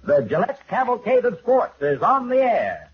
The Gillette Cavalcade of Sports is on the air.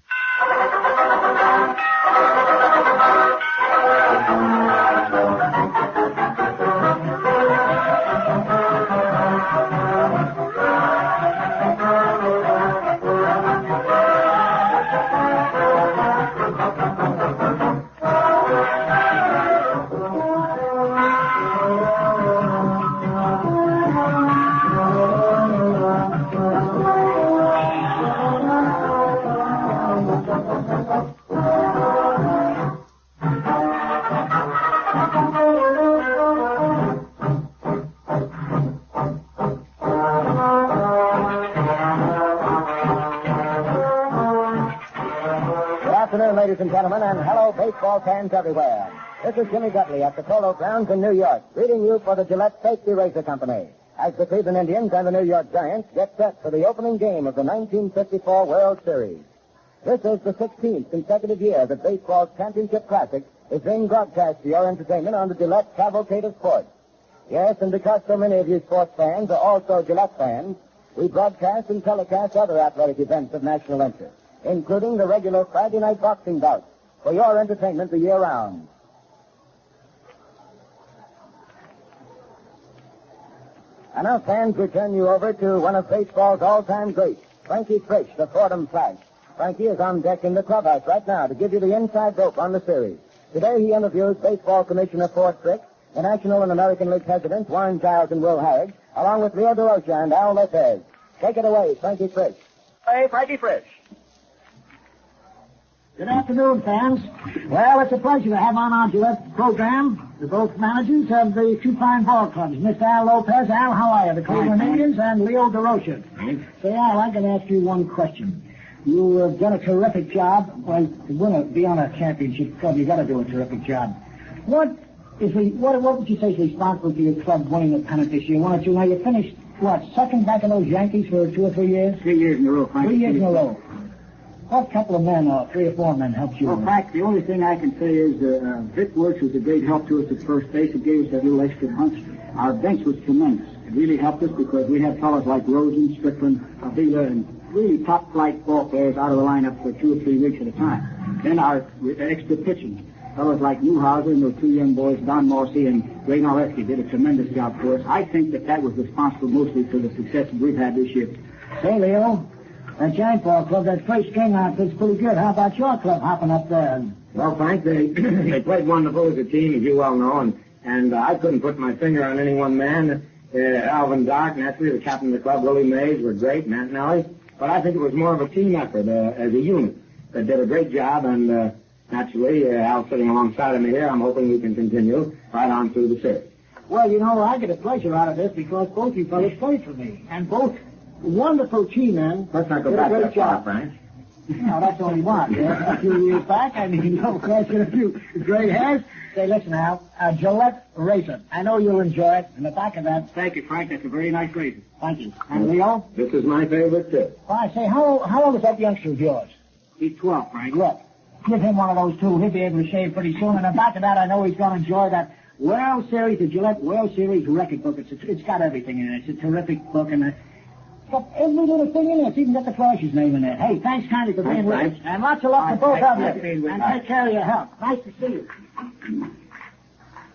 Ladies and gentlemen, and hello, baseball fans everywhere. This is Jimmy Gutley at the Polo Grounds in New York, greeting you for the Gillette Safety Razor Company, as the Cleveland Indians and the New York Giants get set for the opening game of the 1954 World Series. This is the 16th consecutive year that baseball's championship classic is being broadcast to your entertainment on the Gillette Cavalcade of Sports. Yes, and because so many of you sports fans are also Gillette fans, we broadcast and telecast other athletic events of national interest, including the regular Friday night boxing bouts for your entertainment the year round. And now, fans, we turn you over to one of baseball's all-time greats, Frankie Frisch, the Fordham Flash. Frankie is on deck in the clubhouse right now to give you the inside dope on the series. Today he interviews Baseball Commissioner Ford Frick, the National and American League presidents Warren Giles and Will Harridge, along with Leo Durocher and Al Lopez. Take it away, Frankie Frisch. Hey, Frankie Frisch. Good afternoon, fans. Well, it's a pleasure to have on our Gillette program the both managers of the two fine ball clubs, Mr. Al Lopez. Al, how are you? The Cleveland Indians and Leo Durocher. Say, Al, I'm going to ask you one question. You've done a terrific job. Well, to be on a championship club, you've got to do a terrific job. What would you say is responsible for your club winning the pennant this year? One or two. Now, you finished, second back in those Yankees for 2 or 3 years? 3 years in a row, Frank. 3 years in a row. What couple of men, or 3 or 4 men, helped you? Well, Frank, the only thing I can say is Vic Wertz was a great help to us at first base. It gave us that little extra punch. Our bench was tremendous. It really helped us because we had fellas like Rosen, Strickland, Avila, and really top-flight ball players out of the lineup for 2 or 3 weeks at a time. Then our extra pitching. Fellas like Newhouser and those 2 young boys, Don Morsey and Ray Noreski, did a tremendous job for us. I think that was responsible mostly for the success that we've had this year. Say, Leo, that Giant Ball Club, that first game outfit's pretty good. How about your club hopping up there? Well, Frank, they played wonderful as a team, as you well know, and I couldn't put my finger on any one man. Alvin Dart, naturally, the captain of the club, Willie Mays, were great, Matt Nelly. But I think it was more of a team effort as a unit that did a great job, and naturally, Al sitting alongside of me here, I'm hoping we can continue right on through the series. Well, you know, I get a pleasure out of this because both you fellas played for me, and both wonderful team men. Let's not go back that far, Frank. No, that's all you want. A few years back, I mean, of course, in a few gray hairs. Say, listen, Al, a Gillette razor. I know you'll enjoy it. In the back of that. Thank you, Frank. That's a very nice razor. Thank you. And Leo? This is my favorite, too. Well, I say, how old is that youngster of yours? He's 12, Frank. Look, give him one of those, too. He'll be able to shave pretty soon. And in the back of that, I know he's going to enjoy that World Series, the Gillette World Series record book. It's got everything in it. It's a terrific book, and it's got every little thing in it. It's even got the Flash's name in there. Hey, thanks kindly for being with us. And lots of luck to both of you. And take care of your health. Nice to see you.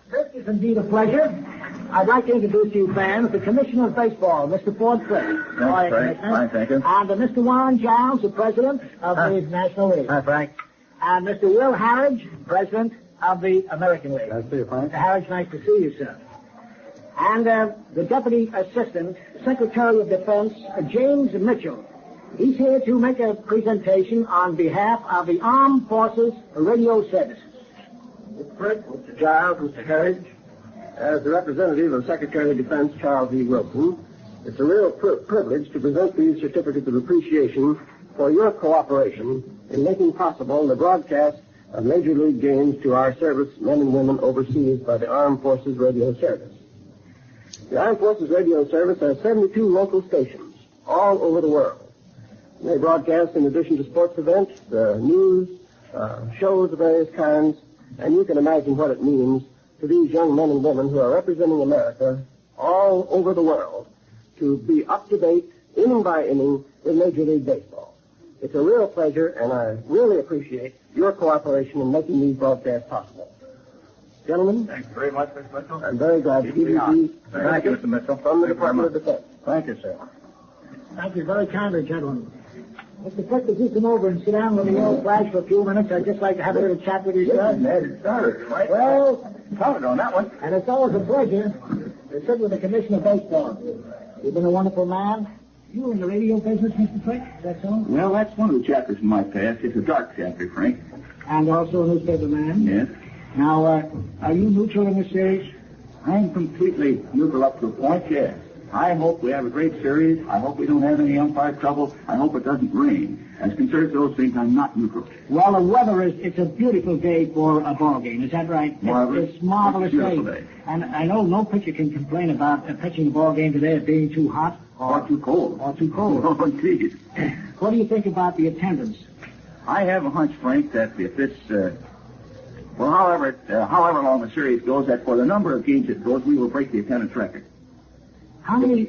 This is indeed a pleasure. I'd like to introduce to you, fans, the Commissioner of Baseball, Mr. Ford Frick. Hi, Frank. Hi, thank you. And Mr. Warren Giles, the President of the National League. Hi, Frank. And Mr. Will Harridge, President of the American League. Nice to see you, Frank. Mr. Harridge, nice to see you, sir. And the Deputy Assistant Secretary of Defense, James Mitchell. He's here to make a presentation on behalf of the Armed Forces Radio Services. Mr. Frick, Mr. Giles, Mr. Harridge, as the representative of Secretary of Defense Charles E. Wilson, it's a real privilege to present these certificates of appreciation for your cooperation in making possible the broadcast of Major League games to our service men and women overseas by the Armed Forces Radio Service. The Armed Forces Radio Service has 72 local stations all over the world. They broadcast, in addition to sports events, news, shows of various kinds, and you can imagine what it means to these young men and women who are representing America all over the world to be up to date inning by inning, with Major League Baseball. It's a real pleasure, and I really appreciate your cooperation in making these broadcasts possible. Gentlemen. Thanks very much, Mr. Mitchell. I'm very glad to give you these. Thank you, Mr. Mitchell. From the Department of Defense. Thank you, sir. Thank you very kindly, gentlemen. Mr. Frick, if you come over and sit down with the old flash for a few minutes, I'd just like to have a little chat with you, sir. Well, Counted on that one. and it's always a pleasure to sit with the Commissioner of Baseball. You've been a wonderful man. You were in the radio business, Mr. Frick, is that so? Well, that's one of the chapters in my past. It's a dark chapter, Frank. And also a newspaper man. Yes. Now, are you neutral in this series? I'm completely neutral up to a point, yes. I hope we have a great series. I hope we don't have any umpire trouble. I hope it doesn't rain. As concerns those things, I'm not neutral. Well, the weather it's a beautiful day for a ball game. Is that right? Marvelous. It's marvelous It's a beautiful day. And I know no pitcher can complain about pitching a ball game today as being too hot Or too cold. or too cold. Oh, indeed. What do you think about the attendance? I have a hunch, Frank, that if this, however long the series goes, that for the number of games it goes, we will break the attendance record. How many?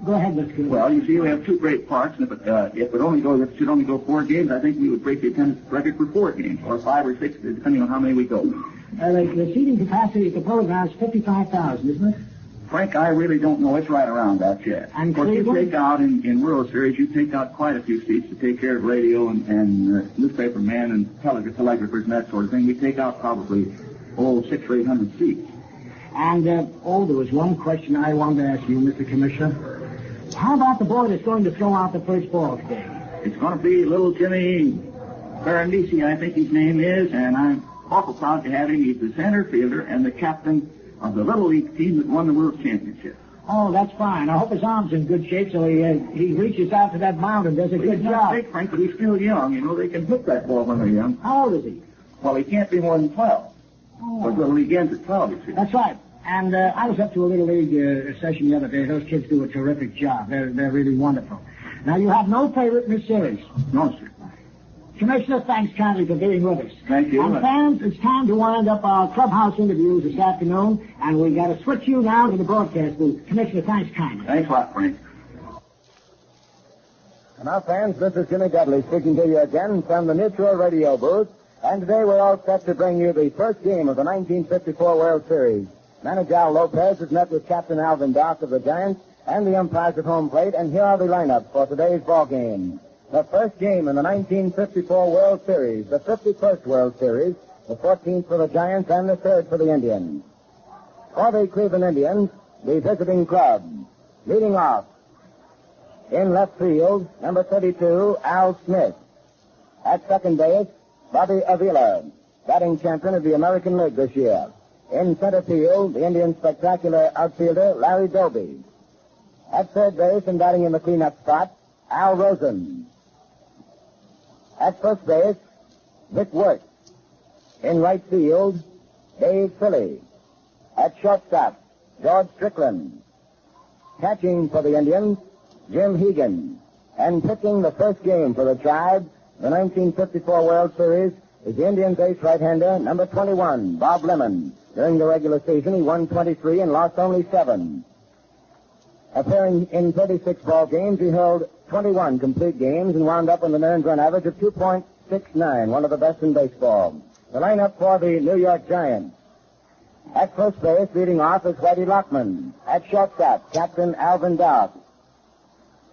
Go ahead, Mr. Cooley. Well, you see, we have two great parks, and if it should only go 4 games, I think we would break the attendance record for 4 games, or 5 or 6, depending on how many we go. The seating capacity at the Polo Grounds is 55,000, isn't it? Frank, I really don't know. It's right around that yet. And of course, you Cleveland? take out in World Series, you take out quite a few seats to take care of radio and newspaper men and telegraphers and that sort of thing. We take out probably 600 or 800 seats. And, there was one question I wanted to ask you, Mr. Commissioner. How about the boy that's going to throw out the first ball today? It's going to be little Jimmy Berendisi, I think his name is, and I'm awful proud to have him. He's the center fielder and the captain of the Little League team that won the World Championship. Oh, that's fine. I hope his arm's in good shape so he reaches out to that mound and does a good He's not job. big, Frank, but he's still young. You know, they can hit that ball when they're young. How old is he? Well, he can't be more than 12. Oh. But Little League ends at 12, you see. That's right. And I was up to a Little League session the other day. Those kids do a terrific job. They're really wonderful. Now, you have no favorite in this series. No, sir. Commissioner, thanks kindly for being with us. Thank you. And fans, it's time to wind up our clubhouse interviews this afternoon, and we've got to switch you now to the broadcast booth. Commissioner, thanks kindly. Thanks a lot, Frank. And now, fans, this is Jimmy Dudley speaking to you again from the Neutral Radio booth. And today we're all set to bring you the first game of the 1954 World Series. Manager Al Lopez has met with Captain Alvin Dart of the Giants and the umpires at home plate, and here are the lineups for today's ball game. The first game in the 1954 World Series, the 51st World Series, the 14th for the Giants and the 3rd for the Indians. For the Cleveland Indians, the visiting club. Leading off, in left field, number 32, Al Smith. At second base, Bobby Avila, batting champion of the American League this year. In center field, the Indian spectacular outfielder, Larry Doby. At third base and batting in the cleanup spot, Al Rosen. At first base, Vic Wertz. In right field, Dave Philly. At shortstop, George Strickland. Catching for the Indians, Jim Hegan. And pitching the first game for the Tribe, the 1954 World Series, is the Indians' ace right-hander, number 21, Bob Lemon. During the regular season, he won 23 and lost only 7. Appearing in 36 ball games, he held 21 complete games and wound up with an earned run average of 2.69, one of the best in baseball. The lineup for the New York Giants. At first base, leading off is Whitey Lockman. At shortstop, Captain Alvin Dart.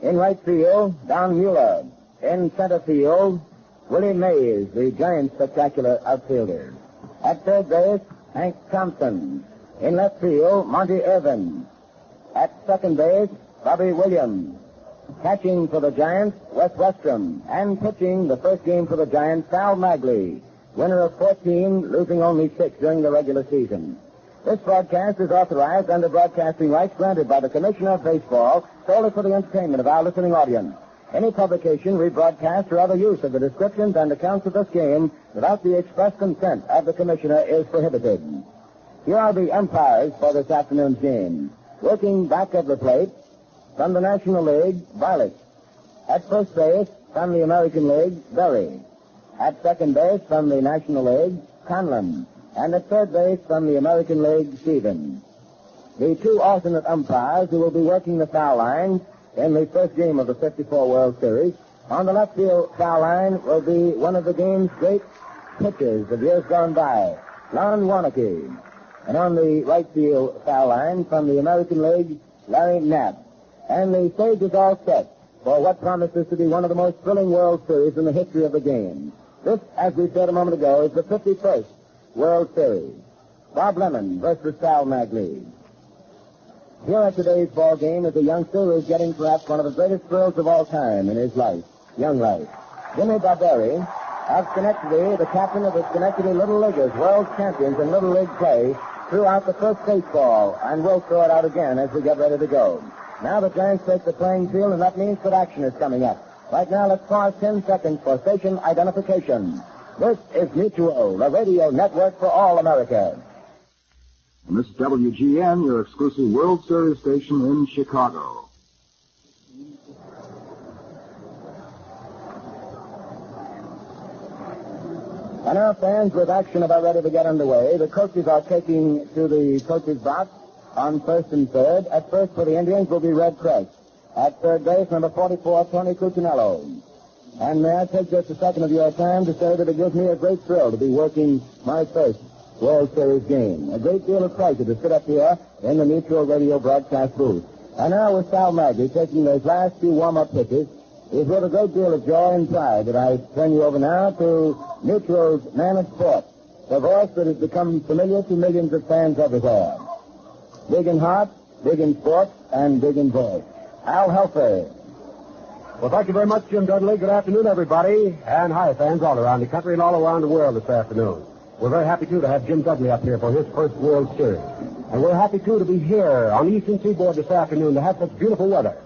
In right field, Don Mueller. In center field, Willie Mays, the Giants' spectacular outfielder. At third base, Hank Thompson. In left field, Monty Irvin. At second base, Bobby Williams. Catching for the Giants, Wes Westrom. And pitching the first game for the Giants, Sal Magley. Winner of 14, losing only 6 during the regular season. This broadcast is authorized under broadcasting rights granted by the Commissioner of Baseball solely for the entertainment of our listening audience. Any publication, rebroadcast, or other use of the descriptions and accounts of this game without the express consent of the Commissioner is prohibited. Here are the umpires for this afternoon's game. Working back of the plate, from the National League, Violet. At first base, from the American League, Berry. At second base, from the National League, Conlon. And at third base, from the American League, Stevens. The 2 alternate umpires who will be working the foul lines in the first game of the 54 World Series. On the left field foul line will be one of the game's great pitchers of years gone by, Lon Warnke. And on the right field foul line from the American League, Larry Knapp. And the stage is all set for what promises to be one of the most thrilling World Series in the history of the game. This, as we said a moment ago, is the 51st World Series. Bob Lemon versus Sal Maglie. Here at today's ball game is a youngster who is getting perhaps one of the greatest thrills of all time in his life, young life. Jimmy Barberi of Schenectady, the captain of the Schenectady Little Leaguers, world champions in Little League play, threw out the first baseball and will throw it out again as we get ready to go. Now the Giants take the playing field, and that means that action is coming up. Right now, let's pause 10 seconds for station identification. This is Mutual, the radio network for all America. And this is WGN, your exclusive World Series station in Chicago. And now, fans, with action about ready to get underway, the coaches are taking to the coaches' box on first and third. At first for the Indians will be Red Crest. At third base, number 44, Tony Cuccinello. And may I take just a second of your time to say that it gives me a great thrill to be working my first World Series game. A great deal of pleasure to sit up here in the Mutual Radio broadcast booth. And now with Sal Maglie taking those last few warm-up pitches, it is with a great deal of joy and pride that I turn you over now to Mutual's Man of Sport, the voice that has become familiar to millions of fans everywhere. Big in heart, big in sport, and big in voice. Al Helfer. Well, thank you very much, Jim Dudley. Good afternoon, everybody. And hi, fans all around the country and all around the world this afternoon. We're very happy, too, to have Jim Dudley up here for his first World Series. And we're happy, too, to be here on the Eastern Seaboard this afternoon to have such beautiful weather.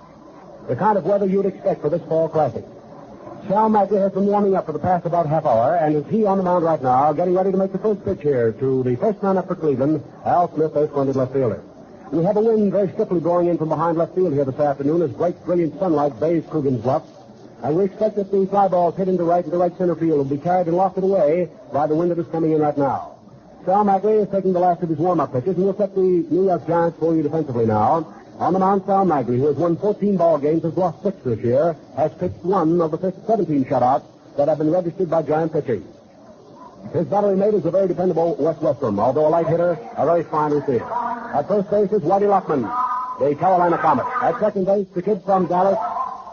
The kind of weather you'd expect for this fall classic. Sal Maglie has been warming up for the past about half hour, and is he on the mound right now, getting ready to make the first pitch here to the first man up for Cleveland, Al Smith, their splendid left fielder. We have a wind very stiffly blowing in from behind left field here this afternoon as bright, brilliant sunlight bathes Coogan's Bluff. And we expect that the fly balls hit into right center field will be carried and lofted away by the wind that is coming in right now. Sal Maglie is taking the last of his warm-up pitches, and we'll set the New York Giants for you defensively now. On the mound, Sal Maglie, who has won 14 ball games, has lost 6 this year, has pitched 1 of the 17 shutouts that have been registered by Giant pitching. His battery mate is a very dependable Wes Westrum, although a light hitter, a very fine receiver. At first base is Whitey Lockman, the Carolina Comet. At second base, the kid from Dallas,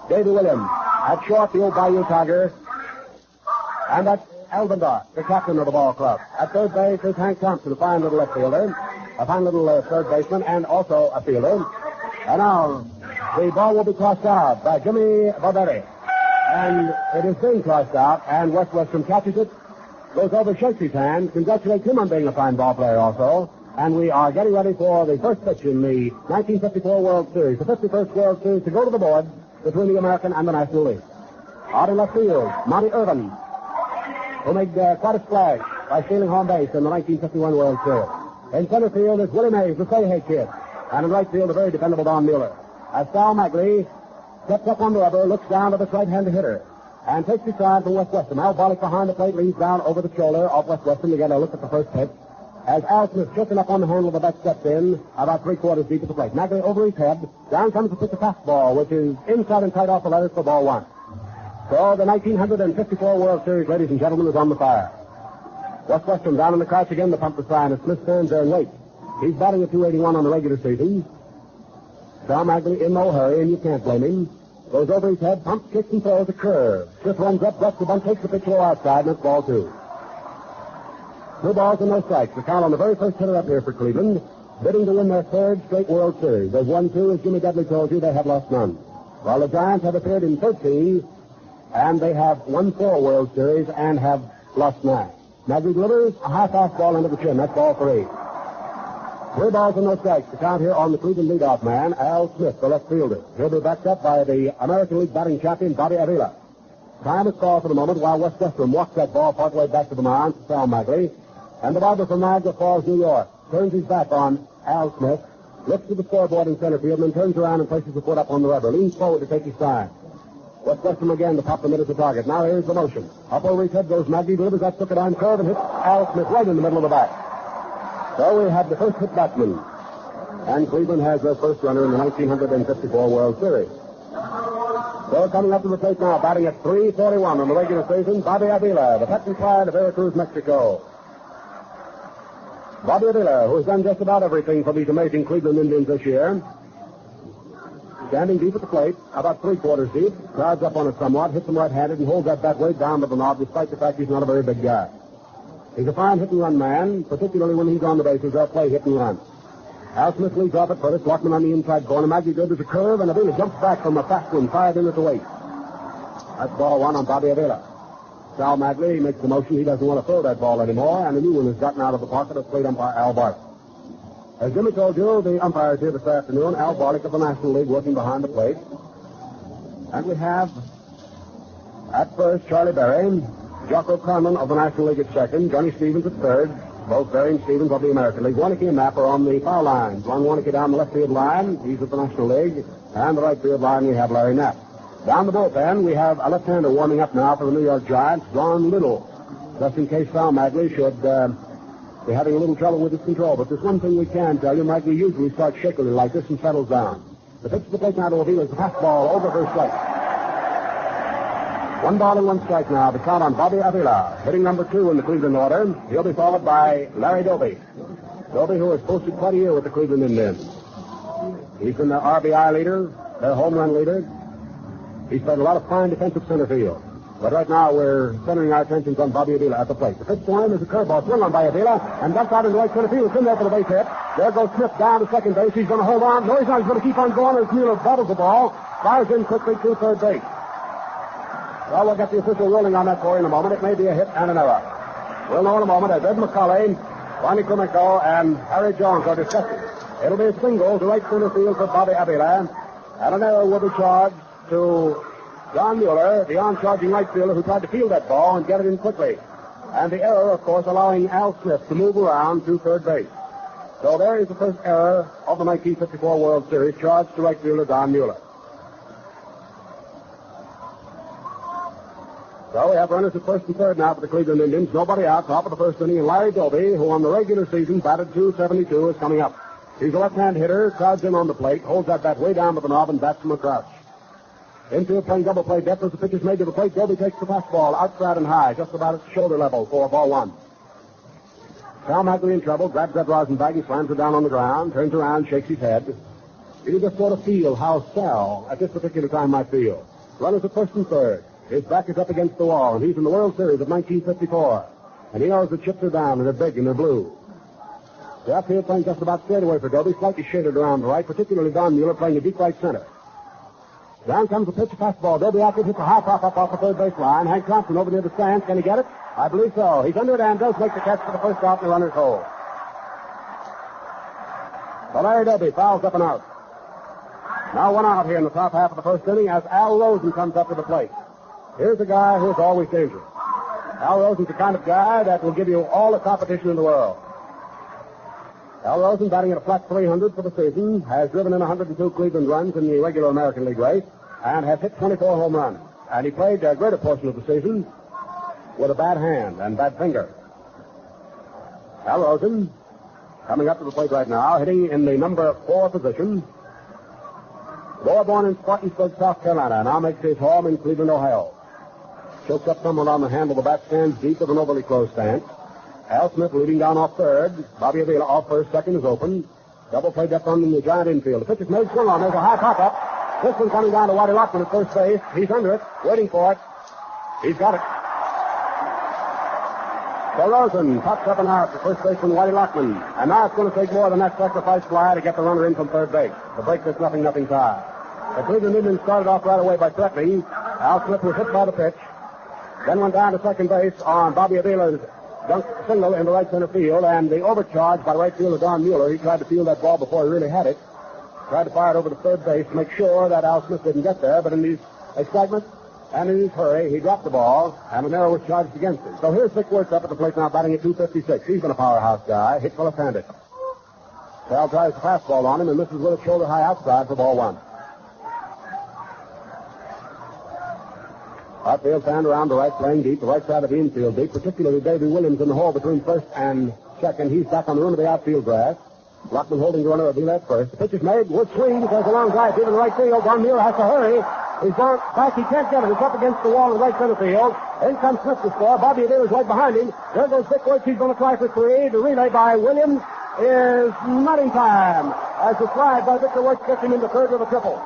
Davy Williams. At short, the old Bayou Tiger. And that's Alvin Dart, the captain of the ball club. At third base is Hank Thompson, a fine little left fielder, a fine little third baseman, and also a fielder. And now, the ball will be tossed out by Jimmy Barberi. And it is being tossed out, and Wes Westrum catches it, goes over, shakes his hand, congratulates him on being a fine ball player also. And we are getting ready for the first pitch in the 1954 World Series, the 51st World Series, to go to the board between the American and the National League. Out in left field, Monty Irvin, who made quite a splash by stealing home base in the 1951 World Series. In center field is Willie Mays, the Say-Hay kid. And in right field, a very dependable Don Mueller. As Sal Maglie steps up on the rubber, looks down at the right-handed hitter, and takes his side from Wes Westrum. Al Bollick behind the plate leans down over the shoulder of Wes Westrum to get a look at the first pitch. As Al Smith, shifting up on the handle of the bat, steps in about 3/4 deep at the plate. Maglie over his head. Down comes the pitch of fastball, which is inside and tight off the letters for ball 1. So the 1954 World Series, ladies and gentlemen, is on the fire. Wes Westrum down in the crouch again to pump the sign as Smith stands there and waits. He's batting at .281 on the regular season. Sal Maglie in no hurry, and you can't blame him. Goes over his head, pumps, kicks, and throws a curve. Smith runs up, ducks the bunt, takes the pitch low outside, and it's ball 2. 2 balls and no strikes. The count on the very first hitter up here for Cleveland, bidding to win their 3rd straight World Series. They've won 2, as Jimmy Dudley told you, they have lost none. While the Giants have appeared in 13, and they have won 4 World Series and have lost 9. Maglie delivers a high fastball into the chin. That's ball 3. 3 balls and no strikes. The count here on the Cleveland leadoff man, Al Smith, the left fielder. He'll be backed up by the American League batting champion, Bobby Avila. Time is called for the moment while Wes Westrum walks that ball partway back to the mound to Sal Maglie. And the barber from Niagara Falls, New York, turns his back on Al Smith, looks to the scoreboard in center field, and then turns around and places the foot up on the rubber, leans forward to take his sign. Wes Westrum again to pop the mid at the target. Now here's the motion. Up over his head goes Maglie, delivers that crooked-arm curve, and hits Al Smith right in the middle of the bat. So we have the first hit batsman. And Cleveland has their first runner in the 1954 World Series. So coming up to the plate now, batting at .341 in the regular season, Bobby Avila, the veteran pride of Veracruz, Mexico. Bobby Avila, who has done just about everything for these amazing Cleveland Indians this year. Standing deep at the plate, about 3/4 deep, crowds up on it somewhat, hits him right-handed, and holds that bat way down to the knob, despite the fact he's not a very big guy. He's a fine hit-and-run man, particularly when he's on the bases. They'll play hit-and-run. Al Smith leads off at first, Lockman on the inside corner. Maggie Good is a curve, and Avila jumps back from a fast one, fired in at the weight. That's ball one on Bobby Avila. Sal Magley makes the motion. He doesn't want to throw that ball anymore, and a new one has gotten out of the pocket of plate umpire Al Bart. As Jimmy told you, the umpires here this afternoon, Al Barlick of the National League working behind the plate. And we have, at first, Charlie Berry, Jocko Conlon of the National League at second, Johnny Stevens at third, both Berry and Stevens of the American League. Warnicki and Knapp are on the foul lines. Lon Warnicki down the left field line, he's at the National League, and the right field line we have Larry Knapp. Down the bullpen, we have a left-hander warming up now for the New York Giants, Don Little, just in case Sal Magley should be having a little trouble with his control. But there's one thing we can tell you, Magley usually starts shakily like this and settles down. The pitch to the plate now to Avila is the fastball over for a strike. 1 ball and 1 strike now. The count on Bobby Avila, hitting number 2 in the Cleveland order. He'll be followed by Larry Doby. Doby, who has posted quite a year with the Cleveland Indians. He's been their RBI leader, their home run leader. He's played a lot of fine defensive center field. But right now we're centering our attentions on Bobby Avila at the plate. The pitch to him is a curveball swung on by Avila and dumped out into right center field. It's in there for the base hit. There goes Smith down to second base. He's going to hold on. No, he's not. He's going to keep on going as Mueller bobbles the ball. Fires in quickly to third base. Well, we'll get the official ruling on that for you in a moment. It may be a hit and an error. We'll know in a moment as Ed McCauley, Bonnie Krummenko, and Harry Jones are discussing. It'll be a single to right center field for Bobby Avila, and an error will be charged to John Mueller, the on-charging right fielder who tried to field that ball and get it in quickly. And the error, of course, allowing Al Smith to move around to third base. So there is the first error of the 1954 World Series, charged to right fielder Don Mueller. So we have runners at first and third now for the Cleveland Indians. Nobody out, top of the first inning, and Larry Doby, who on the regular season batted .272, is coming up. He's a left-hand hitter, crowds in on the plate, holds that bat way down to the knob, and bats from a crouch. Infield playing double play depth as the pitch is made to the plate. Doby takes the fastball outside and high, just about at shoulder level for ball one. Sal Magley in trouble, grabs that rosin bag, he slams it down on the ground, turns around, shakes his head. You just sort of feel how Sal, at this particular time, might feel. Runners at first and third. His back is up against the wall, and he's in the World Series of 1954. And he knows the chips are down, and they're big, and they're blue. The outfield playing just about straight away for Doby, slightly shaded around the right, particularly Don Mueller playing a deep right center. Down comes the pitch, a fastball. Doby outfield hits a high pop up off the third base line. Hank Thompson over near the stands. Can he get it? I believe so. He's under it and does make the catch for the first out in the runner's hole. So Larry Doby fouls up and out. Now 1 out here in the top half of the first inning as Al Rosen comes up to the plate. Here's a guy who is always dangerous. Al Rosen's the kind of guy that will give you all the competition in the world. Al Rosen, batting at a flat .300 for the season, has driven in 102 Cleveland runs in the regular American League race and has hit 24 home runs. And he played a greater portion of the season with a bad hand and bad finger. Al Rosen, coming up to the plate right now, hitting in the number 4 position. Boy born in Spartanburg, South Carolina, now makes his home in Cleveland, Ohio. Chokes up someone on the handle. The bat stands deep with an overly close stance. Al Smith leading down off third. Bobby Avila off first. Second is open. Double play depth on the Giant infield. The pitch is made, swung on. There's a high pop-up. This one coming down to Whitey Lockman at first base. He's under it, waiting for it. He's got it. So Rosen pops up and out to first baseman Whitey Lockman. And now it's going to take more than that sacrifice fly to get the runner in from third base. The break is 0-0 tie. The Cleveland Indians started off right away by threatening. Al Smith was hit by the pitch. Then went down to second base on Bobby Avila's dunk single in the right center field, and the overcharge by right fielder Don Mueller. He tried to field that ball before he really had it. Tried to fire it over to third base to make sure that Al Smith didn't get there, but in his excitement and in his hurry, he dropped the ball, and an error was charged against him. So here's Vic Wertz up at the plate now, batting at .256. He's been a powerhouse guy, hit for left-handed. Sal tries the fastball on him and misses with a shoulder high outside for ball one. Outfield stand around the right, playing deep, the right side of the infield deep, particularly Davy Williams in the hole between first and second. He's back on the rim of the outfield grass. Lockman holding the runner Avila at first. The pitch is made. Wood swings. There's a long drive in the right field. Don Mueller has to hurry. He's gone back. He can't get it. He's up against the wall in right center field. In comes Smith to score. Bobby Adair is right behind him. There goes Vic Wertz. He's going to try for three. The relay by Williams is not in time. As the slide by Victor Wertz gets him into third with a triple.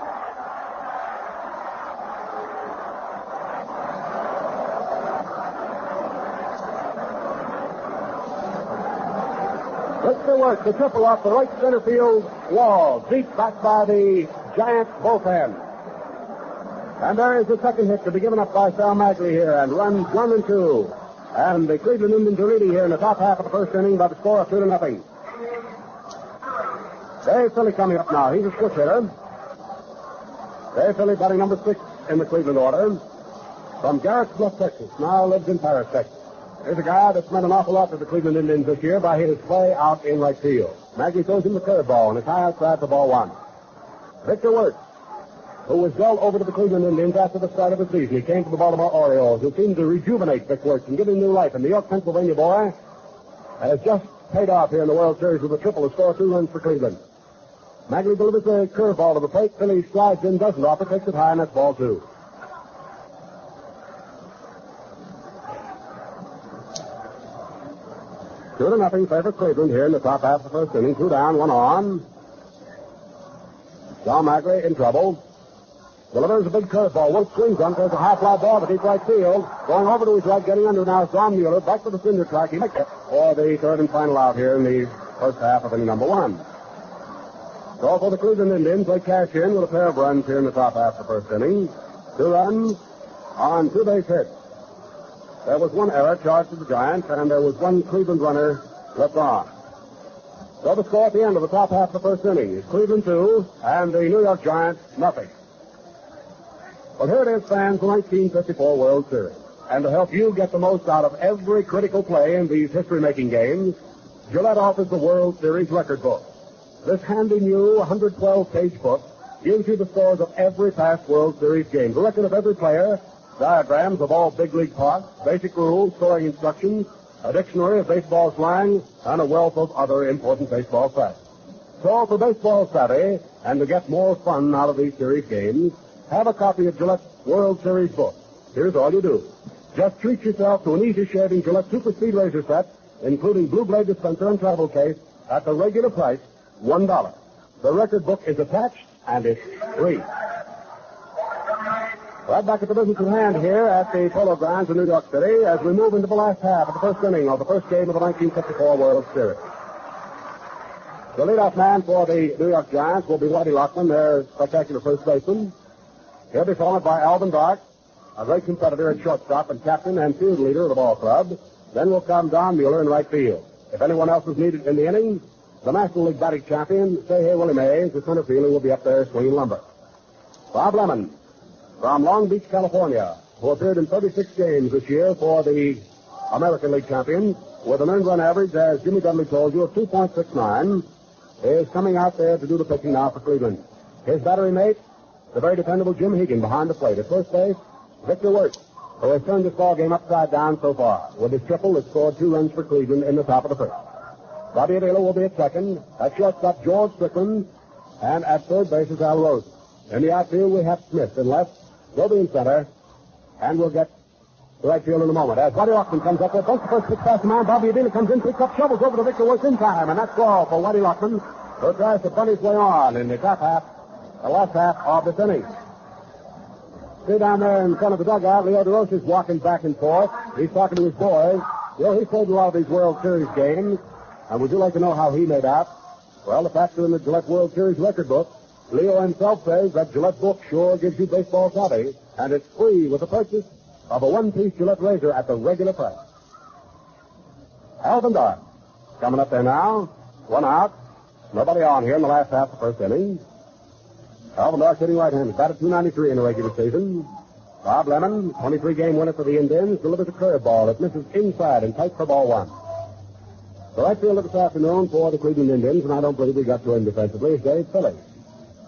Victor Wertz, the triple off the right center field wall, deep back by the Giants bullpen. And there is the second hit to be given up by Sal Magley here, and runs 1 and 2. And the Cleveland Indians are leading here in the top half of the first inning by the score of 2-0. Dave Philly coming up now. He's a switch hitter. Dave Philly batting number 6 in the Cleveland order. From Garrett's Bluff, Texas. Now lives in Paris, Texas. Here's a guy that's meant an awful lot to the Cleveland Indians this year by his play out in right field. Magley throws him the curveball, and it's high outside for ball 1. Victor Wertz, who was well over to the Cleveland Indians after the start of the season. He came to the Baltimore Orioles, who seemed to rejuvenate Vic Wertz and give him new life. And the York, Pennsylvania boy has just paid off here in the World Series with a triple to score 2 runs for Cleveland. Magley delivers a curveball to the plate. Philly slides in, doesn't offer, takes it high, and that's ball 2. Two to nothing favor Cleveland here in the top half of the first inning. 2 down, 1 on. Sal Magley in trouble. Delivers a big curveball. Wilkes swings on. There's a high fly ball to deep right field. Going over to his right, getting under now is Don Mueller. Back to the cinder track. He makes it for the third and final out here in the first half of inning number 1. So for the Cleveland Indians, they cash in with a pair of runs here in the top half of the first inning. 2 runs on 2 base hits. There was 1 error charged to the Giants, and there was 1 Cleveland runner left on. So the score at the end of the top half of the first inning is Cleveland 2 and the New York Giants nothing. Well, here it is, fans, the 1954 World Series. And to help you get the most out of every critical play in these history-making games, Gillette offers the World Series record book. This handy new 112-page book gives you the scores of every past World Series game, the record of every player, diagrams of all big league parts, basic rules, scoring instructions, a dictionary of baseball slang, and a wealth of other important baseball facts. So for baseball savvy and to get more fun out of these series games, have a copy of Gillette's World Series book. Here's all you do. Just treat yourself to an easy-shaving Gillette Super Speed razor set, including blue blade dispenser and travel case, at the regular price, $1. The record book is attached, and it's free. Right back at the business at hand here at the Polo Grounds in New York City as we move into the last half of the first inning of the first game of the 1954 World Series. The leadoff man for the New York Giants will be Whitey Lockman, their spectacular first baseman. He'll be followed by Alvin Dart, a great competitor at shortstop and captain and field leader of the ball club. Then will come Don Mueller in right field. If anyone else is needed in the inning, the National League batting champion, Willie Mays, the center fielder, will be up there swinging lumber. Bob Lemon, from Long Beach, California, who appeared in 36 games this year for the American League champions, with an earned run average, as Jimmy Dudley told you, of 2.69, is coming out there to do the pitching now for Cleveland. His battery mate, the very dependable Jim Hegan behind the plate. At first base, Victor Wertz, who has turned this ball game upside down so far. With his triple, it scored 2 runs for Cleveland in the top of the first. Bobby Adair will be at second. At shortstop, George Strickland. And at third base is Al Rhodes. In the outfield, we have Smith. In left, Roby in center. And we'll get the right field in a moment. As Whitey Lockman comes up there, bunks the first pitch past the man. Bobby Adair comes in, picks up, shovels over to Victor Wertz in time. And that's all for Whitey Lockman, who tries to bunt his way on in the top half, the last half of this inning. See down there in front of the dugout, Leo Durocher is walking back and forth. He's talking to his boys. He's played a lot of these World Series games. And would you like to know how he made out? Well, the facts are in the Gillette World Series record book. Leo himself says that Gillette book sure gives you baseball savvy, and it's free with the purchase of a one-piece Gillette razor at the regular price. Alvin Dart coming up there now. 1 out. Nobody on here in the last half of the first inning. Alvin Dart hitting right-handed. Batted .293 in the regular season. Bob Lemon, 23-game winner for the Indians, delivers a curveball that misses inside and tight for ball 1. The right fielder this afternoon for the Cleveland Indians, and I don't believe we got to him defensively, is Dave Philly.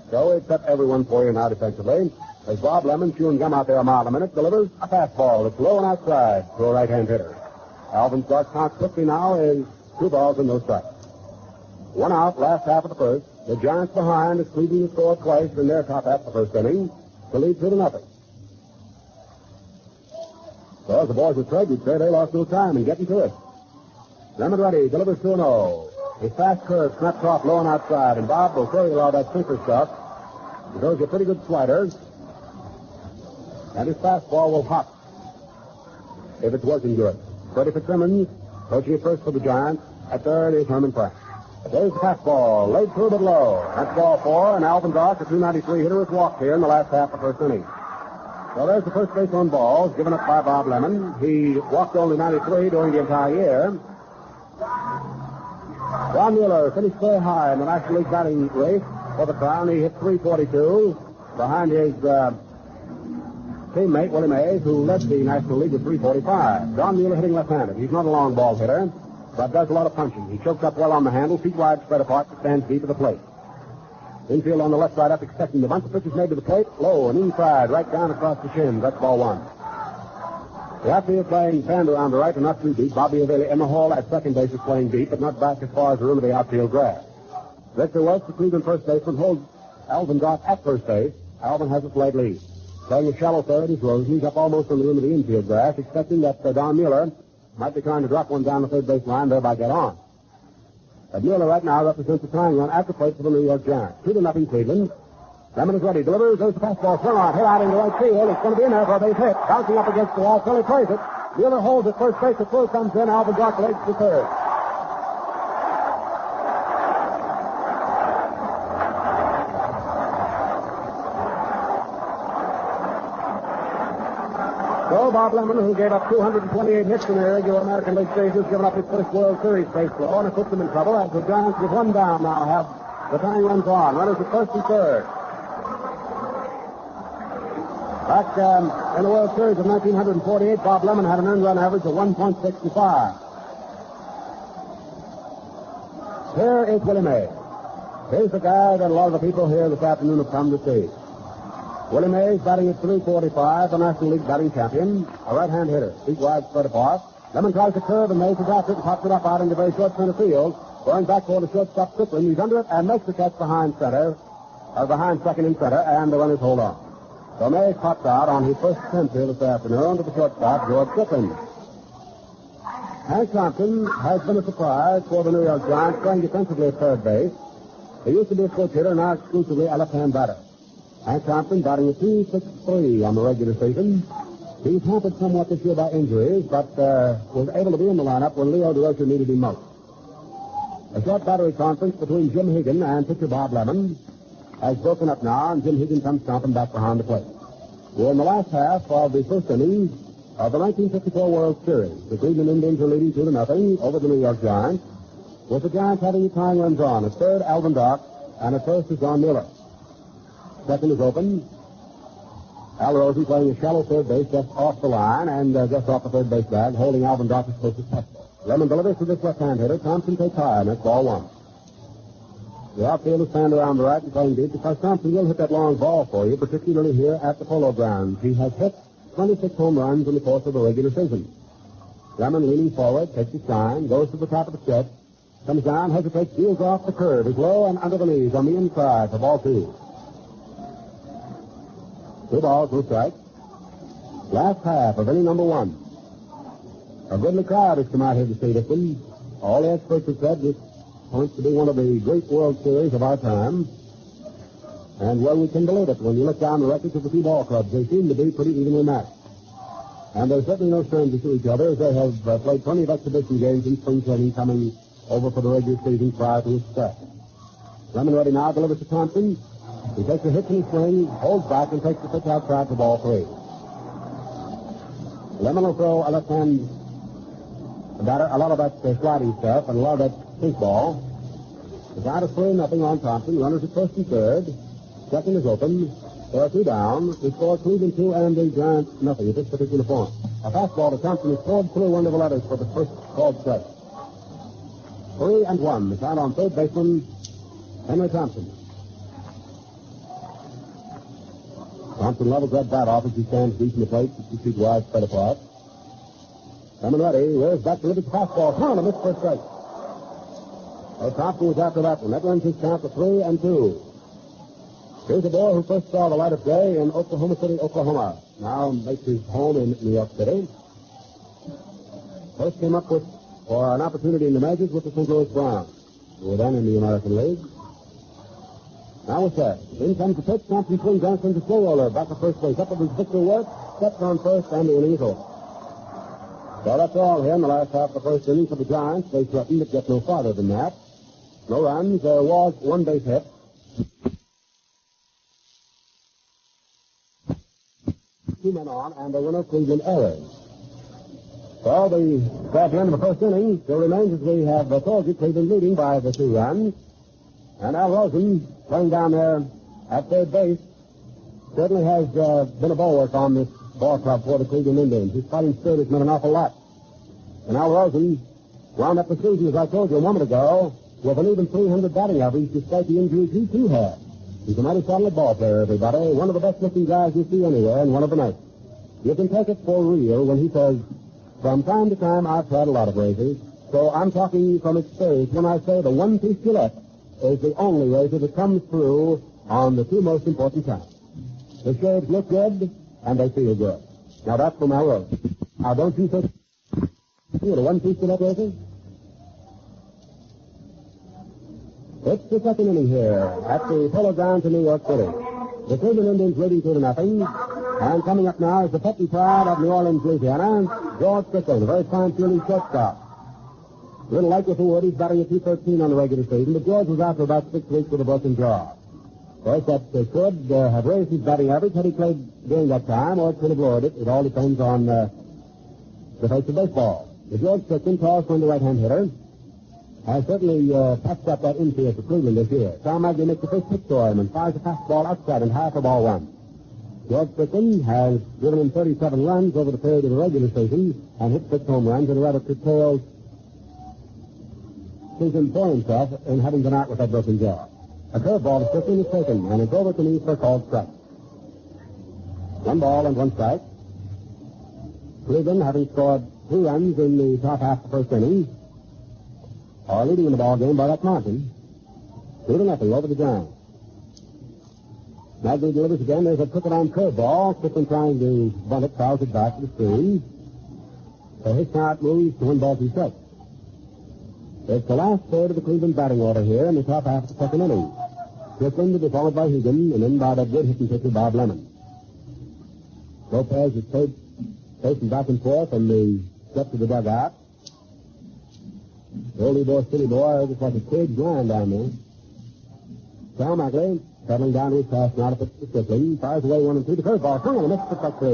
So we've set everyone for you now defensively. As Bob Lemon, chewing gum out there a mile a minute, delivers a fastball that's low and outside to a right-hand hitter. Alvin Stark counts quickly now is 2 balls and no strikes. 1 out, last half of the first. The Giants behind as Cleveland has scored twice in their top half of the first inning. to lead 2-0. So as the boys would trade, you'd say they lost no time in getting to it. Lemon ready, delivers 2-0. His fast curve snaps off low and outside, and Bob will throw you all that sinker stuff. He throws you pretty good sliders, and his fastball will hop if it's working good. Freddie Fitzsimmons, coaching at first for the Giants. At third is Herman Frank. There's the fastball, laid through but low. That's ball 4, and Alvin Dart, the 293 hitter, has walked here in the last half of the first inning. So there's the first base on balls, given up by Bob Lemon. He walked only 93 during the entire year. Don Mueller finished very high in the National League batting race for the Crown. He hit 342 behind his teammate, Willie Mays, who led the National League with 345. Don Mueller hitting left-handed. He's not a long ball hitter, but does a lot of punching. He chokes up well on the handle, feet wide spread apart, but stands deep at the plate. Infield on the left side up, expecting the bunch of pitches made to the plate. Low and inside, right down across the shins. That's ball 1. The outfield playing fanned around the right and not too deep. Bobby Avelli in the hall at second base is playing deep, but not back as far as the rim of the outfield grass. Vic Wertz, the Cleveland first baseman, holds Alvin Dart at first base. Alvin has a slight lead. Playing a shallow third is Rose. He's up almost on the rim of the infield grass, expecting that Don Mueller might be trying to drop one down the third base line, thereby get on. But Mueller right now represents the tying run at the plate for the New York Giants. 2-0 Cleveland. Lemon is ready. Delivers. There's the fastball. Swung on. Hit out into right field. It's going to be in there for a base hit. Bouncing up against the wall. Philly plays it. Mueller holds at first base. The throw comes in. Alvin Dart legs to third. So Bob Lemon, who gave up 228 hits in the regular American League series, has given up his first World Series base throw, and it puts them in trouble as the Giants, with one down now, have the tying runs on. Runners at first and third. Back in the World Series of 1948, Bob Lemon had an earned run average of 1.65. Here is Willie Mays. Here's the guy that a lot of the people here this afternoon have come to see. Willie Mays batting at 345, the National League batting champion, a right-hand hitter, feet wide spread apart. Lemon tries to curve, and Mays is after it and pops it up out into very short center field. Going back toward the shortstop Strickland, he's under it and makes the catch behind second and center, and the runners hold on. So Mays pops out on his first attempt here this afternoon to the shortstop, George Strickland. Hank Thompson has been a surprise for the New York Giants, playing defensively at third base. He used to be a switch hitter, now exclusively a left-hand batter. Hank Thompson batting at 2.63 on the regular season. He's hampered somewhat this year by injuries, but was able to be in the lineup when Leo Durocher needed him most. A short battery conference between Jim Higgin and pitcher Bob Lemon has broken up now, and Jim Higgin comes stomping back behind the plate. We're in the last half of the first inning of the 1954 World Series. The Cleveland Indians are leading 2-0 over the New York Giants, with the Giants having the tying runs on. At third, Alvin Dart, and at first is Don Mueller. Second is open. Al Rosen playing a shallow third base just off the line and just off the third base bag, holding Alvin Dart as close as possible. Lemon delivers to this left-hand hitter. Thompson takes high, and that's ball 1. The outfield is fanned around the right and playing deep because Thompson will hit that long ball for you, particularly here at the Polo Grounds. He has hit 26 home runs in the course of the regular season. Lemon leaning forward, takes his time, goes to the top of the step, comes down, hesitates, deals off the curve, is low and under the knees on the inside for ball 2. 2 balls, 2 strikes. Last half of inning number 1. A goodly crowd has come out here to see this one. All the experts have said this points to be one of the great World Series of our time. And, well, we can believe it. When you look down the records of the 2 ball clubs, they seem to be pretty evenly matched. And they're certainly no strangers to each other, as they have played plenty of exhibition games in spring training coming over for the regular season prior to its start. Lemon ready now, delivers to Thompson. He takes a hit in his swing, holds back, and takes the pitch outside for ball 3. Lemon will throw a left-hand batter, a lot of that sliding stuff, and a lot of that pink ball. The count is 3-0 on Thompson. Runners at first and third. Second is open. There are 2 down. We score Cleveland 2 and the Giants nothing at this particular point. A fastball to Thompson is scored through one of the letters for the first called strike. 3-1. The count on third baseman, Henry Thompson. Thompson levels that bat off as he stands deep in the plate, 60 feet wide, spread apart. Coming ready, Rose back to the fastball. Turn a miss for a strike. So Thompson was after that one. That runs his count to 3-2. Here's a boy who first saw the light of day in Oklahoma City, Oklahoma. Now makes his home in New York City. First came up for an opportunity in the majors with the St. Louis Browns, who were then in the American League. Now with that, in comes the pitch. Thompson swings on from the slow roller. Back to first base. Up with Vic Wertz. Steps on first and the inning is over. So that's all here in the last half of the first inning for the Giants. They threatened to get no farther than that. No runs. There was one base hit. Two men on, and the winner, Cleveland errors. So at the end of the first inning, still remains, as we have told you, Cleveland leading by the 2 runs. And Al Rosen, playing down there at third base, certainly has been a bulwark on this ball club for the Cleveland Indians. His fighting spirit has meant an awful lot. And Al Rosen wound up the season, as I told you a moment ago, with an even 300 batting average, despite the injuries he too had. He's a mighty solid ball player, everybody. One of the best-looking guys you see anywhere, and one of the nicest. You can take it for real when he says, from time to time, I've tried a lot of razors, so I'm talking from experience when I say the one-piece Gillette is the only razor that comes through on the 2 most important times. The shades look good, and they feel good. Now, that's from Al Rosen. Now, don't you think you're the one-piece Gillette razor? It's the second inning here at the Polo Grounds in New York City. The Cleveland Indians leading 2-0. And coming up now is the pet and pride of New Orleans, Louisiana, George Strickland, a very fine fielding shortstop. A little like with the Wood, he's batting at 213 on the regular season, but George was out for about 6 weeks with a broken jaw. Of course, that could have raised his batting average had he played during that time, or it could have lowered it. It all depends on the face of baseball. The George Strickland, tall, slender right-hand hitter, has certainly patched up that infield for Cleveland this year. Sal Maggie makes the first pitch to him and fires a fastball outside and half a ball one. George Strickland has given him 37 runs over the period of the regular season and hit 6 home runs in a rather curtailed season for himself in having been out with that broken jaw. A curveball to Strickland is taken, and it's over to me for a called strike. 1 ball and 1 strike. Cleveland, having scored 2 runs in the top half of the first inning, are leading in the ball game by that margin. 2-0 over the Giants. Maggie delivers again. There's a crooked-on curveball. Strickland trying to bunt it, fouls it back to the screen. So his count moves to 1 ball 2 strikes. It's the last third of the Cleveland batting order here in the top half of the second inning. Strickland will be followed by Higgin, and then by that good hitting pitcher, Bob Lemon. Lopez is pacing back and forth on the steps of the dugout. The oldie boy, city boy, just like a kid blind down there. Sal Maggie, settling down to his pass now to pitch to Strickland, fires away 1 and 2. The curveball, swung and a miss for strike 3.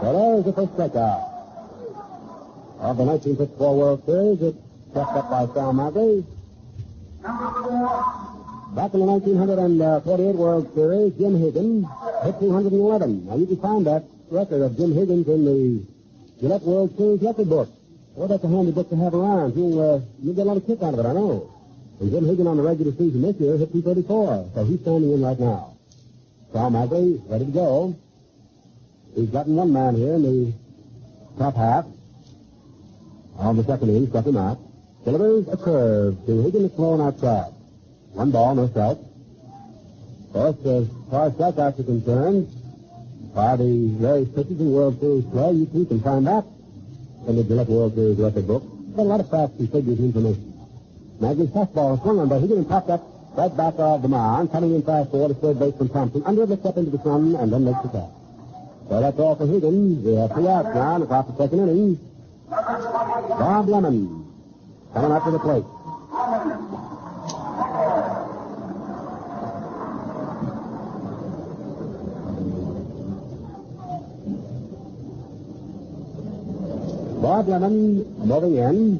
So there's the first strikeout of the 1954 World Series. It's kept up by Sal Maggie. Back in the 1948 World Series, Jim Higgins hit 211. Now, you can find that record of Jim Higgins in the Gillette World Series record book. Well, that's a handy book to have around. You'll get a lot of kick out of it, I know. And Jim Higgins on the regular season this year hit 234, so he's standing in right now. Sal Maggie, ready to go. He's gotten 1 man here in the top half of the second inning, struck him out. Delivers a curve to Higgins, thrown outside. 1 ball, no strike. Of course, as far as strikeouts are concerned, by the various pitches in World Series play, you too can find that in the Gillette World Series record book. Got a lot of facts and figures and information. Maggie's fastball swung on by Higgins and popped up right back of the mound, coming in fast forward to third baseman Thompson. Under the step into the sun and then makes the catch. So that's all for Higgins. We have 2 outs now in the top of the second inning. Bob Lemon coming up to the plate. Bob Lemon moving in.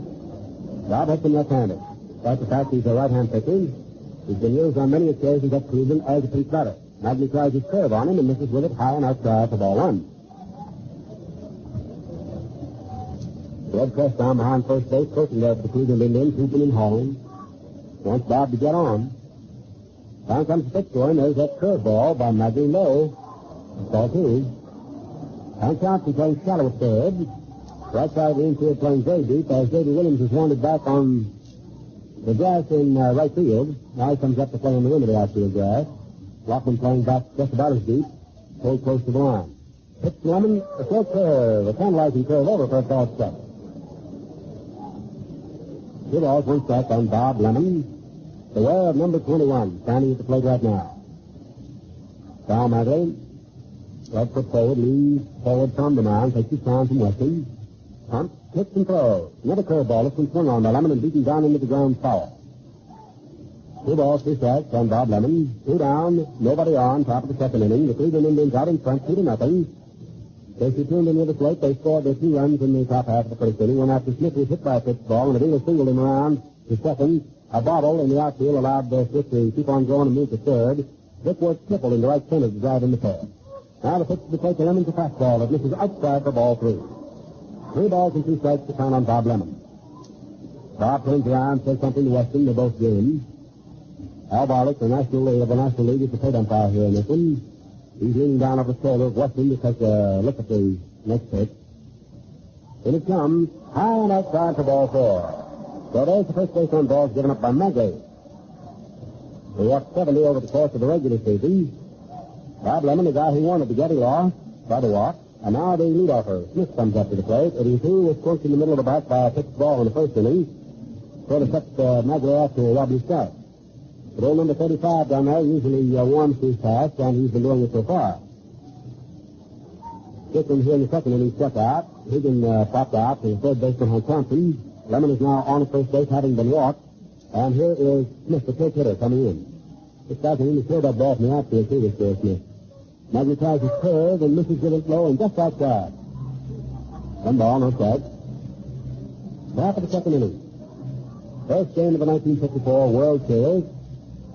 Bob has been left-handed. Despite the fact he's a right-hand pitcher, he's been used on many occasions at Cleveland as a pinch batter. Maggie tries his curve on him and misses with it high and outside for ball 1. Red Crest down behind first base, coaching there for the Cleveland Indians, hooping and hauling. Wants Bob to get on. Down comes the pitch to him. There's that curveball by Maggie low. Ball 2. Hank Thompson playing shallow at third. Right side of the infield playing very deep as J.D. Williams is wanted back on the grass in right field. Now he comes up to play on the rim of the outfield grass. Lockman playing back just about as deep. Pulled close to the line. Pitch to Lemon. A short curve. A tantalizing curve over for a ball step. 2 balls, 1 strike on Bob Lemon. Beware of number 21, standing at the plate right now. Sal Magley. Right foot forward, leads forward from the mound, takes his time from Weston. Pumps, hits and throws. Another curveball that's been swung on by Lemon and beaten down into the ground foul. 2 balls, 3 strikes on Bob Lemon. 2 down, nobody on, top of the second inning. The Cleveland Indians out in front, 2-0. Casey tuned in with the slate. They scored their 2 runs in the top half of the first inning when after Smith was hit by a pitch ball and the Beatles singled him around to second. A bobble in the outfield allowed Smith to keep on going and move to third. Vic Wertz tripled into right center to drive in the pair. Now the pitch to the plate to Lemon's a fastball that misses outside for ball 3. 3 balls and 2 strikes to count on Bob Lemon. Bob turns around, says something to Weston. They're both game. Al Barlick, the National League, is the plate umpire here in this one. He's leaning down over the shoulder of Weston to take a look at the next pitch. In it comes, high and outside for ball 4. So there's the first base on balls given up by Magley. He walked 70 over the course of the regular season. Bob Lemon, the guy who wanted to get, he lost by the walk. And now the leadofer, Smith, comes up to the plate. 82 was pushed in the middle of the bat by a pitched ball in the first inning. Sort of set Magley off to a wobbly start. But old number 35 down there usually warms his pass, and he's been doing it so far. Dixon here in the second inning struck out. Higgin popped out to the third baseman, Thompson. Lemon is now on at first base, having been walked. And here is Smith, the pitch hitter, coming in. This guy's in the third up ball from the outfield, too, this Smith. Magley tries his curve and misses with it low and just outside. 1 ball, no strike. Half of the second inning. First game of the 1954 World Series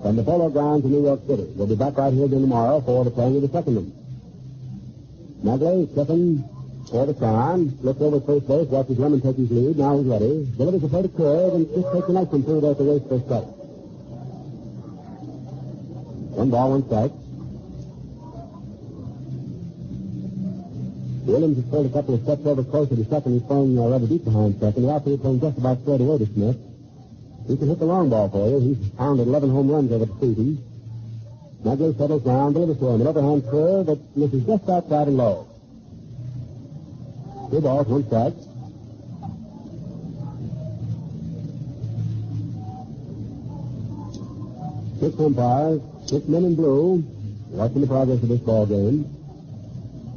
from the Polo Grounds in New York City. We'll be back right here again tomorrow for the playing of the second inning. Magley stepping for the sign, looks over at first base, watches Lemon take his lead. Now he's ready. Delivers a plate of curve and just takes a nice one through there to waste for strike. 1 ball, 1 strike. Williams has pulled a couple of steps over closer to second. He's playing rather deep behind second. The outfield playing just about straight away to Smith. He can hit the long ball for you. He's pounded 11 home runs over the season. Magley settles down, delivers to him. An overhand curve that misses just outside and low. 2 balls, 1 strike. Six umpires, 6 men in blue, watching the progress of this ball game.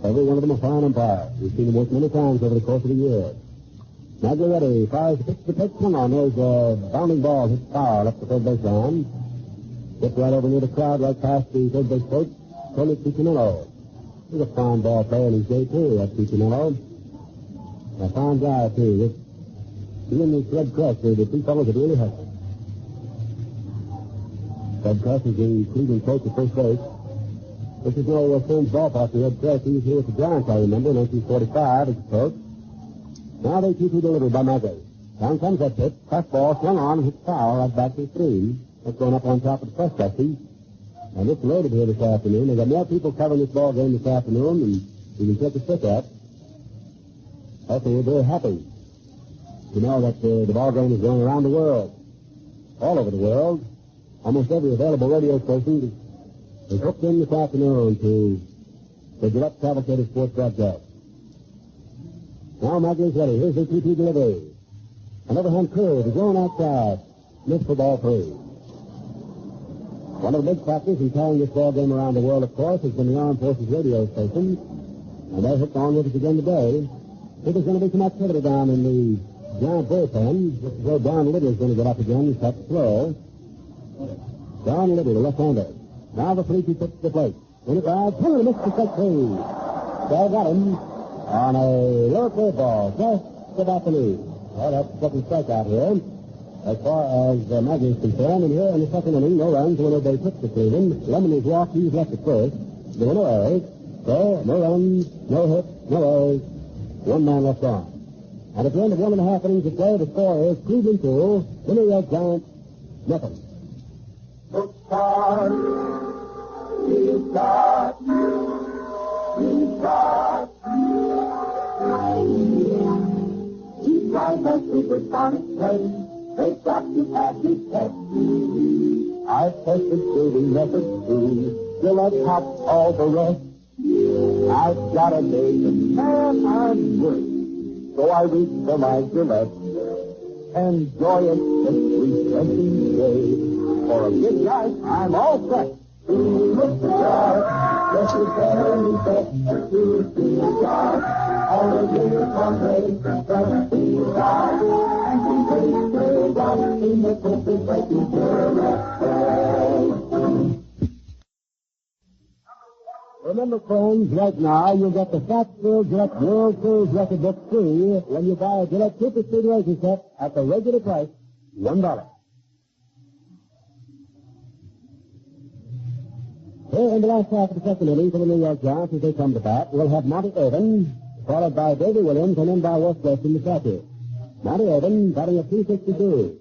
Every one of them a fine umpire. We've seen them work many times over the course of the year. Magley ready, fires the pitch to the pitch. Come on, there's a bounding ball hits foul up the third base line. Gets right over near the crowd, right past the third base coach, Tony Piccinello. He's a fine ball player in his day, too, that Piccinello. A fine guy, too. He and Fred Crest are the 2 fellows that really help him. Fred Crest is the Cleveland coach at first base. This is no Friends ballpark. Fred Crest, he was here with the Giants, I remember, in 1945 as a coach. Now they 2-2 delivered by Magley. Down comes that pitch. Fastball swung on, hits foul right back to the screen. That's going up on top of the first section. And it's loaded here this afternoon. They've got more people covering this ball game this afternoon than you can take a stick at. Also, we're very happy to know that the ball game is going around the world. All over the world. Almost every available radio station is hooked in this afternoon to the Gillette Cavalcade Sports broadcast. Now Magley's ready. Here's the 2-2 delivery. An overhand curve is going outside. Missed for ball 3. One of the big factors in carrying this ball game around the world, of course, has been the Armed Forces radio stations. And they're hooked on with us again today. I think there's going to be some activity down in the giant bullpen. This is where Don Liddy is going to get up again and start to throw. Don Liddy, the left-hander. Now the 3-2 pitch to the plate. In it by, Taylor missed the strike 3. They got him on a low curveball, just about the lead. Well, that's the second strikeout here, as far as Magley is concerned. And here in the second inning, no runs, no base hits to Cleveland. Lemon is walked, he's left at first. There were no errors. So, no runs, no hits, no errors. 1 man left on. And at the end of 1.5 innings of play, the score is Cleveland 2, the New York Giants, nothing. I tested shooting methods too. Gillette Hop, all the rest. I've got a name, man, I'm worth. So I reach for my Gillette. Enjoy it this refreshing day. For a good life, I'm all set. Look sharp, this is very best. To sharp, all the years from race, from the sharp. And we take the rock in the perfect breaking Remember, friends, right now you'll get the fat-filled Gillette World Series record book free when you buy a Gillette Super Speed razor set at the regular price, $1. Here in the last half of the second inning for the New York Giants as they come to bat, we'll have Monty Irvin, followed by Davey Williams, and then by West Weston the catcher. Monty Irvin batting at .262.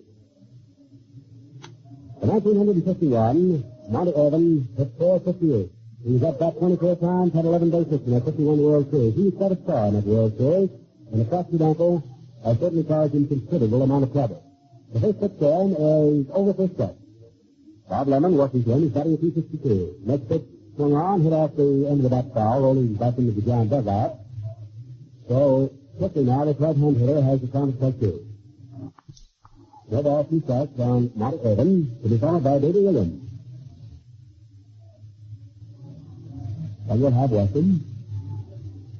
In 1951, Monty Irvin hit .458. He was at bat 24 times, had 11 base hits in that 51 World Series. He was quite a star in that World Series, and a fractured ankle has certainly caused him considerable amount of trouble. The first pitch then is over for strike. Bob Lemon, Washington, is batting at .262. Next pitch swung on, hit off the end of the bat foul, rolling back into the Giant dugout. So, quickly now, this right-hand hitter has the count of strike two. No ball, 2 strikes on Monty Irvin, to be followed by Davey Williams. And we'll have Weston.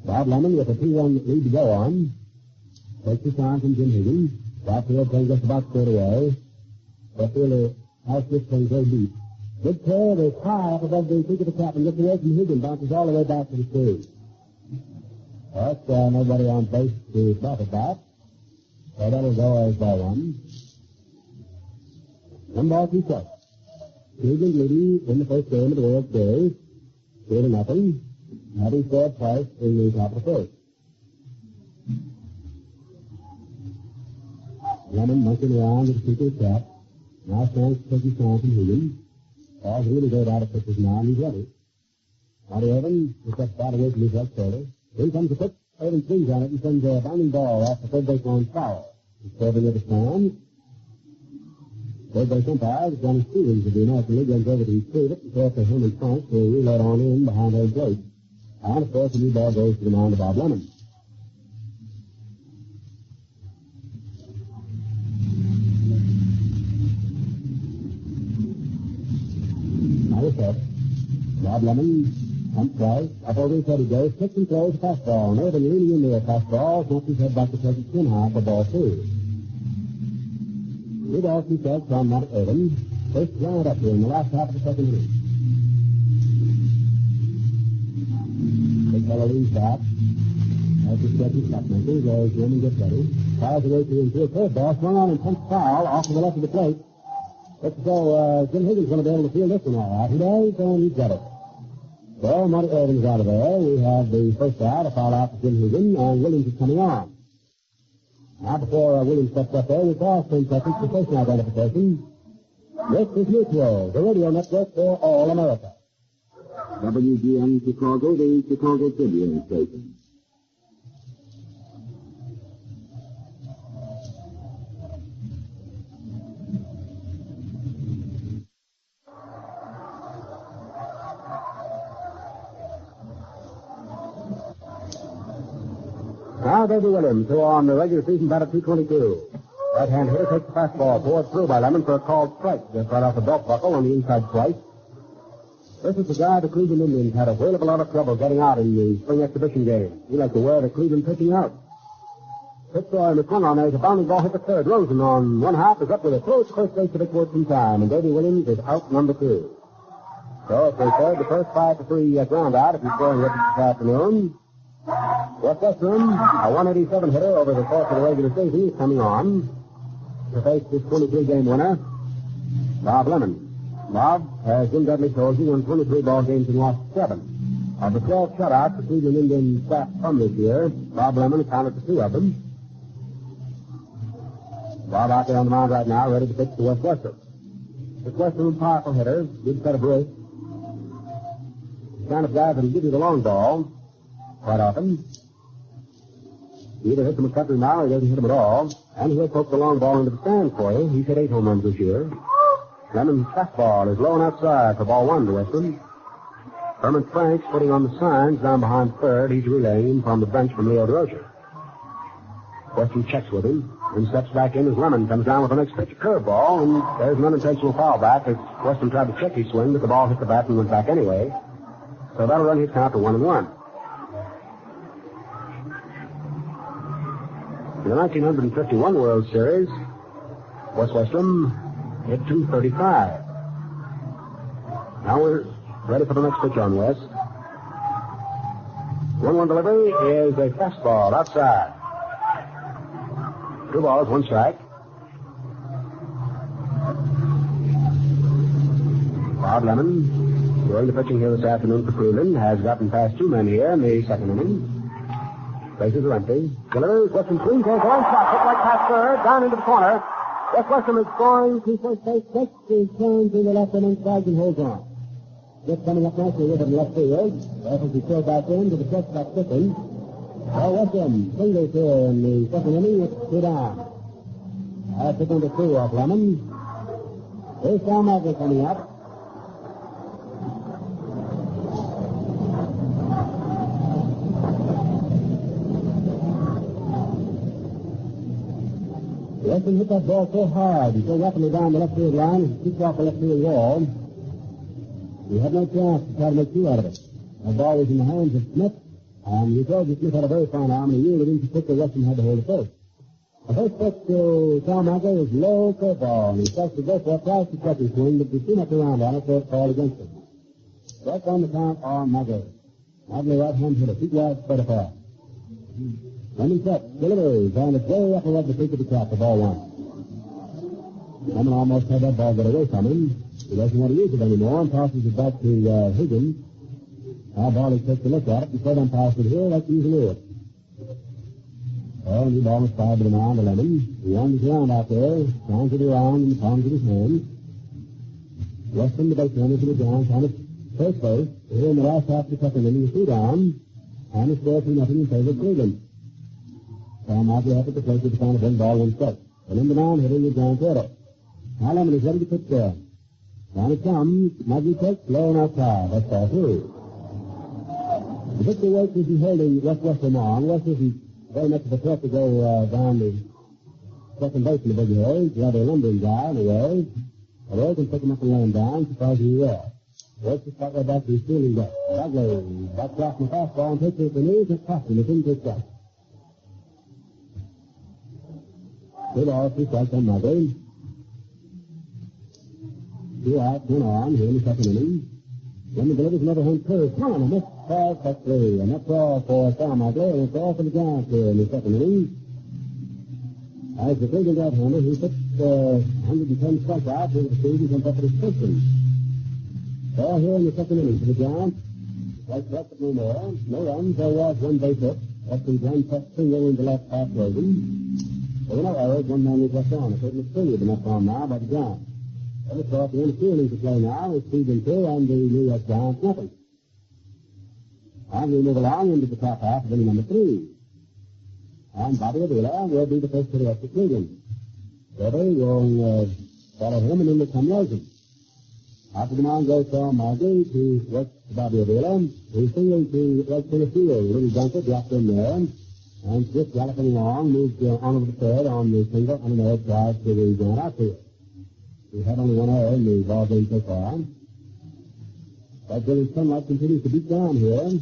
Bob Lemon with a 2-1 lead to go on. Takes his time from Jim Higgins. Outfield playing just about straight away. Outfield house this thing very deep. Good curve is high up above the peak of the cap and gets away from Higgins. Bounces all the way back to the stage. But nobody on base to stop it back. So that'll go as ball one. 1 ball, 2 strikes. Higgins leading in the first game of the World Series. 3-0, having scored twice in the top of the first. Lemon monkeying around with the peak of the cap. Now stands to take his time from Higgins. Ball's really good out of pitches now, and he's ready. Monty Irvin just up bat away from his left shoulder. In comes the pitch. Irvin swings on it and sends a bounding ball off the third baseline foul. He's serving with the stand. Third base umpire, Johnny Stevens of the American League, runs over to retrieve it and throw it to Herman Frank to reload on in behind home plate. And, of course, the new ball goes to the mound of Bob Lemon. Now the set. Bob Lemon pumps right. Up over his head he goes. Kicks and throws a fastball. And Irvin leaning into a fastball. Snaps his head back to take it chin high for ball 2. 2 balls, 2 strikes on Monty Irvin. First round up here in the last half of the second inning. Big fellow leans back. As the stretches shotmaker goes in and gets ready. Fires away to a third ball. Swung on and punched foul off to the left of the plate. Looks as though Jim Higgins is going to be able to field this one all right. He does, and he's got it. So Monty Irvin's out of there. We have the first out, a foul out for Jim Higgins, and Williams is coming on. Now, before Williams steps up there, we call 10 seconds for station identification. This is Mutual, the radio network for all America. WGN Chicago, the Chicago Tribune station. Now, Davey Williams, who on the regular season batted .222. Right-hand hitter takes the fastball forward through by Lemon for a called strike. Just right off the belt buckle on the inside slice. This is the guy the Cleveland Indians had a whale of a lot of trouble getting out in the spring exhibition game. He liked to wear the Cleveland pitching out. Pitch in the swung on there. A bounding ball hit the third. Rosen on one half is up with a throw to first base to Vic Wertz in time. And Davey Williams is out number 2. So if they third, the first 5-3 ground out if he's scoring with this afternoon. West Western, a 187 hitter over the course of the regular season, is coming on to face this 23-game winner, Bob Lemon. Bob, as Jim Dudley told you, won 23 ball games and lost 7. Of the 12 shutouts the Cleveland Indians sat from this year, Bob Lemon accounted for 2 of them. Bob out there on the mound right now, ready to pitch to West Western. This Western, powerful hitter, good set of wrist. The kind of guy that'll give you the long ball quite often. He either hits him a country mile or he doesn't hit him at all. And he'll poke the long ball into the stand for you. He's hit 8 home runs this year. Lemon's fastball is low and outside for ball 1 to Western. Herman Frank's putting on the signs down behind third. He's relaying from the bench from Leo Durocher. Weston checks with him, then steps back in as Lemon comes down with the next pitch, a curveball, and there's an unintentional foul back as Weston tried to check his swing, but the ball hit the bat and went back anyway. So that'll run his count to 1-1. In the 1951 World Series, Wes Westrum hit .235. Now we're ready for the next pitch on West. 1-1 delivery is a fastball outside. 2 balls, 1 strike. Bob Lemon, going to pitching here this afternoon for Cleveland, has gotten past 2 men here in the second inning. Bases are empty. Delivers, Weston swings, goes on shot, hit right past third, down into the corner. Wes Westrum is going to first base, takes his turn to the left and inside and holds on. Just coming up nicely with him left field. As he throws back in to the shortstop Dickens. Well, Westrum singles here in the second inning with 2 down. That's the number 2 off Lemon. Here's Sal Magler coming up. Weston hit that ball so hard and so rapidly down the left field line and kicked off the left field wall. He had no chance to try to make 2 out of it. The ball was in the hands of Smith, and he told you Smith had a very fine arm, and he yielded him to pick the Weston had to hold the first. The first pitch to Sal Magler is low curveball, and he starts to go for a tries to check his swing, but there's too much around on it, so it's called against him. Strike on the count on Magler. Magler right-hand hitter, 2 yards spread apart. Lemon set, delivers, and it's way up above the peak of the cap, the ball 1. Lemon almost had that ball get away from him. He doesn't want to use it anymore and tosses it back to Higgins. Now Barley takes a look at it and said umpires it here like he's a it. Well, and the ball was fired to the mound to Lemon. He wanders around out there, turns it around in the palms of his hands. Weston, the base runner, to the ground, on his first base. Here in the last half of the second inning, he's 2 down, and it's 4-2 in favor of Cleveland. Sal Magler up at the plate with the count of 1 ball, 1 strike. The number 9 hitting is John Turtle. Now Lemon is ready to pitch there. Down it comes. Maggie takes low and outside. That's all through. Victor Wertz is holding Wes Westrum on. Wes isn't very much of a threat to go down the second base in the big area. He's rather a lumbering guy in a way. A road can pick him up and lay him down, surprisingly well. Wertz is right back to his fielding back. Magler backs off the fastball and takes it with the knees and costs him. It's in good strike. 2 balls, 2 strikes on Magler. 2 out, 1 on here in the second inning. Then the delivers another home curve. Come on, a missed pass by 3. And that's all for Sal Magler, and it's all for the Giants here in the second inning. As the Cleveland right-hander, he pitched 110 strikeouts over the season, comes up with his first one. So here in the second inning for the Giants, right left at no more. No runs, there was 1 base hit. That's the grand touch single into left half Rosen. There were no errors, 1 man was left on. It couldn't have been left on now by the Giants. Well, it's off the infield to play now. It's 2-2, and the New York Giants nothing. And we move along into the top half of inning number 3. And Bobby Avila will be the first hitter up to Cleveland. Bobby will follow him, and then will come Rosen. After the mound goes Sal Magler to work Bobby Avila. He's singling to right center field. Little Dunker dropped in there. And Swift galloping along, moves on over the third on the single, and an error drive to the ground outfield. We had only 1 error in the ball game so far. But Billy Sunlight continues to beat down here.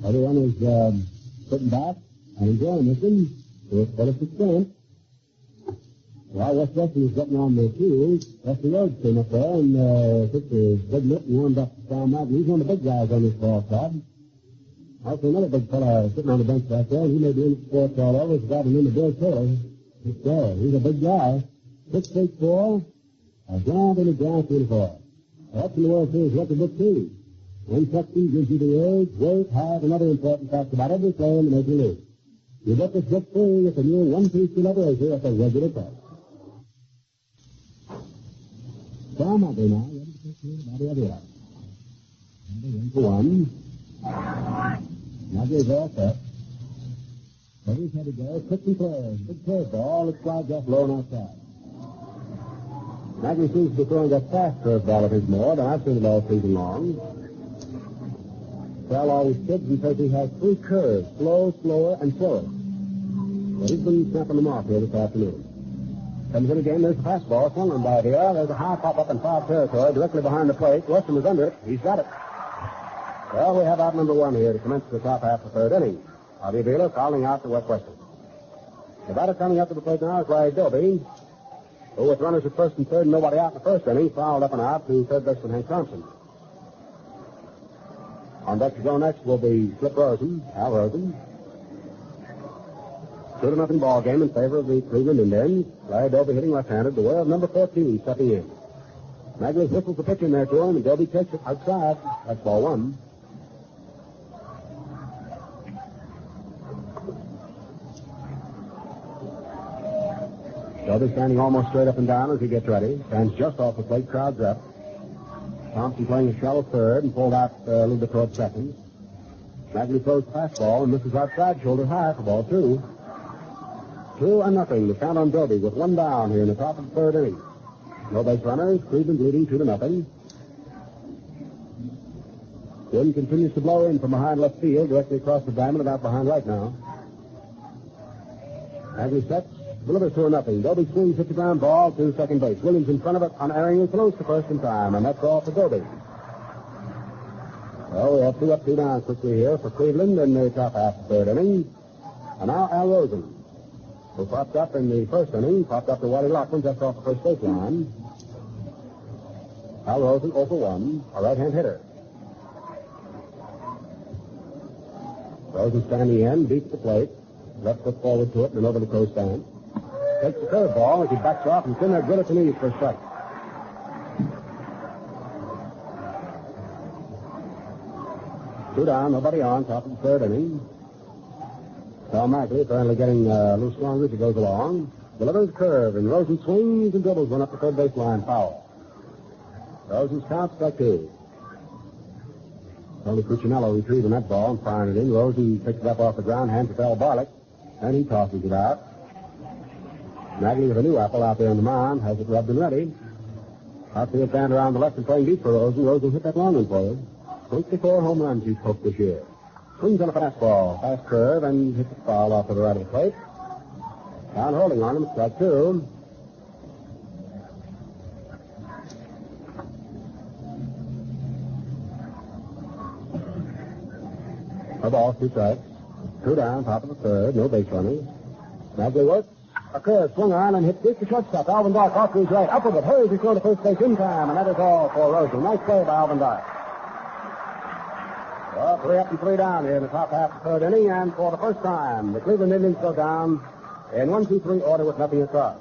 Everyone is sitting back and enjoying this one to its fullest extent. While Wes Western is getting on the field, Dusty Rhodes came up there and took the big mitt and warmed up Sal Magler. He's one of the big guys on this ball club. Also another big fella sitting on the bench back there, and he may be in the sports all over. He's got him in the Bill Taylor. He's a big guy. 6'4", a giant in a giant uniform. That's in the World Series record book, too. One section gives you the age, weight, height, and other important facts about every player in the Major League. You get this book free with a new one-piece collaboration at the regular price. Sal Magler now, ready to take care of Bobby Avila. Number 1 for 1. Magler's all set. So he's had to go. Quick and clear. Big curveball. It slides up low and outside. Magley seems to be throwing that fast curveball of his more than I've seen it all season long. Sal always kids and says he has 3 curves, slow, slower, and slower. Well, he's been snapping them off here this afternoon. Comes in again, there's the fastball, swung on by here. There's a high pop-up in foul territory directly behind the plate. Weston is under it. He's got it. Well, we have out number 1 here to commence the top half of the 3rd inning. Bobby Wheeler fouling out to West Weston. The batter coming up to the plate now is Larry Doby, who with runners at first and third and nobody out in the first inning, fouled up and out to third baseman Hank Thompson. On deck to go next will be Flip Rosen, Al Rosen. 2-0 ball game in favor of the Cleveland Indians. Larry Doby hitting left-handed. The world number 14 stepping in. Magley whistles the pitch in there to him, and Doby takes it outside. That's ball 1. Doby standing almost straight up and down as he gets ready. Stands just off the plate, crowds up. Thompson playing a shallow third and pulled out a little bit toward second. Magley throws the fastball and misses outside, shoulder high for ball 2. 2-0. The count on Doby with 1 down here in the top of the 3rd inning. No base runners. Cleveland leading 2-0. Wind continues to blow in from behind left field, directly across the diamond, about behind right now. Magley sets. Delivers 2-0. Doby swings, hits the ground ball to second base. Williams in front of it, unerringly throws to first in time, and that's all for Doby. Well, we have 2 up, 2 down quickly here for Cleveland in the top half of the 3rd inning. And now Al Rosen, who popped up in the 1st inning, popped up to Willie Lockman just off the first baseline. Al Rosen 0 for 1, a right-hand hitter. Rosen standing in, beats the plate, left foot forward to it and over the coast stand. Takes the curveball as he backs off and it's in there good at the knees for a strike. Two down, nobody on, top of the 3rd inning. Sal Magley apparently getting a little stronger as he goes along. Delivers curve, and Rosen swings and dribbles one up the third baseline, foul. Rosen's count, strike 2. Tony Cuccinello retrieving that ball and firing it in. Rosen picks it up off the ground, hands it to Al Barlick, and he tosses it out. Magley with a new apple out there on the mound, has it rubbed and ready. Outfield stand around the left and playing deep for Rosen. Rosen hit that long one for him. 24 home runs he's poked this year. Swings on a fastball, fast curve, and hits the foul off to the right of the plate. Down holding on him, strike 2. A ball, 2 strikes. 2 down, top of the 3rd, no base runners. Magley works. A curve swung on and hit deep to shortstop. Alvin Dart off to his right. Up with it. Hurries to throw to first base in time, and that is all for Rosen. Nice play by Alvin Dart. Well, 3 up and 3 down here in the top half of the 3rd inning, and for the first time, the Cleveland Indians go down in 1-2-3 order with nothing across.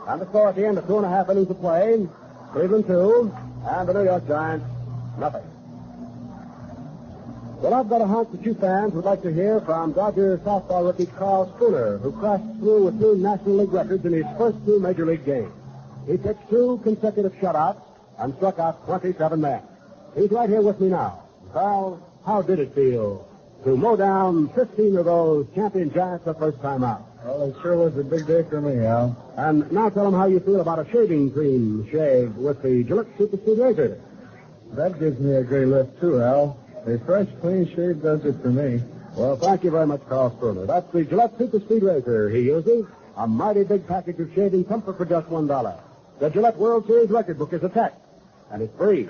And the score at the end of 2.5 innings of play, Cleveland 2, and the New York Giants nothing. Well, I've got a hunch that you fans would like to hear from Dodger softball rookie Carl Spooner, who crashed through with 2 National League records in his first 2 Major League games. He pitched 2 consecutive shutouts and struck out 27 men. He's right here with me now. Carl, how did it feel to mow down 15 of those champion Giants the first time out? Well, it sure was a big day for me, Al. And now tell them how you feel about a shaving cream shave with the Gillette Super Speed Razor. That gives me a great lift, too, Al. A fresh, clean shave does it for me. Well, thank you very much, Carl Spooner. That's the Gillette Super Speed Razor he uses. A mighty big package of shaving comfort for just $1. The Gillette World Series record book is attached, and it's free.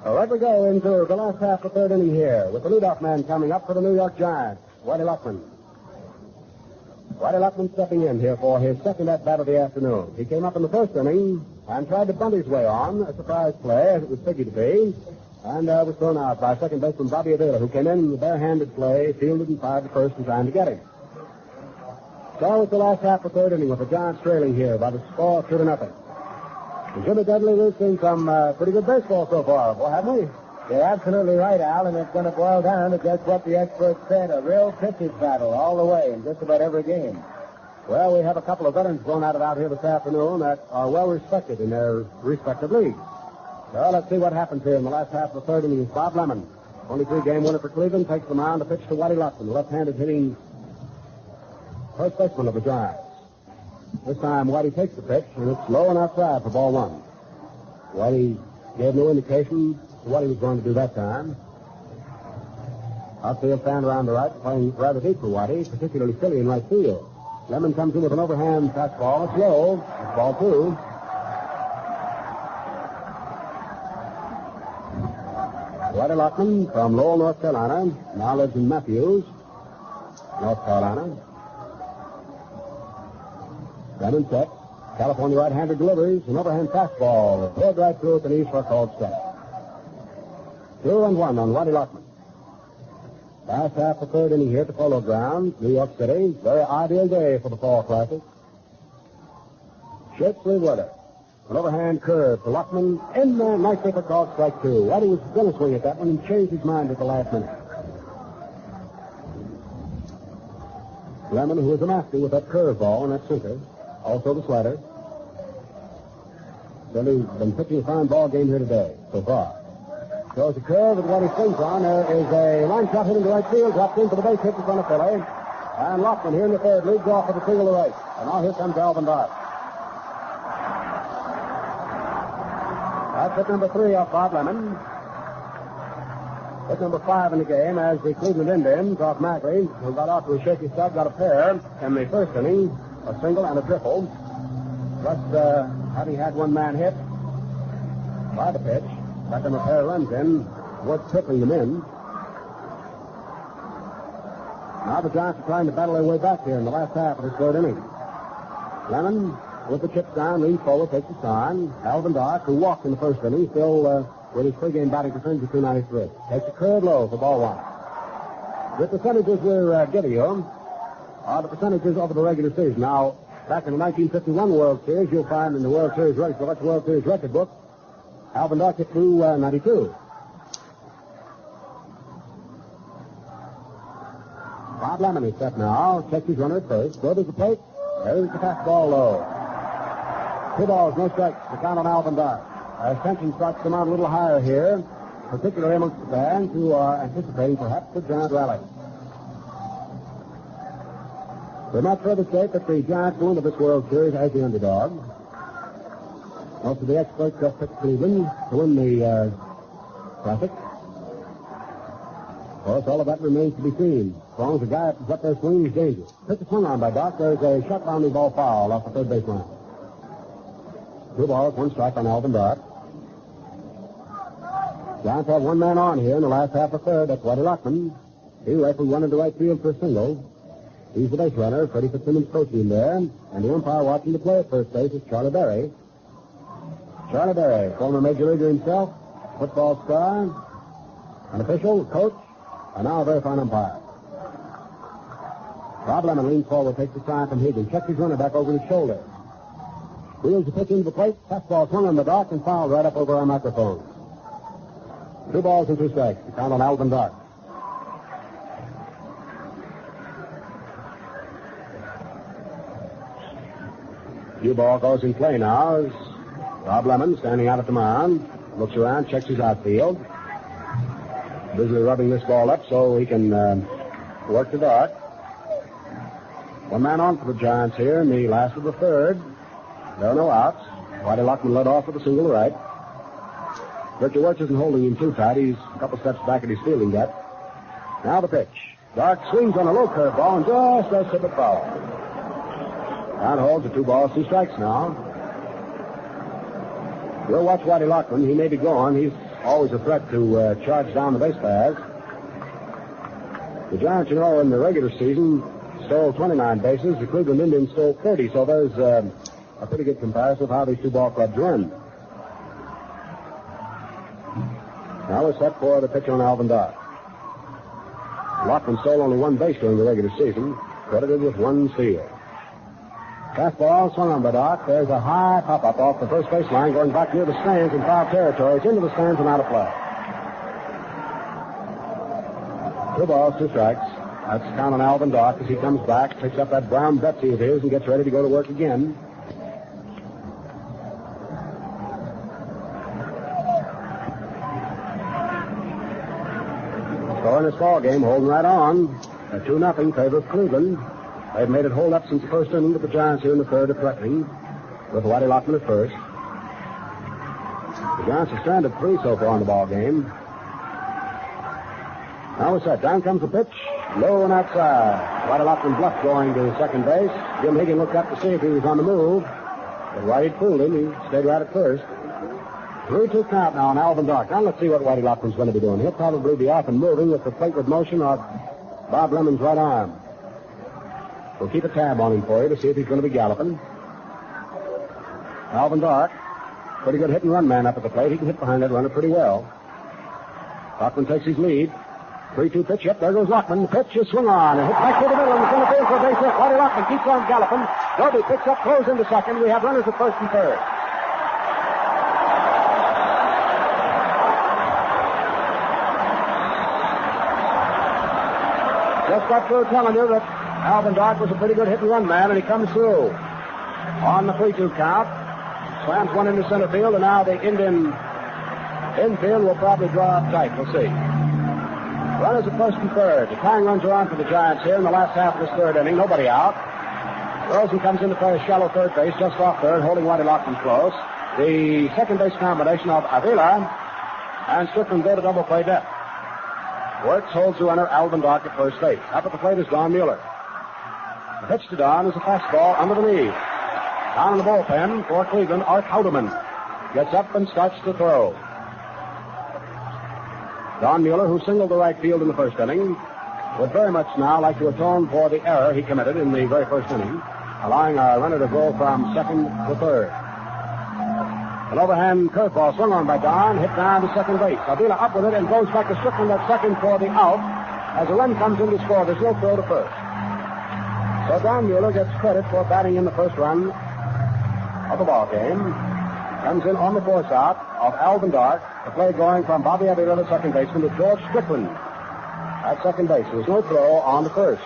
All right, we go into the last half of the 3rd inning here with the leadoff man coming up for the New York Giants, Whitey Luckman. Whitey Luckman stepping in here for his second at-bat of the afternoon. He came up in the 1st inning and tried to bunt his way on, a surprise play, as it was figured to be, and was thrown out by second baseman Bobby Avila, who came in the bare-handed play, fielded and fired the first in time to get him. So it's the last half of the 3rd inning with the Giants trailing here by the score of 2-0. And Jimmy Dudley, we've seen some pretty good baseball so far, boy, haven't we? You're absolutely right, Al, and it's going to boil down to just what the experts said, a real pitcher's battle all the way in just about every game. Well, we have a couple of veterans blown out here this afternoon that are well respected in their respective leagues. So let's see what happens here in the last half of the 3rd inning. Bob Lemon, 23-game winner for Cleveland, takes the mound to pitch to Whitey Luckman, the left-handed hitting first baseman of the Giants. This time, Whitey takes the pitch, and it's low and outside for ball one. Whitey gave no indication of what he was going to do that time. Outfield stand around the right, playing rather deep for Whitey, particularly Philly in right field. Lemon comes in with an overhand fastball. It's low. It's ball two. Whitey Lockman from Lowell, North Carolina, now lives in Matthews, North Carolina. Lemon set. California right-hander delivers an overhand fastball. Pulled right through at the knees for a called strike. 2-1 on Whitey Lockman. Last half the third inning here at the Polo Grounds, New York City. Very ideal day for the Fall Classic. Shapely weather. An overhand curve to Lockman. In there, nicely for called strike two. Whitey was going to swing at that one and changed his mind at the last minute. Lemon, who was a master with that curveball and that sinker, also the slider. Billy's been pitching a fine ball game here today, so far. Throws a curve at what he swings on. There is a line shot hitting the right field, dropped in for the base hit in front of Philly. And Lockman here in the third leads off with a single to right. And now here comes Alvin Dart. That's hit number 3 off Bob Lemon. Hit number 5 in the game as the Cleveland Indians off Mackley, who got off to a shaky start, got a pair in the first inning, a single and a triple. Plus, having had one man hit by the pitch, got them a pair of runs in, worth tripling them in. Now the Giants are trying to battle their way back here in the last half of the third inning. Lemon, with the chips down, leans forward, takes the sign. Alvin Dart, who walked in the first inning, still with his pregame batting percentage of .293. Takes a curve low for ball one. The percentages we're giving you are the percentages over the regular season. Now, back in the 1951 World Series, you'll find in the World Series record book, Alvin Dart hit .292. Bob Lemon is set now. Checks his runner at first. Go to the plate. There's the fastball low. 2 balls, no strikes. The count on Alvin Dart. As tension starts to come out a little higher here, particularly amongst the fans who are anticipating perhaps a Giant rally. We might further state that the Giants go into this World Series as the underdog. Most of the experts have picked Cleveland to win the Classic. Of course, all of that remains to be seen. As long as the guy is up there swinging, he's dangerous. Pitch a swing on by Doc. There's a shot bounding ball foul off the third base line. 2 balls, 1 strike on Alvin Dart. Giants have one man on here in the last half of third. That's Whitey Lockman. He rifled one into right field for a single. He's the base runner. Freddie Fitzsimmons coaching there. And the umpire watching the play at first base is Charlie Berry. Charlie Berry, former major leaguer himself, football star, an official, coach, and now a very fine umpire. Bob Lemon leans forward, takes the sign from Higgins, checks his runner back over his shoulder. Wheels the pitch into the plate, fastball swung on the Dart and fouled right up over our microphone. 2 balls and 2 strikes. The count on Alvin Dart. Cue ball goes in play now as Bob Lemon, standing out at the mound, looks around, checks his outfield. Busily rubbing this ball up so he can work the Dart. One man on for the Giants here in the last of the third. There are no outs. Whitey Lockman led off with a single to right. Vic Wertz isn't holding him too tight. He's a couple steps back at his fielding depth. Now the pitch. Dart swings on a low curve ball and just does hit the foul. Count holds the 2 balls, 2 strikes now. We'll watch Whitey Lockman. He may be gone. He's always a threat to charge down the base paths. The Giants, you know, in the regular season stole 29 bases. The Cleveland Indians stole 30, so there's a pretty good comparison of how these 2 ball clubs run. Now we're set for the pitch on Alvin Dart. Lockman stole only 1 base during the regular season, credited with 1 steal. Fastball swung on by Dart. There's a high pop-up off the first base line going back near the stands in foul territory. It's into the stands and out of play. 2 balls, 2 strikes. That's count on Alvin Dart as he comes back, picks up that brown Betsy of his and gets ready to go to work again. Score in this ball game, holding right on. A 2-0 favor of Cleveland. They've made it hold up since the first inning, but the Giants here in the third are threatening with Whitey Lockman at first. The Giants have stranded 3 so far in the ball game. Now it's set. Down comes the pitch. Low and outside. Whitey Lockman bluffed going to second base. Jim Higgin looked up to see if he was on the move. But Whitey fooled him. He stayed right at first. 3-2 count now on Alvin Dart. Now let's see what Whitey Lockman's going to be doing. He'll probably be off and moving with the plateward motion of Bob Lemon's right arm. We'll keep a tab on him for you to see if he's going to be galloping. Alvin Dart, pretty good hit and run man up at the plate. He can hit behind that runner pretty well. Lockman takes his lead. 3-2 pitch. Yep, there goes Lockman. The pitch is swung on. And hit back to the middle in the center field for a base hit. Whitey Lockman keeps on galloping. Doby picks up, throws into second. We have runners at first and third. Just got through telling you that Alvin Dart was a pretty good hit and run man, and he comes through on the 3-2 count. Slams one into center field, and now the Indian infield will probably draw up tight. We'll see. Runners at first and third. The tying runs are on for the Giants here in the last half of this third inning. Nobody out. Rosen comes in to play a shallow third base, just off third, holding Whitey Lockman close. The second base combination of Avila and Strickland go to double play depth. Wertz holds the runner Alvin Dart at first base. Up at the plate is Don Mueller. The pitch to Don is a fastball under the knee. Down in the bullpen for Cleveland, Art Houdeman gets up and starts to throw. Don Mueller, who singled the right field in the first inning, would very much now like to atone for the error he committed in the very first inning, allowing our runner to go from second to third. An overhand curveball swung on by Don, hit down to second base. Avila up with it and goes back to Strickland at second for the out. As a run comes in to score, there's no throw to first. So Don Mueller gets credit for batting in the first run of the ball game. Comes in on the force out of Alvin Dart. The play going from Bobby Avila, the second baseman, to George Strickland at second base. There's no throw on the first.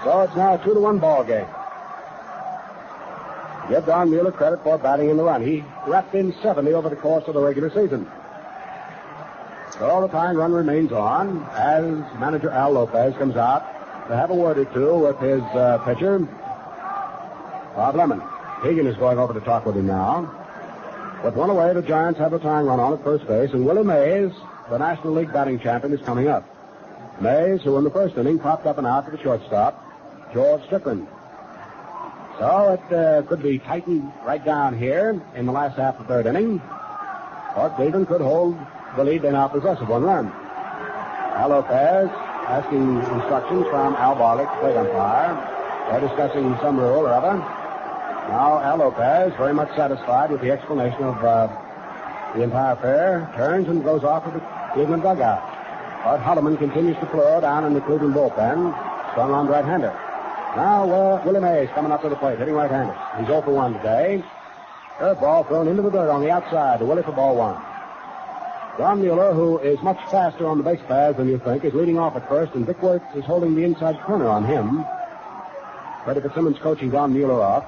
So it's now a 2-1 ball game. Give Don Mueller credit for batting in the run. He wrapped in 70 over the course of the regular season. So the tying run remains on as manager Al Lopez comes out to have a word or two with his pitcher, Bob Lemon. Higgin is going over to talk with him now. With one away, the Giants have a tying run on at first base, and Willie Mays, the National League batting champion, is coming up. Mays, who in the first inning popped up and out to the shortstop, George Strickland. So it could be tightened right down here in the last half of the third inning, or Cleveland could hold the lead and now possess of 1 run. Al Lopez asking instructions from Al Barlick, plate umpire. They're discussing some rule or other. Now Al Lopez, very much satisfied with the explanation of the entire affair, turns and goes off to the Cleveland dugout. Art Houdeman continues to throw down in the Cleveland bullpen, strung on right-hander. Now Willie Mays coming up to the plate, hitting right-handers. He's 0 for 1 today. Curveball thrown into the dirt on the outside to Willie for ball 1. Don Mueller, who is much faster on the base paths than you think, is leading off at first, and Vic Wertz is holding the inside corner on him. Freddie Fitzsimmons coaching Don Mueller off.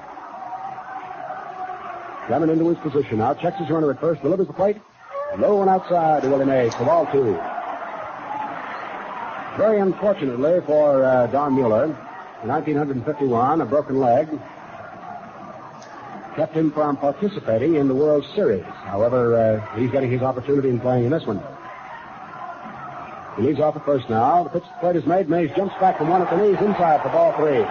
Lemon into his position now, checks his runner at first, delivers the plate. Low and outside to Willie Mays for ball 2. Very unfortunately for Don Mueller, in 1951, a broken leg kept him from participating in the World Series. However, he's getting his opportunity in playing in this one. He leads off at first now. The pitch to the plate is made. Mays jumps back from one at the knees inside for ball 3.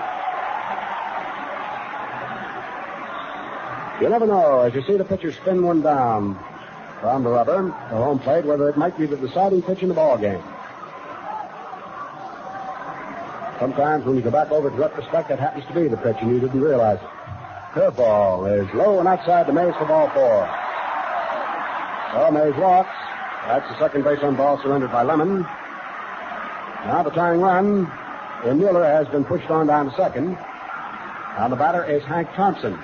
You never know, as you see the pitcher spin one down from the rubber to home plate, whether it might be the deciding pitch in the ball game. Sometimes when you go back over to retrospect, that happens to be the pitch and you didn't realize it. Curveball is low and outside to Mays for ball 4. So Mays walks. That's the second base on ball surrendered by Lemon. Now the tying run in Mueller has been pushed on down to second. Now the batter is Hank Thompson.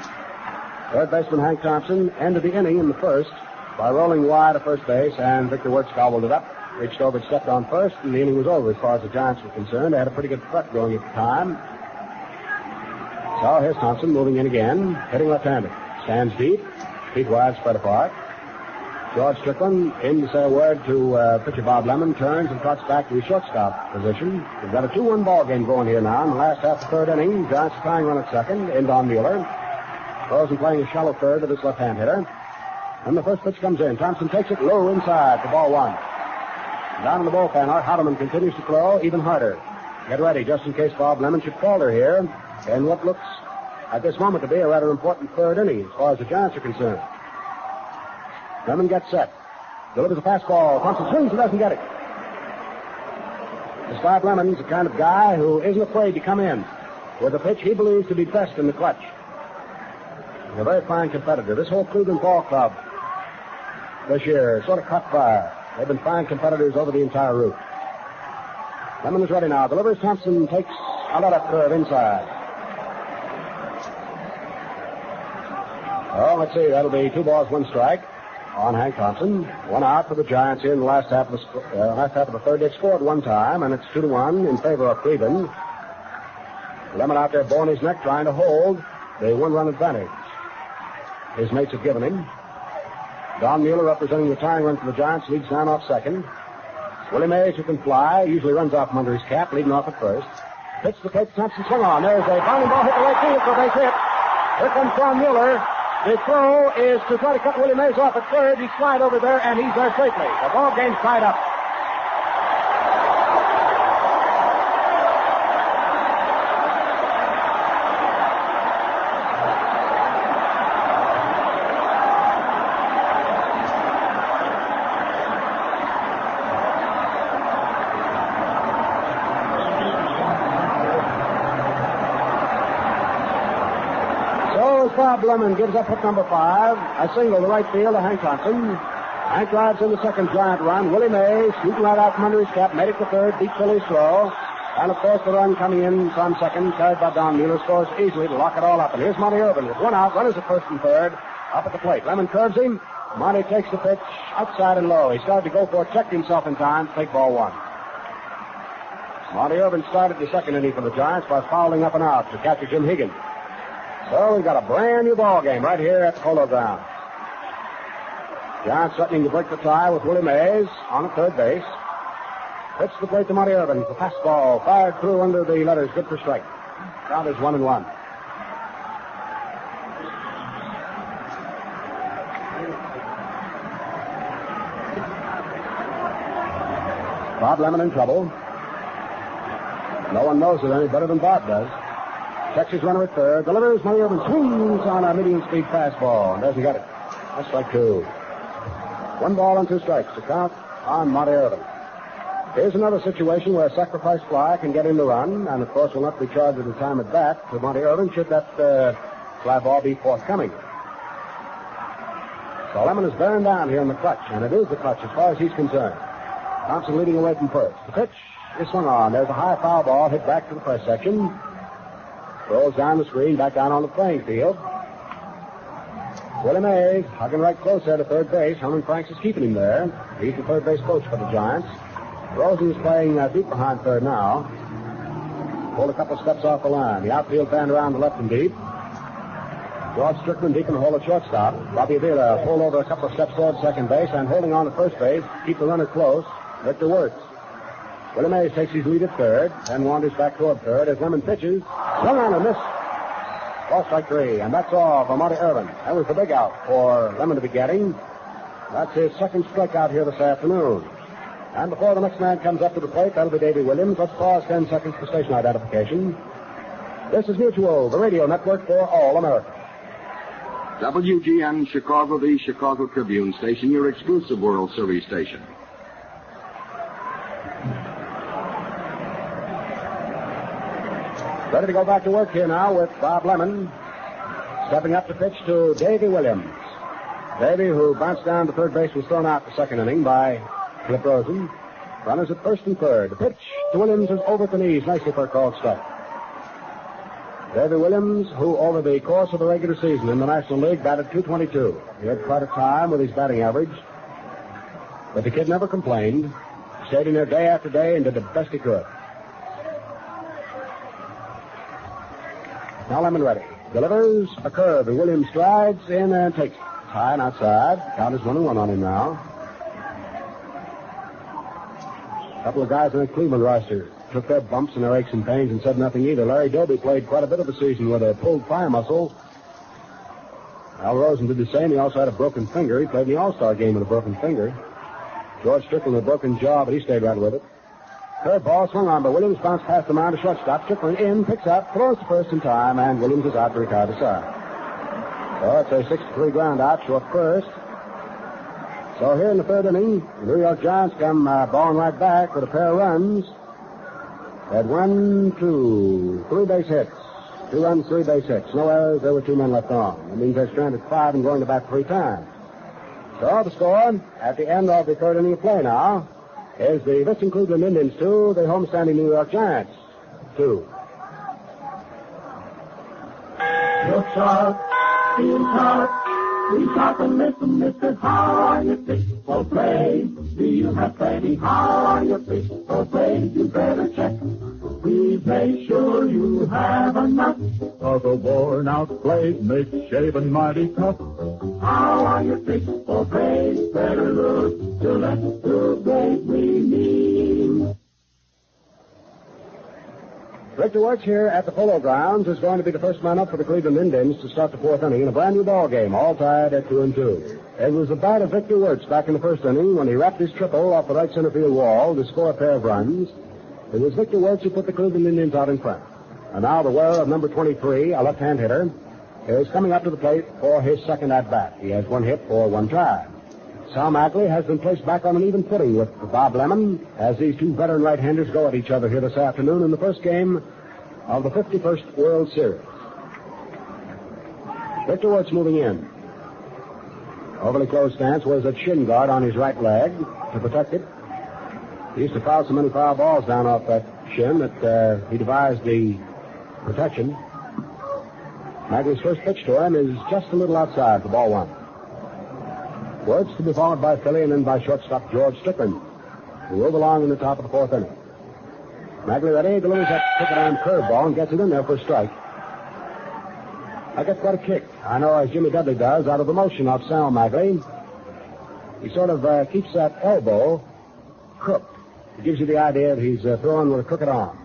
Third baseman Hank Thompson ended the inning in the first by rolling wide at first base, and Victor Wertz gobbled it up, reached over and stepped on first, and the inning was over as far as the Giants were concerned. They had a pretty good threat going at the time. So here's Thompson moving in again, hitting left-handed. Stands deep, feet wide, spread apart. George Strickland in to say a word to pitcher Bob Lemon, turns and trots back to his shortstop position. We've got a 2-1 ball game going here now in the last half of the third inning. Giants tying run at second, in on Mueller. Rosen playing a shallow third with his left-hand hitter. And the first pitch comes in. Thompson takes it low inside for ball one. Down in the bullpen, Art Hardeman continues to throw even harder. Get ready, just in case Bob Lemon should falter here in what looks at this moment to be a rather important third inning as far as the Giants are concerned. Lemon gets set. Delivers a fastball. Thompson swings and doesn't get it. This Bob Lemon's the kind of guy who isn't afraid to come in with a pitch he believes to be best in the clutch. He's a very fine competitor. This whole Cleveland ball club this year sort of caught fire. They've been fine competitors over the entire route. Lemon is ready now. Delivers. Thompson takes a let-up curve inside. Oh, let's see. That'll be 2 balls, 1 strike on Hank Thompson. 1 out for the Giants here in the last half of the third. They've scored 1 time, and it's 2-1 in favor of Cleveland. Lemon out there bowing his neck, trying to hold the 1-run advantage his mates have given him. Don Mueller, representing the tying run for the Giants, leads down off second. Willie Mays, who can fly, usually runs off from under his cap, leading off at first. Pitch the plate, Thompson swung on. There's a bounding ball hit the right field for a base hit. Here comes Don Mueller. The throw is to try to cut Willie Mays off at third. He slide over there, and he's there safely. The ball game's tied up. Bob Lemon gives up hit number 5. A single to right field to Hank Thompson. Hank drives in the second Giant run. Willie Mays shooting right out from under his cap, made it to third, beat Philly's throw. And, of course, the run coming in from second, carried by Don Mueller, scores easily to lock it all up. And here's Monty Irvin with 1 out. Runners at first and third. Up at the plate. Lemon curves him. Monty takes the pitch outside and low. He started to go for it, checked himself in time to take ball 1. Monty Irvin started the second inning for the Giants by fouling up and out to catcher Jim Higgins. So we've got a brand new ball game right here at Polo Grounds. Giants threatening to break the tie with Willie Mays on at third base. Pitch the plate to Monty Irvin. The fastball fired through under the letters, good for strike. Count is 1-1. Bob Lemon in trouble. No one knows it any better than Bob does. Checks his runner at third. Delivers. Monty Irvin swings on a medium-speed fastball and doesn't get it. That's strike 2. 1 ball and 2 strikes to count on Monty Irvin. Here's another situation where a sacrifice fly can get in the run, and, of course, will not be charged with the time at bat to Monty Irvin should that fly ball be forthcoming. So Lemon is bearing down here in the clutch, and it is the clutch as far as he's concerned. Thompson leading away from first. The pitch is swung on. There's a high foul ball hit back to the press section. Rolls down the screen, back down on the playing field. Willie Mays hugging right close there to third base. Herman Franks is keeping him there. He's the third base coach for the Giants. Rosen is playing deep behind third now. Pulled a couple steps off the line. The outfield fanned around the left and deep. George Strickland deep in the hole at shortstop. Bobby Avila pulled over a couple of steps toward second base and holding on to first base, keep the runner close. Victor Wertz. Willie Mays takes his lead at third and wanders back toward third as Lemon pitches. Swung on and missed. Ball strike 3, and that's all for Monty Irvin. That was the big out for Lemon to be getting. That's his second strikeout here this afternoon. And before the next man comes up to the plate, that'll be Davy Williams. Let's pause 10 seconds for station identification. This is Mutual, the radio network for all America. WGN Chicago, the Chicago Tribune station, your exclusive World Series station. Ready to go back to work here now with Bob Lemon. Stepping up to pitch to Davy Williams. Davy, who bounced down to third base, was thrown out the second inning by Flip Rosen. Runners at first and third. The pitch to Williams is over the knees, nicely for a called strike. Davy Williams, who over the course of the regular season in the National League batted .222. He had quite a time with his batting average. But the kid never complained. Stayed in there day after day and did the best he could. Now Lemon ready. Delivers a curve, and Williams strides in and takes it. high and outside. Count is 1-1 on him now. A couple of guys in the Cleveland roster took their bumps and their aches and pains and said nothing either. Larry Doby played quite a bit of the season with a pulled thigh muscle. Al Rosen did the same. He also had a broken finger. He played in the All-Star game with a broken finger. George Strickland with a broken jaw, but he stayed right with it. Curveball swung on by Williams, bounced past the mound to shortstop. Strickland in, picks up, throws to first in time, and Williams is out to retire the side. So it's a 6-3 ground out, short first. So here in the third inning, the New York Giants come balling right back with a pair of runs. At 1, 2, 3 base hits. 2 runs, 3 base hits. No errors, there were 2 men left on. That means they're stranded 5 and going to bat 3 times. So the score at the end of the third inning of play now is the visiting Cleveland Indians 2, the homestanding New York Giants 2. Look sharp, feel sharp, be sharp and listen, mister. How are you fit for play? Do you have plenty? How are you fit for play? You better check. Please make sure you have enough of a worn-out blade makes shaving mighty tough. How are you fit for play? Better look to let the blade we need. Victor Wertz here at the Polo Grounds is going to be the first man up for the Cleveland Indians to start the fourth inning in a brand new ball game, all tied at 2-2. It was the bat of Victor Wertz back in the first inning when he wrapped his triple off the right center field wall to score a pair of runs. It was Victor Wertz who put the Cleveland Indians out in front. And now the wearer of number 23, a left-hand hitter, is coming up to the plate for his second at-bat. He has 1 hit for 1 try. Sal Magley has been placed back on an even footing with Bob Lemon as these 2 veteran right-handers go at each other here this afternoon in the first game of the 51st World Series. Victor Wertz moving in. Overly closed stance, wears a shin guard on his right leg to protect it. He used to foul so many foul balls down off that shin that he devised the protection. Magley's first pitch to him is just a little outside for ball 1. Wertz to be followed by Philly and then by shortstop George Strickland, who move along in the top of the fourth inning. Magley ready, delivers that ticket-arm curveball and gets it in there for a strike. I get quite a kick. I know as Jimmy Dudley does out of the motion of Sal Magley. He sort of keeps that elbow crooked. It gives you the idea that he's throwing with a crooked arm.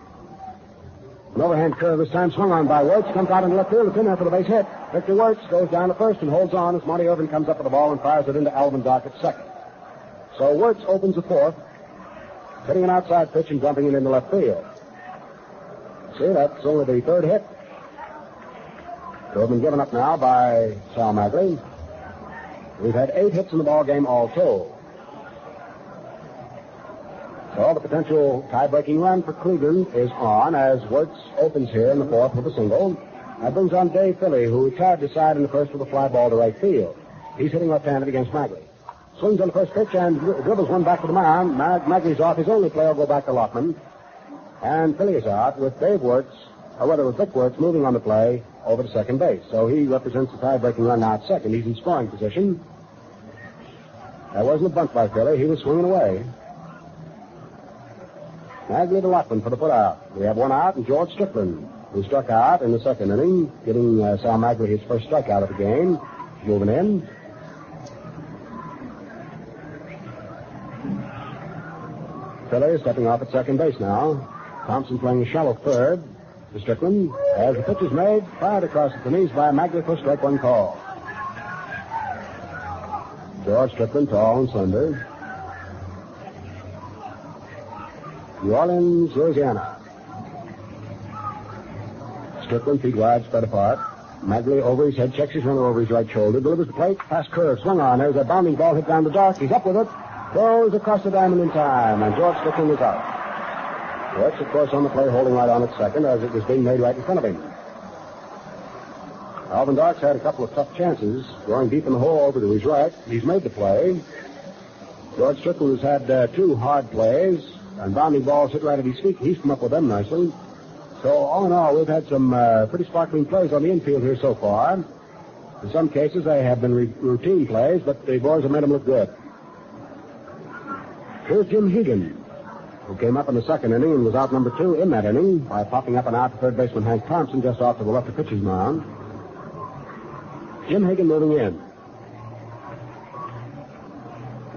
An overhand curve this time swung on by Wertz, comes out in left field, it's in there for the base hit. Victor Wertz goes down to first and holds on as Monty Irvin comes up with the ball and fires it into Alvin Dart at second. So Wertz opens the fourth, hitting an outside pitch and dumping it into left field. See, that's only the third hit to have been given up now by Sal Magley. We've had 8 hits in the ball game all told. So the potential tie-breaking run for Cleveland is on as Wertz opens here in the fourth with a single. That brings on Dave Philly, who tied the side in the first with a fly ball to right field. He's hitting left-handed against Magley. Swings on the first pitch and dribbles one back to the mound. Magley's off. His only play will go back to Lockman. And Philly is out with Vic Wertz moving on the play over to second base. So he represents the tie-breaking run now at second. He's in scoring position. That wasn't a bunt by Philly. He was swinging away. Magley to Lockman for the put out. We have 1 out, and George Strickland, who struck out in the second inning, getting Sal Magley his first strikeout of the game, moving in. Philly is stepping off at second base now. Thompson playing a shallow third to Strickland. As the pitch is made, fired across the knees by Magley for strike 1 call. George Strickland, tall and slender. New Orleans, Louisiana. Strickland, feet wide, spread apart. Magley over his head, checks his runner over his right shoulder, delivers the plate, pass curve, swung on. There's a bounding ball hit down the dark. He's up with it, throws across the diamond in time, and George Strickland is out. Wertz, of course, on the play, holding right on at second as it was being made right in front of him. Alvin Dart's had a couple of tough chances, going deep in the hole over to his right. He's made the play. George Strickland has had 2 hard plays, and bounding balls hit right at his feet. He's come up with them nicely. So, all in all, we've had some pretty sparkling plays on the infield here so far. In some cases, they have been routine plays, but the boys have made them look good. Here's Jim Hegan, who came up in the second inning and was out number 2 in that inning by popping up and out to third baseman Hank Thompson just off to the left of pitcher's mound. Jim Hegan moving in.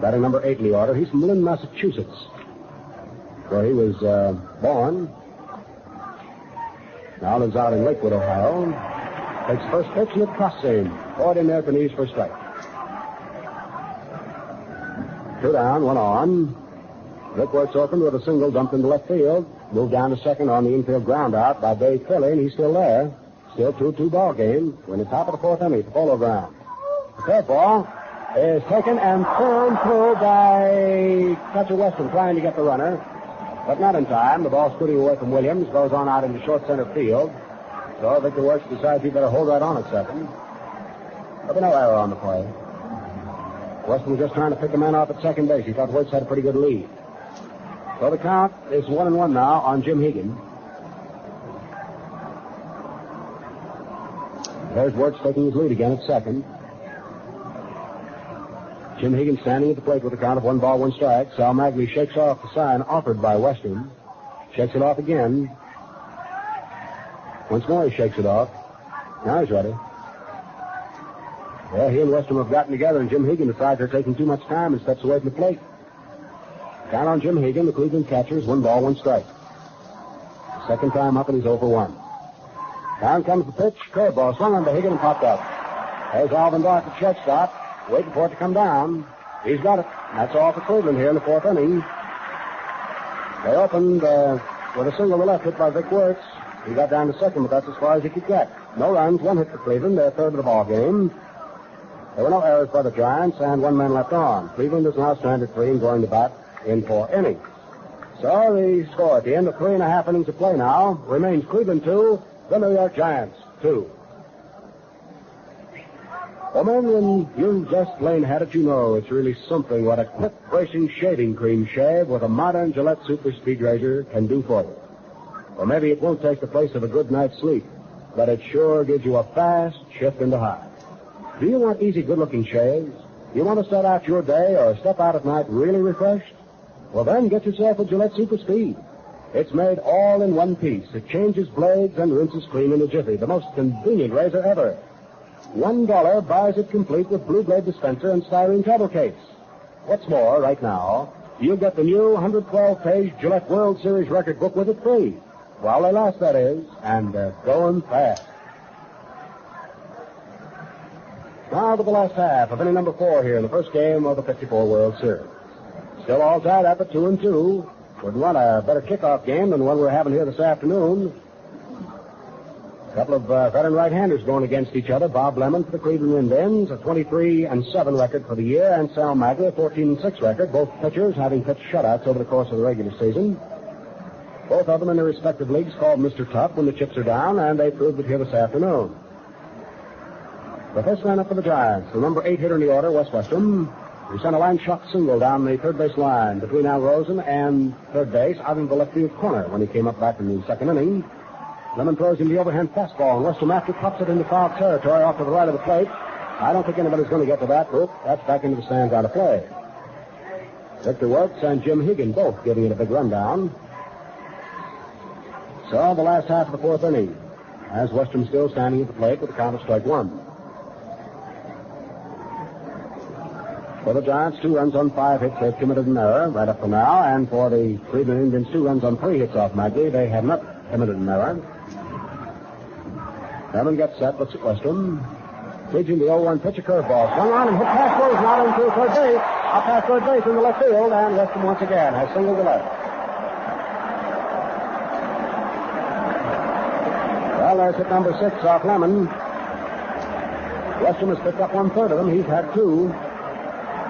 batting number 8 in the order. He's from Lynn, Massachusetts, where he was born. Now lives out in Lakewood, Ohio. Takes first pitch and it crosses him. Forward in there for knees for a strike. 2 down, 1 on. Vic Wertz opened with a single dumped into left field. Moved down to second on the infield ground out by Dave Philly, and he's still there. Still 2-2 ball game. We're in the top of the 4th inning at the Polo Grounds. The curveball is taken and thrown through by Catcher Weston, trying to get the runner, but not in time. The ball scooting away from Williams, goes on out into short center field. So Victor Wertz decides he better hold right on at second. There'll be no error on the play. Weston was just trying to pick a man off at second base. He thought Wertz had a pretty good lead. So the count is 1-1 now on Jim Hegan. There's Wertz taking his lead again at second. Jim Hegan standing at the plate with a count of 1 ball, 1 strike. Sal Magley shakes off the sign offered by Weston. Shakes it off again. Once more he shakes it off. Now he's ready. Yeah, he and Weston have gotten together, and Jim Hegan decides they're taking too much time and steps away from the plate. Count on Jim Hegan, the Cleveland catcher, is 1 ball, 1 strike. Second time up, and he's 0-for-1. Down comes the pitch. Curveball swung on to Hegan and popped up. There's Alvin Dart at shortstop, waiting for it to come down. He's got it. That's all for Cleveland here in the 4th inning. They opened with a single to left hit by Vic Wertz. He got down to second, but that's as far as he could get. No runs, 1 hit for Cleveland. They're third of the ball game. There were no errors by the Giants, and 1 man left on. Cleveland is now stranded 3 and going to bat in 4 innings. So the score at the end of 3.5 innings of play now remains Cleveland 2, the New York Giants 2. Well, men, when you've just plain had it, you know it's really something what a quick bracing shaving cream shave with a modern Gillette Super Speed Razor can do for you. Or maybe it won't take the place of a good night's sleep, but it sure gives you a fast shift into high. Do you want easy, good-looking shaves? You want to start out your day or step out at night really refreshed? Well, then get yourself a Gillette Super Speed. It's made all in one piece. It changes blades and rinses clean in a jiffy. The most convenient razor ever. $1 buys it complete with Blue Blade dispenser and styrene travel case. What's more, right now, you'll get the new 112-page Gillette World Series record book with it free. While they last, that is, and they're going fast. Now to the last half of inning number 4 here in the first game of the 54 World Series. Still all tied up at 2-2. Wouldn't want a better kickoff game than the one we're having here this afternoon. A couple of veteran right-handers going against each other. Bob Lemon for the Cleveland Indians, a 23-7 record for the year, and Sal Magley, a 14-6 record. Both pitchers having pitched shutouts over the course of the regular season. Both of them in their respective leagues called Mr. Tough when the chips are down, and they proved it here this afternoon. The first man up for the Giants, the number 8 hitter in the order, Wes Westrum. He sent a line shot single down the third base line between Al Rosen and third base out in the left field corner when he came up back in the second inning. Lemon throws him the overhand fastball, and Westrum after pops it into foul territory off to the right of the plate. I don't think anybody's going to get to that, Luke. That's back into the stands out of play. Victor Wertz and Jim Hegan both giving it a big rundown. So the last half of the 4th inning, as Westrum still standing at the plate with a count of strike 1. For the Giants, 2 runs on 5 hits. They've committed an error right up to now. And for the Cleveland Indians, 2 runs on 3 hits off Magley. They have not committed an error. Lemon gets set, looks at Westrum. Feeding the 0-1 pitch, a curveball. Swung on and hit past those, not into third base. Up past third base in the left field, and Westrum once again has singled to left. Well, there's hit number 6 off Lemon. Westrum has picked up 1/3 of them. He's had 2.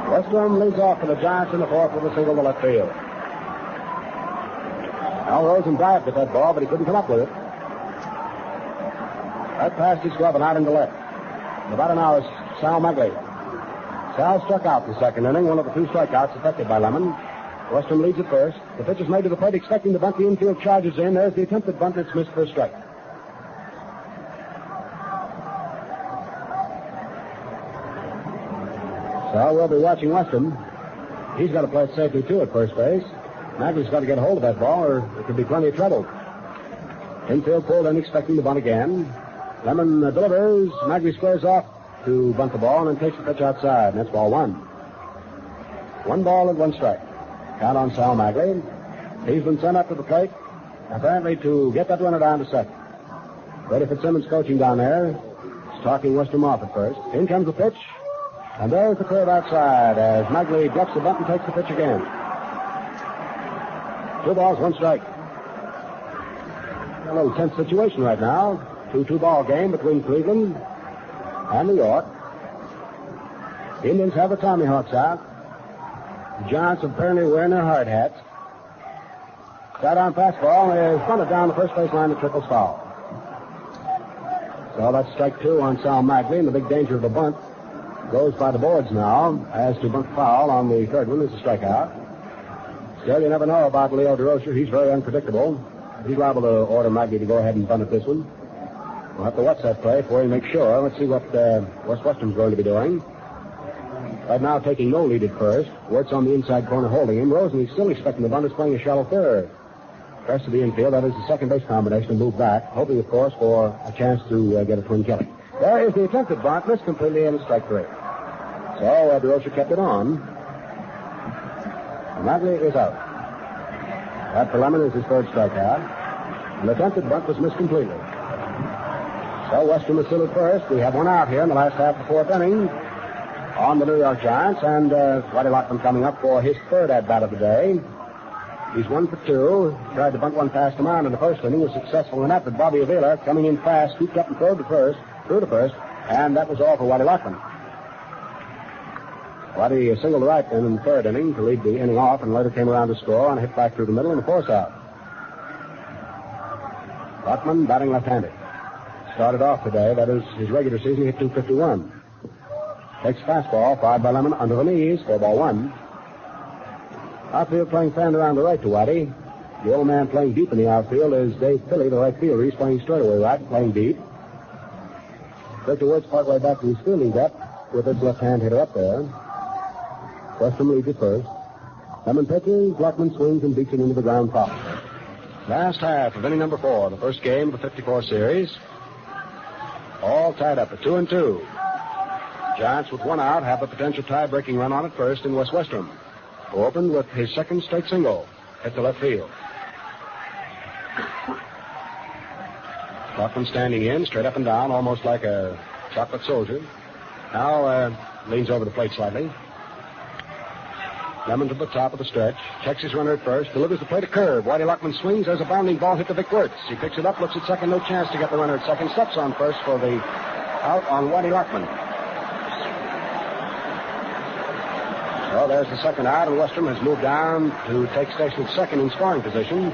Westrum leads off for the Giants in the 4th with a single to left field. Al Rosen dived at that ball, but he couldn't come up with it. Right past his glove and out into left. In about an hour is Sal Magley. Sal struck out in the second inning, one of the 2 strikeouts affected by Lemon. Westrum leads at first. The pitch is made to the plate, expecting the bunt. The infield charges in. There's the attempted bunt. It's missed for a strike. So we'll be watching Westrum. He's got to play it safely, too, at first base. Magley's got to get a hold of that ball, or there could be plenty of trouble. Infield pulled in, expecting the bunt again. Lemon delivers. Magley squares off to bunt the ball and then takes the pitch outside, and that's ball 1. 1 ball and 1 strike. Count on Sal Magley. He's been sent up to the plate, apparently to get that runner down to second. Freddie Fitzsimmons coaching down there. He's talking Western off at first. In comes the pitch. And there's the curve outside as Magley ducks the bunt and takes the pitch again. 2 balls, 1 strike. A little tense situation right now. 2-2 ball game between Cleveland and New York. The Indians have the Tommy Hawks out. The Giants apparently wearing their hard hats. That on fastball is bunted down the first base line and triples foul. So that's strike 2 on Sal Magley, and the big danger of the bunt goes by the boards now. As to bunt foul on the third one is a strikeout. Still, you never know about Leo Durocher. He's very unpredictable. He's liable to order Magley to go ahead and bunt at this one. We'll have to watch that play before we make sure. Let's see what West Western's going to be doing. Right now, taking no lead at first. Wertz on the inside corner holding him. Rosen is still expecting the bunt, is playing a shallow third. Rest of the infield, that is the second base combination, to move back, hoping, of course, for a chance to get a twin killing. There is the attempted bunt, missed completely, and strike 3. So Durocher kept it on. And Magley is out. That for Lemon is his third strikeout. And the attempted bunt was missed completely. So Western is still at first. We have 1 out here in the last half of the 4th inning on the New York Giants, and Waddy Lockman coming up for his 3rd at-bat of the day. He's 1 for 2. Tried to bunt one past him on in the first inning. Was successful in that, but Bobby Avila coming in fast, scooped up and threw to first, and that was all for Waddy Lockman. Waddy singled right in the 3rd inning to lead the inning off, and later came around to score on a hit back through the middle and a force out. Lockman batting left-handed. Started off today, that is his regular season, hit .251. Takes fastball, fired by Lemon under the knees, 4-1. Outfield playing fan around the right to Waddy. The old man playing deep in the outfield is Dave Philly, the right fielder. He's playing straightaway right, playing deep. Victor Wertz partway back to his fielding depth with his left-hand hitter up there. Western leads at first. Lemon pitches, Lockman swings and beats it into the ground foul. Last half of inning number 4, the first game of the 54 series. All tied up at 2-2. Giants with 1 out have a potential tie-breaking run on at first in West Western, who opened with his second straight single hit to left field. Lockman standing in, straight up and down, almost like a chocolate soldier. Now leans over the plate slightly. Lemon to the top of the stretch. Checks his runner at first. Delivers the plate a curve. Waddy Lockman swings. There's a bounding ball hit to Vic Wertz. He picks it up, looks at second. No chance to get the runner at second. Steps on first for the out on Waddy Lockman. So there's the second out, and Western has moved down to take station at second in scoring position.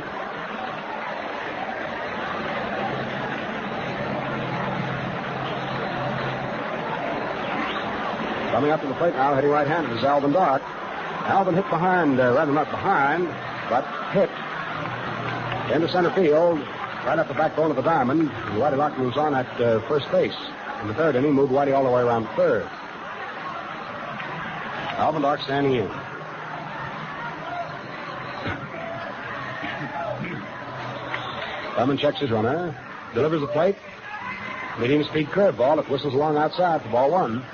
Coming up to the plate now, hitting right-handed, is Alvin Dart. Alvin hit behind, rather not behind, but hit into center field, right up the backbone of the diamond. And Waddy Lockman was on at first base. In the 3rd inning, moved Waddy all the way around the 3rd. Alvin Dart standing in. Lemon checks his runner, delivers the plate, medium speed curveball. It whistles along outside for ball 1.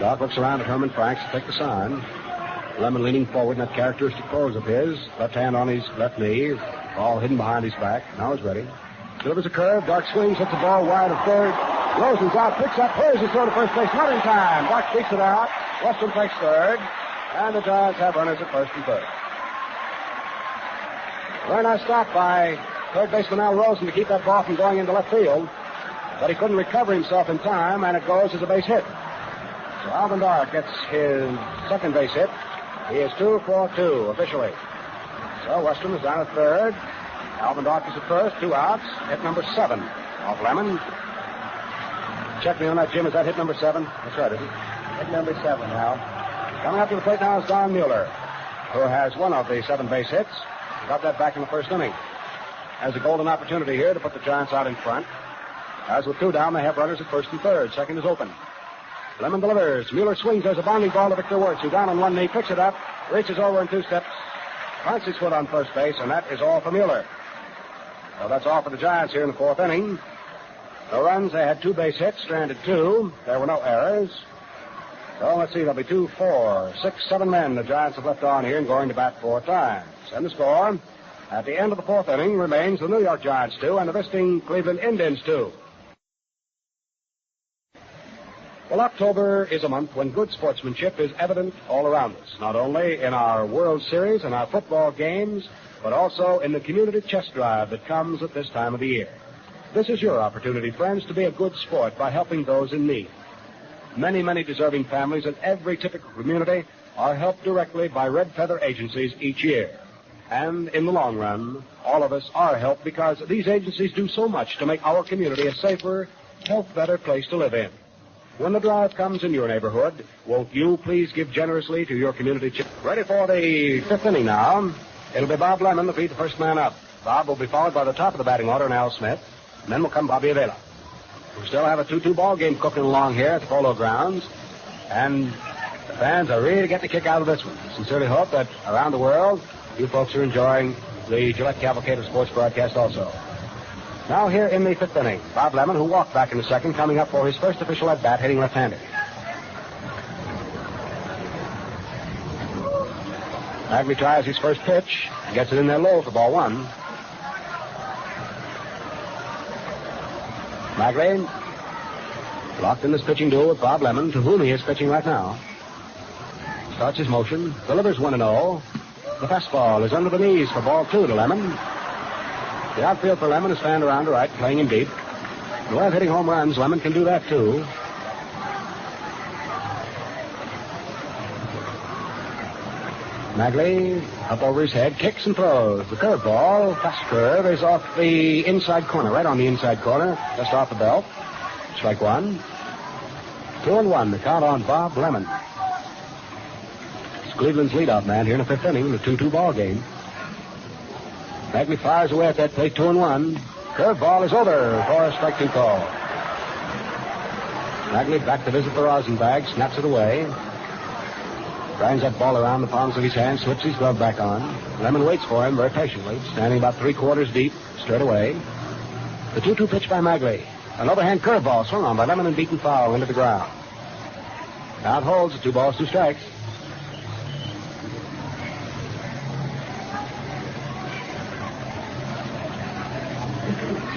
Doc looks around at Herman Franks to take the sign. Lemon leaning forward in that characteristic pose of his, left hand on his left knee, ball hidden behind his back. Now he's ready. Delivers a curve. Dart swings, hits the ball wide of third. Rosen's out, picks up, plays his throw to first base. Not in time. Dart beats it out. Western takes third. And the Giants have runners at first and third. Very nice stop by third baseman Al Rosen to keep that ball from going into left field. But he couldn't recover himself in time, and it goes as a base hit. So Alvin Dart gets his second base hit. He is 2 for 2 officially. So Western is down at third. Alvin Dart is at first, 2 outs. Hit number 7 off Lemon. Check me on that, Jim. Is that hit number 7? That's right, isn't it? Hit number 7, Al. Coming up to the plate now is Don Mueller, who has one of the 7 base hits. Got that back in the first inning. Has a golden opportunity here to put the Giants out in front. As with 2 down, they have runners at first and third. Second is open. Lemon delivers. Mueller swings. There's a bounding ball to Victor Wertz, who down on one knee, picks it up, reaches over in 2 steps, plants his foot on first base, and that is all for Mueller. So that's all for the Giants here in the 4th inning. No runs. They had 2 base hits, stranded 2. There were no errors. So let's see. There'll be 2, 4, 6, 7 men the Giants have left on here and going to bat 4 times. And the score at the end of the 4th inning remains the New York Giants 2 and the visiting Cleveland Indians 2. Well, October is a month when good sportsmanship is evident all around us, not only in our World Series and our football games, but also in the community chest drive that comes at this time of the year. This is your opportunity, friends, to be a good sport by helping those in need. Many, many deserving families in every typical community are helped directly by Red Feather agencies each year. And in the long run, all of us are helped because these agencies do so much to make our community a safer, health better place to live in. When the drive comes in your neighborhood, won't you please give generously to your community chest? Ready for the 5th inning now. It'll be Bob Lemon to be the first man up. Bob will be followed by the top of the batting order and Al Smith. And then will come Bobby Avila. We still have a 2-2 ball game cooking along here at the Polo Grounds. And the fans are really getting a kick out of this one. I sincerely hope that around the world, you folks are enjoying the Gillette Cavalcade of Sports broadcast also. Now here in the 5th inning, Bob Lemon, who walked back in the 2nd, coming up for his first official at-bat, hitting left-handed. Magley tries his first pitch, gets it in there low for ball 1. Magley locked in this pitching duel with Bob Lemon, to whom he is pitching right now. Starts his motion, delivers 1-0. The fastball is under the knees for ball 2 to Lemon. The outfield for Lemon is fanned around to right, playing him deep. The way of hitting home runs, Lemon can do that too. Magley up over his head, kicks and throws. The curveball, fast curve, is off the inside corner, right on the inside corner, just off the belt. Strike 1. 2-1, the count on Bob Lemon. It's Cleveland's leadoff man here in the 5th inning, the 2-2 ball game. Magley fires away at that plate, 2-1. Curveball is over for a strike 2 call. Magley back to visit the Rosenbag, snaps it away. Grinds that ball around the palms of his hands, slips his glove back on. Lemon waits for him very patiently, standing about 3/4 deep, straight away. The 2-2 pitch by Magley. An overhand curveball swung on by Lemon and beaten foul into the ground. Count holds at 2 balls, 2 strikes.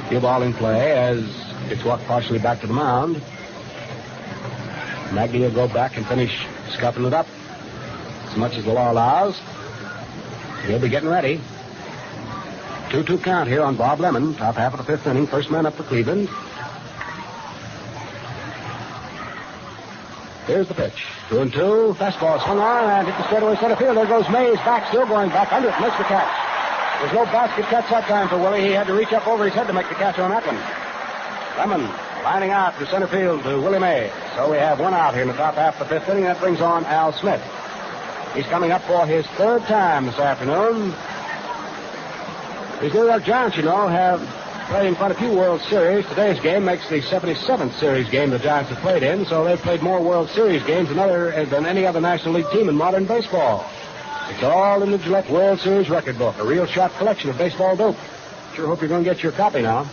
Cue ball in play as it's walked partially back to the mound. Magley will go back and finish scuffing it up as much as the law allows. He'll be getting ready. 2-2 count here on Bob Lemon, top half of the 5th inning, first man up for Cleveland. Here's the pitch. 2-2, fastball swung on and hit the straightaway center field. There goes Mays, back, still going back under it, missed the catch. There's no basket catch that time for Willie. He had to reach up over his head to make the catch on that one. Lemon lining out to center field to Willie Mays. So we have 1 out here in the top half of the 5th inning. That brings on Al Smith. He's coming up for his 3rd time this afternoon. These New York Giants, you know, have played in quite a few World Series. Today's game makes the 77th Series game the Giants have played in, so they've played more World Series games than any other National League team in modern baseball. It's all in the Gillette World Series record book, a real sharp collection of baseball dope. Sure hope you're going to get your copy now.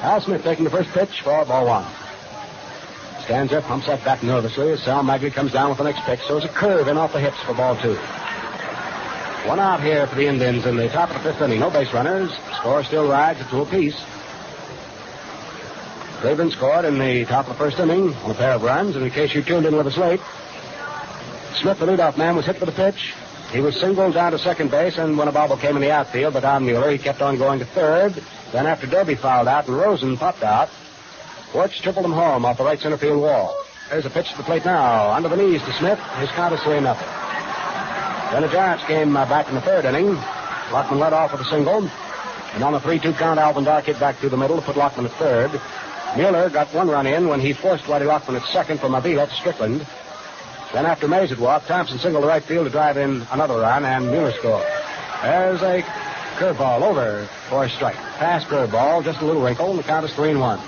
Al Smith taking the first pitch for ball 1. Stands there, pumps that bat nervously as Sal Magley comes down with the next pitch. Throws a curve in off the hips for ball 2. 1 out here for the Indians in the top of the 5th inning. No base runners. Score still rides at 2 apiece. Cleveland scored in the top of the 1st inning on a pair of runs. And in case you tuned in with us late, Smith, the leadoff man, was hit with a pitch. He was singled down to second base, and when a bobble came in the outfield, but Don Mueller, he kept on going to 3rd. Then after Derby fouled out and Rosen popped out, Wertz tripled him home off the right center field wall. There's a pitch to the plate now. Under the knees to Smith. His count is 3-0. Then the Giants came back in the 3rd inning. Lockman led off with a single. And on the 3-2 count, Alvin Dart hit back through the middle to put Lockman at 3rd. Mueller got 1 run in when he forced Whitey Lockman at 2nd from Avila to Strickland. Then after Mays had walked, Thompson singled to right field to drive in another run, and Mueller scored. There's a curveball over for a strike. Fast curveball, just a little wrinkle, and the count is 3-1.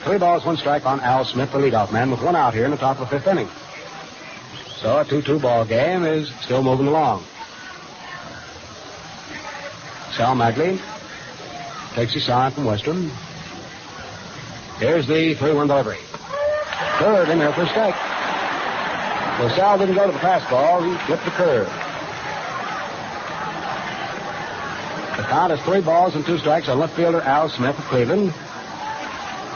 3 balls, 1 strike on Al Smith, the leadoff man, with 1 out here in the top of the 5th inning. So a 2-2 ball game is still moving along. Sal Magley takes his sign from Western. Here's the 3-1 delivery. Third in there for a strike. So Sal didn't go to the fastball. He flipped the curve. The count is 3 balls and 2 strikes on left fielder Al Smith of Cleveland.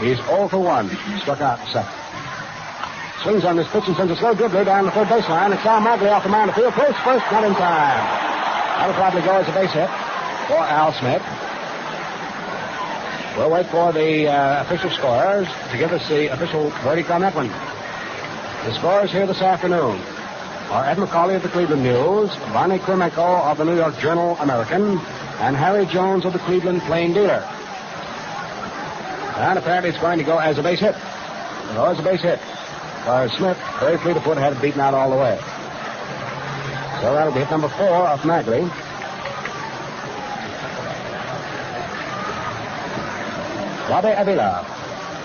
He's 0 for 1. Struck out in second. Swings on this pitch and sends a slow dribbler down the third baseline. It's Al Magley off the mound of the field. Close first, not in time. That'll probably go as a base hit for Al Smith. We'll wait for the official scorers to give us the official verdict on that one. The scorers here this afternoon are Ed McCauley of the Cleveland News, Barney Krimenko of the New York Journal-American, and Harry Jones of the Cleveland Plain Dealer. And apparently it's going to go as a base hit. It'll go as a base hit. Whereas Smith, very fleet of foot, had it beaten out all the way. So that'll be hit number 4 off Magley. Bobby Avila.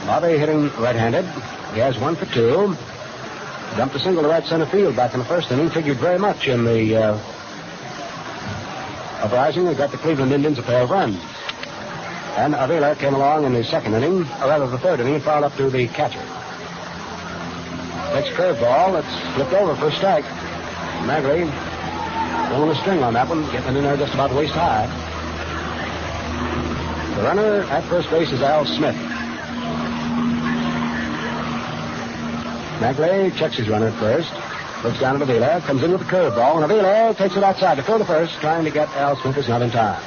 Bobby hitting right-handed. He has 1 for 2. Dumped a single to right center field back in the first inning. Figured very much in the uprising that got the Cleveland Indians a pair of runs. And Avila came along in the second inning, or rather the third inning, and fouled up to the catcher. Next curveball, it's flipped over for a strike. Magley pulling a string on that one, getting in there just about waist high. The runner at first base is Al Smith. Magley checks his runner at first, looks down at Avila, comes in with a curveball, and Avila takes it outside to throw the first, trying to get Al Smith. Is not in time.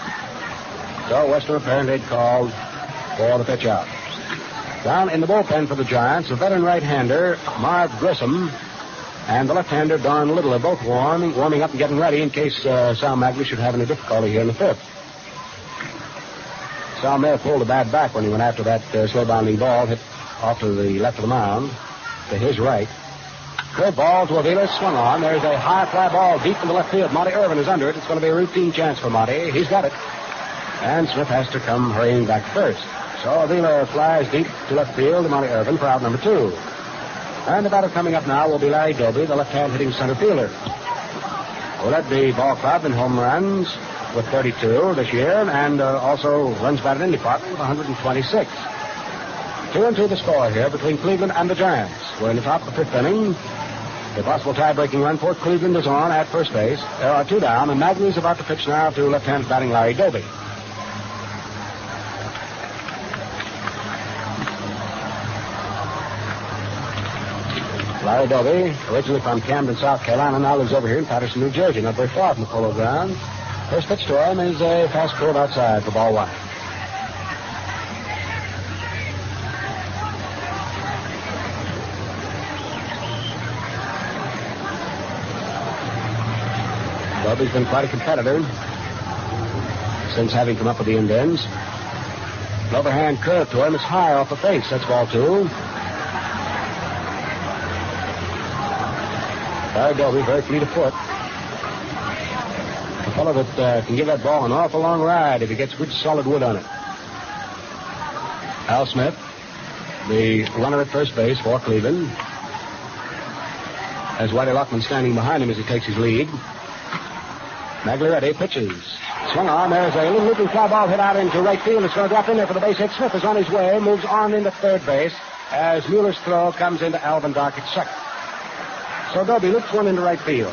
So Western apparently had called for the pitch out. Down in the bullpen for the Giants, the veteran right-hander, Marv Grissom, and the left-hander, Don Little, are both warming up and getting ready in case Sal Magley should have any difficulty here in the fifth. Sal may have pulled the bat back when he went after that slow-bounding ball hit off to the left of the mound, to his right. Curveball to Avila, swung on. There's a high fly ball deep in the left field. Monty Irvin is under it. It's going to be a routine chance for Monty. He's got it. And Smith has to come hurrying back first. So Avila flies deep to left field to Monty Irvin for out number 2. And the batter coming up now will be Larry Doby, the left-hand hitting center fielder, who led the ball club in home runs with 32 this year, and also runs batted in department with 126. 2-2 the score here between Cleveland and the Giants. We're in the top of the fifth inning. The possible tie-breaking run for Cleveland is on at first base. There are 2 down, and Magley is about to pitch now to left-hand batting Larry Doby. Larry Doby, originally from Camden, South Carolina, now lives over here in Patterson, New Jersey, not very far from the Polo Grounds. First pitch to him is a fast curve outside for ball 1. Doby's been quite a competitor since having come up with the Indians. An overhand curve to him is high off the face. That's ball 2. Larry Doby, very fleet of foot. A fellow that can give that ball an awful long ride if he gets good solid wood on it. Al Smith, the runner at first base for Cleveland, has Whitey Lockman standing behind him as he takes his lead. Magley ready, pitches. Swung on. There's a little looping fly ball hit out into right field. It's going to drop in there for the base hit. Smith is on his way, moves on into third base as Mueller's throw comes into Alvin Dart at second. So Doby loops one into right field.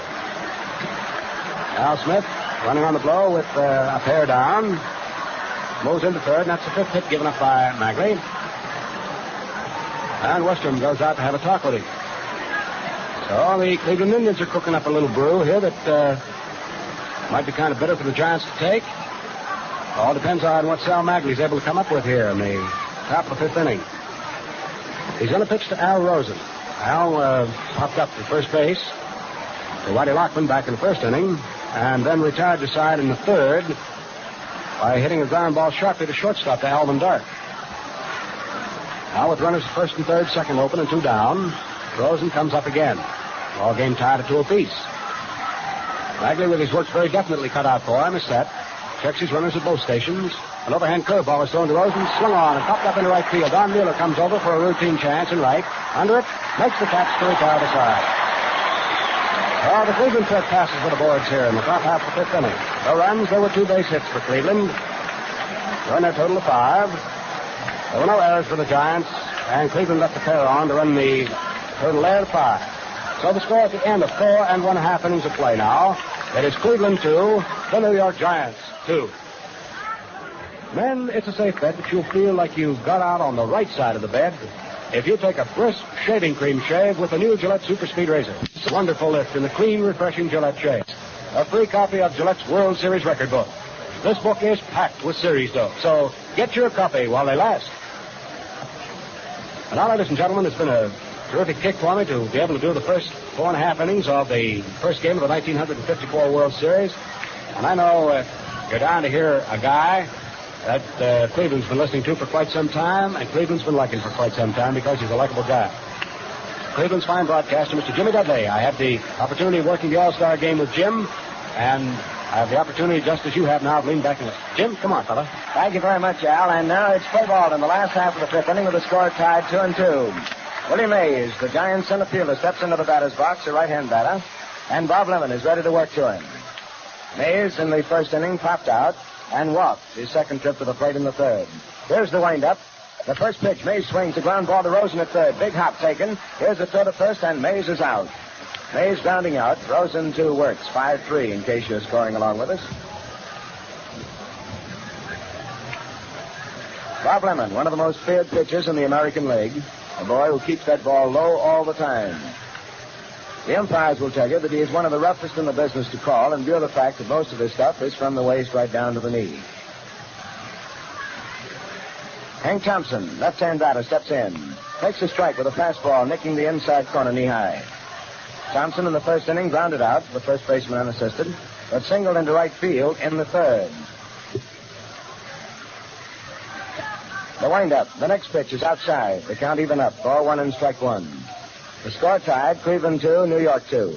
Al Smith running on the blow with a pair down. Moves into third, and that's the 5th hit given up by Magley. And Western goes out to have a talk with him. So the Cleveland Indians are cooking up a little brew here that might be kind of bitter for the Giants to take. All depends on what Sal Magley's able to come up with here in the top of the 5th inning. He's going to pitch to Al Rosen. Al popped up to first base to Whitey Lockman back in the first inning, and then retired to side in the third by hitting a ground ball sharply to shortstop to Alvin Dart. Now with runners first and third, second open and 2 down, Rosen comes up again. All game tied at 2 apiece. Magley, with his work very definitely cut out for him, is set. Checks his runners at both stations. An overhand curveball is thrown to Rosen, swung on and popped up into right field. Don Mueller comes over for a routine chance in right. Under it, makes the catch to retire the side. Well, the Cleveland third passes for the boards here in the top half of the 5th inning. No runs, there were 2 base hits for Cleveland. They're in a total of 5. There were no errors for the Giants, and Cleveland left the pair on to run the total there of 5. So the score at the end of 4 1/2 innings of play now. It is Cleveland 2, the New York Giants 2. Men, it's a safe bet that you'll feel like you've got out on the right side of the bed if you take a brisk shaving cream shave with the new Gillette Super Speed Razor. It's a wonderful lift in the clean, refreshing Gillette shave. A free copy of Gillette's World Series record book. This book is packed with series dope, so get your copy while they last. And now, ladies and gentlemen, it's been a terrific kick for me to be able to do the first 4 1/2 innings of the first game of the 1954 World Series. And I know you're down to hear a guy that Cleveland's been listening to for quite some time, and Cleveland's been liking for quite some time because he's a likable guy. Cleveland's fine broadcaster, Mr. Jimmy Dudley. I had the opportunity of working the All-Star game with Jim, and I have the opportunity, just as you have now, of leaning back and listen. Jim, come on, fella. Thank you very much, Al. And now it's play ball in the last half of the 5th inning with the score tied 2-2. Willie Mays, the Giants center fielder, steps into the batter's box, a right-hand batter, and Bob Lemon is ready to work to him. Mays, in the first inning, popped out and walked his second trip to the plate in the 3rd. Here's the wind-up. The first pitch, Mays swings the ground ball to Rosen at 3rd. Big hop taken. Here's the throw to first, and Mays is out. Mays grounding out. Rosen to Wertz. 5-3, in case you're scoring along with us. Bob Lemon, one of the most feared pitchers in the American League. A boy who keeps that ball low all the time. The umpires will tell you that he is one of the roughest in the business to call, in view of the fact that most of his stuff is from the waist right down to the knee. Hank Thompson, left-hand batter, steps in. Takes a strike with a fastball, nicking the inside corner knee-high. Thompson in the first inning grounded out, the first baseman unassisted, but singled into right field in the 3rd. The wind-up. The next pitch is outside. The count even up. Ball 1 and strike 1. The score tied, Cleveland 2, New York 2.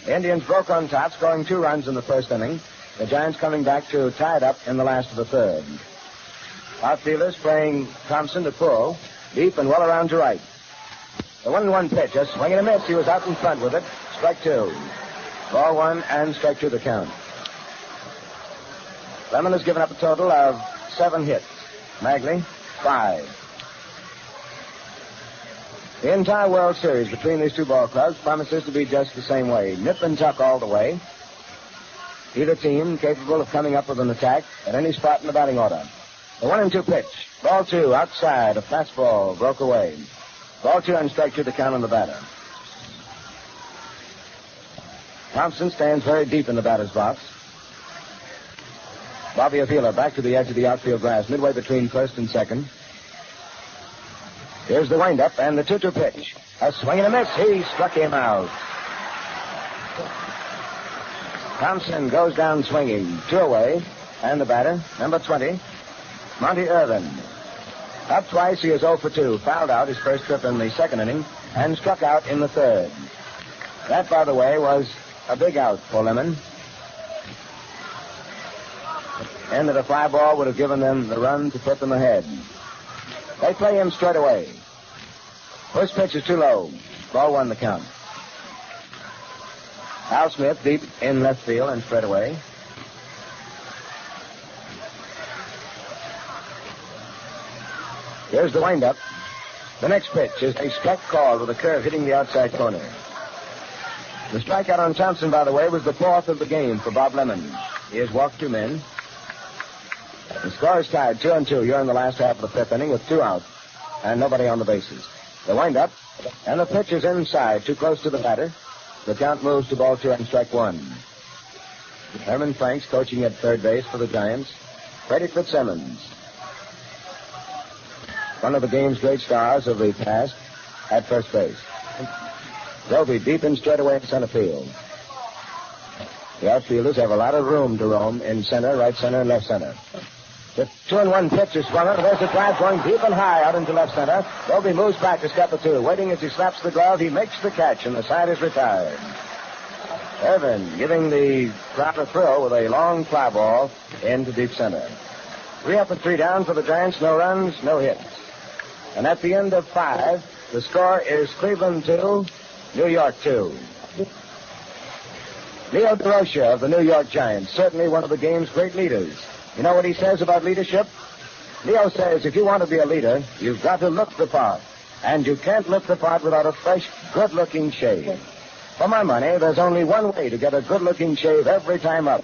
The Indians broke on top, scoring 2 runs in the first inning. The Giants coming back to tie it up in the last of the 3rd. Outfielders playing Thompson to pull, deep and well around to right. The 1-1 pitch, a swing and a miss. He was out in front with it. Strike 2. Ball 1 and strike 2 the count. Lemon has given up a total of 7 hits. Magley, 5. The entire World Series between these two ball clubs promises to be just the same way. Nip and tuck all the way. Either team capable of coming up with an attack at any spot in the batting order. The 1-2 pitch. Ball 2 outside. A fastball broke away. Ball 2 and strike 2 the count on the batter. Thompson stands very deep in the batter's box. Bobby Avila back to the edge of the outfield grass, midway between first and second. Here's the wind-up and the 2-2 pitch. A swing and a miss. He struck him out. Thompson goes down swinging. 2 away. And the batter, number 20, Monty Irvin. Up twice, he is 0 for 2. Fouled out his first trip in the second inning and struck out in the 3rd. That, by the way, was a big out for Lemon. And that a fly ball would have given them the run to put them ahead. They play him straight away. First pitch is too low. Ball 1 the count. Al Smith deep in left field and straight away. Here's the wind-up. The next pitch is a strike called with a curve hitting the outside corner. The strikeout on Thompson, by the way, was the 4th of the game for Bob Lemon. He has walked 2 men. The score is tied 2-2. You're in the last half of the 5th inning with 2 out and nobody on the bases. The wind-up, and the pitch is inside, too close to the batter. The count moves to ball 2 and strike 1. Herman Franks coaching at third base for the Giants. Freddie Fitzsimmons, one of the game's great stars of the past, at first base. Roby deep in straightaway in center field. The outfielders have a lot of room to roam in center, right center, and left center. The 2-1 pitch is swung on. There's a drive going deep and high out into left center. Roby moves back a step or 2. Waiting as he slaps the glove, he makes the catch, and the side is retired. Irvin giving the crowd a thrill with a long fly ball into deep center. 3 up and 3 down for the Giants. No runs, no hits. And at the end of 5, the score is Cleveland 2, New York 2. Leo Durocher of the New York Giants, certainly one of the game's great leaders. You know what he says about leadership? Leo says if you want to be a leader, you've got to look the part. And you can't look the part without a fresh, good-looking shave. For my money, there's only one way to get a good-looking shave every time up.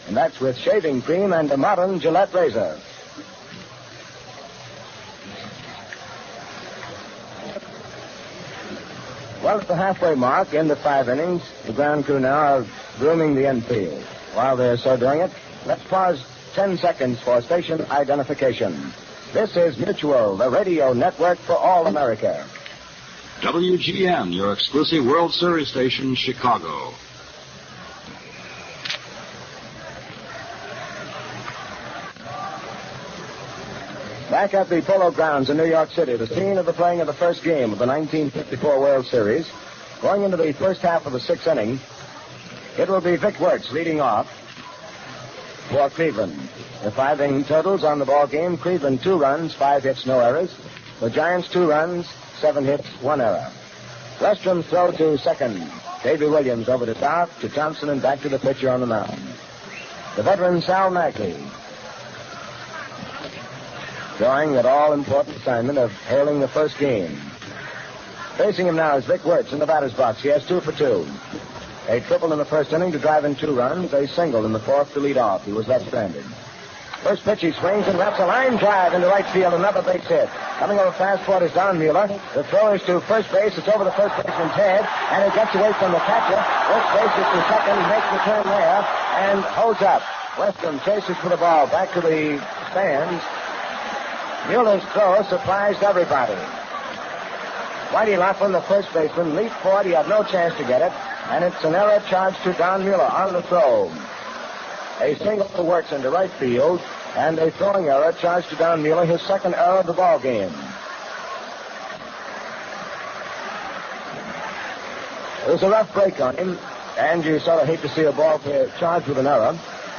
And that's with shaving cream and a modern Gillette razor. Well, at the halfway mark, in the 5 innings, the ground crew now are grooming the infield. While they're so doing it, let's pause 10 seconds for station identification. This is Mutual, the radio network for all America. WGN, your exclusive World Series station, Chicago. Back at the Polo Grounds in New York City, the scene of the playing of the first game of the 1954 World Series. Going into the first half of the 6th inning, it will be Vic Wertz leading off for Cleveland. The 5 inning totals on the ball game: Cleveland 2 runs, 5 hits, no errors. The Giants 2 runs, 7 hits, 1 error. Westram's throw to second. Davy Williams over to Dart, to Thompson, and back to the pitcher on the mound. The veteran Sal Magley drawing that all-important assignment of hailing the first game. Facing him now is Vic Wertz in the batter's box. He has 2 for 2. A triple in the first inning to drive in 2 runs. A single in the 4th to lead off. He was left stranded. First pitch, he swings and wraps a line drive into right field. Another base hit. Coming over fast for it is Don Mueller. The throw is to first base. It's over the first baseman's head, and it gets away from the catcher. First base is to second. He makes the turn there and holds up. Westram chases for the ball. Back to the stands. Mueller's throw surprised everybody. Whitey Laughlin, the first baseman, leaped for it. He had no chance to get it, and it's an error charged to Don Mueller on the throw. A single to Wertz into right field, and a throwing error charged to Don Mueller, his second error of the ball game. It was a rough break on him, and you sort of hate to see a ball player charged with an error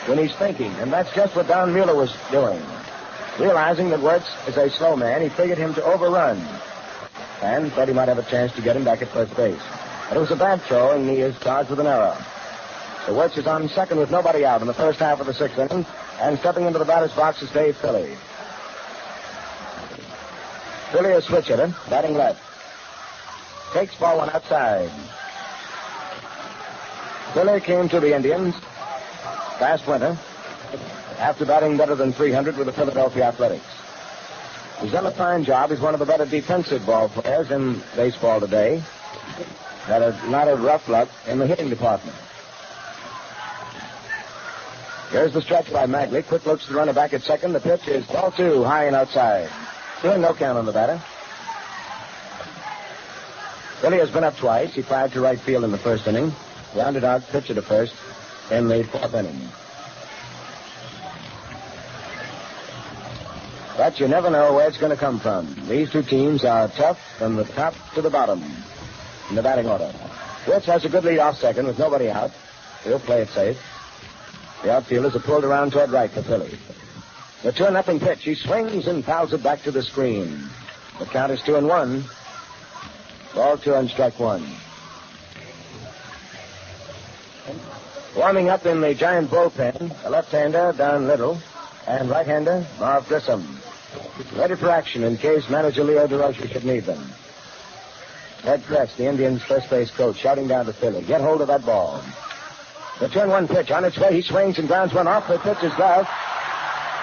when he's thinking, and that's just what Don Mueller was doing. Realizing that Wertz is a slow man, he figured him to overrun, and thought he might have a chance to get him back at first base. But it was a bad throw, and he is charged with an error. So Wertz is on second with nobody out in the first half of the 6th inning, and stepping into the batter's box is Dave Philly. Philly, a switch hitter, batting left. Takes ball one outside. Philly came to the Indians last winter after batting better than 300 with the Philadelphia Athletics. He's done a fine job. He's one of the better defensive ball players in baseball today. Got a lot of rough luck in the hitting department. Here's the stretch by Magley. Quick looks to the runner back at second. The pitch is ball 2, high and outside. Still no count on the batter. Philly has been up twice. He fired to right field in the first inning. Rounded out, pitcher to first in the 4th inning. But you never know where it's going to come from. These 2 teams are tough from the top to the bottom in the batting order. Wertz has a good lead off second with nobody out. He'll play it safe. The outfielders are pulled around toward right for Philly. The 2-0 pitch. He swings and fouls it back to the screen. The count is 2-1. Ball 2 and strike 1. Warming up in the Giant bullpen, a left-hander, Don Little, and right-hander, Marv Grissom. Ready for action in case manager Leo Durocher should need them. Ted Kretz, the Indians' first base coach, shouting down to Philly, get hold of that ball. The 2-1 pitch on its way. He swings and grounds one off the pitcher's glove.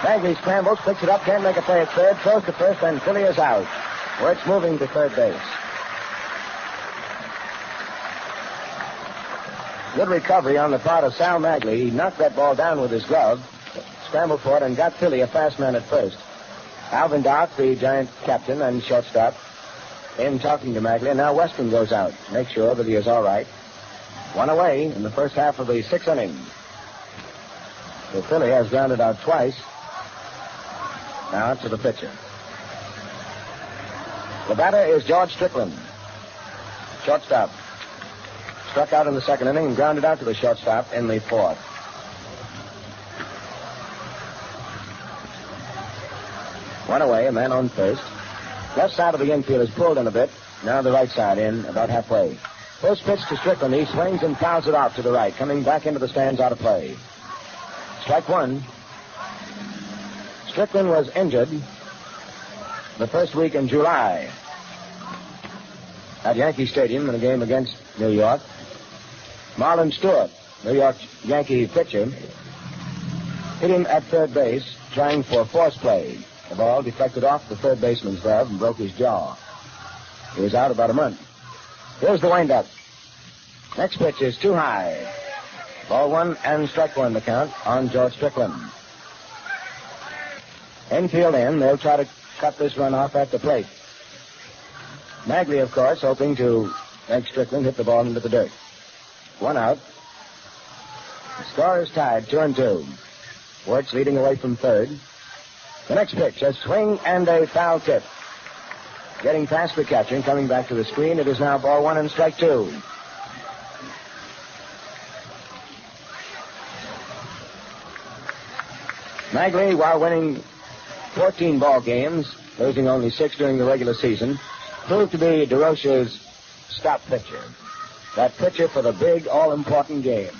Bagley scrambles, picks it up, can't make a play at third, throws to first, and Philly is out. Wertz moving to third base. Good recovery on the part of Sal Magley. He knocked that ball down with his glove, scrambled for it, and got Philly a fast man at first. Alvin Dart, the Giant captain and shortstop, in talking to Magley, and now Westram goes out to make sure that he is all right. 1 away in the first half of the 6th inning. So Philly has grounded out twice. Now to the pitcher. The batter is George Strickland, shortstop. Struck out in the 2nd inning and grounded out to the shortstop in the 4th. One away, a man on first. Left side of the infield is pulled in a bit. Now the right side in, about halfway. First pitch to Strickland. He swings and fouls it off to the right, coming back into the stands out of play. Strike 1. Strickland was injured the first week in July at Yankee Stadium in a game against New York. Marlon Stewart, New York Yankee pitcher, hit him at third base trying for force play. The ball deflected off the third baseman's glove and broke his jaw. He was out about a month. Here's the windup. Next pitch is too high. Ball 1 and strike 1 the count on George Strickland. Infield in, they'll try to cut this run off at the plate. Magley, of course, hoping to make Strickland hit the ball into the dirt. 1 out. The score is tied, 2-2. Wertz leading away from third. The next pitch, a swing and a foul tip. Getting past the catcher and coming back to the screen. It is now ball 1 and strike 2. Magley, while winning 14 ball games, losing only 6 during the regular season, proved to be Durocher's stop pitcher. That pitcher for the big, all-important game.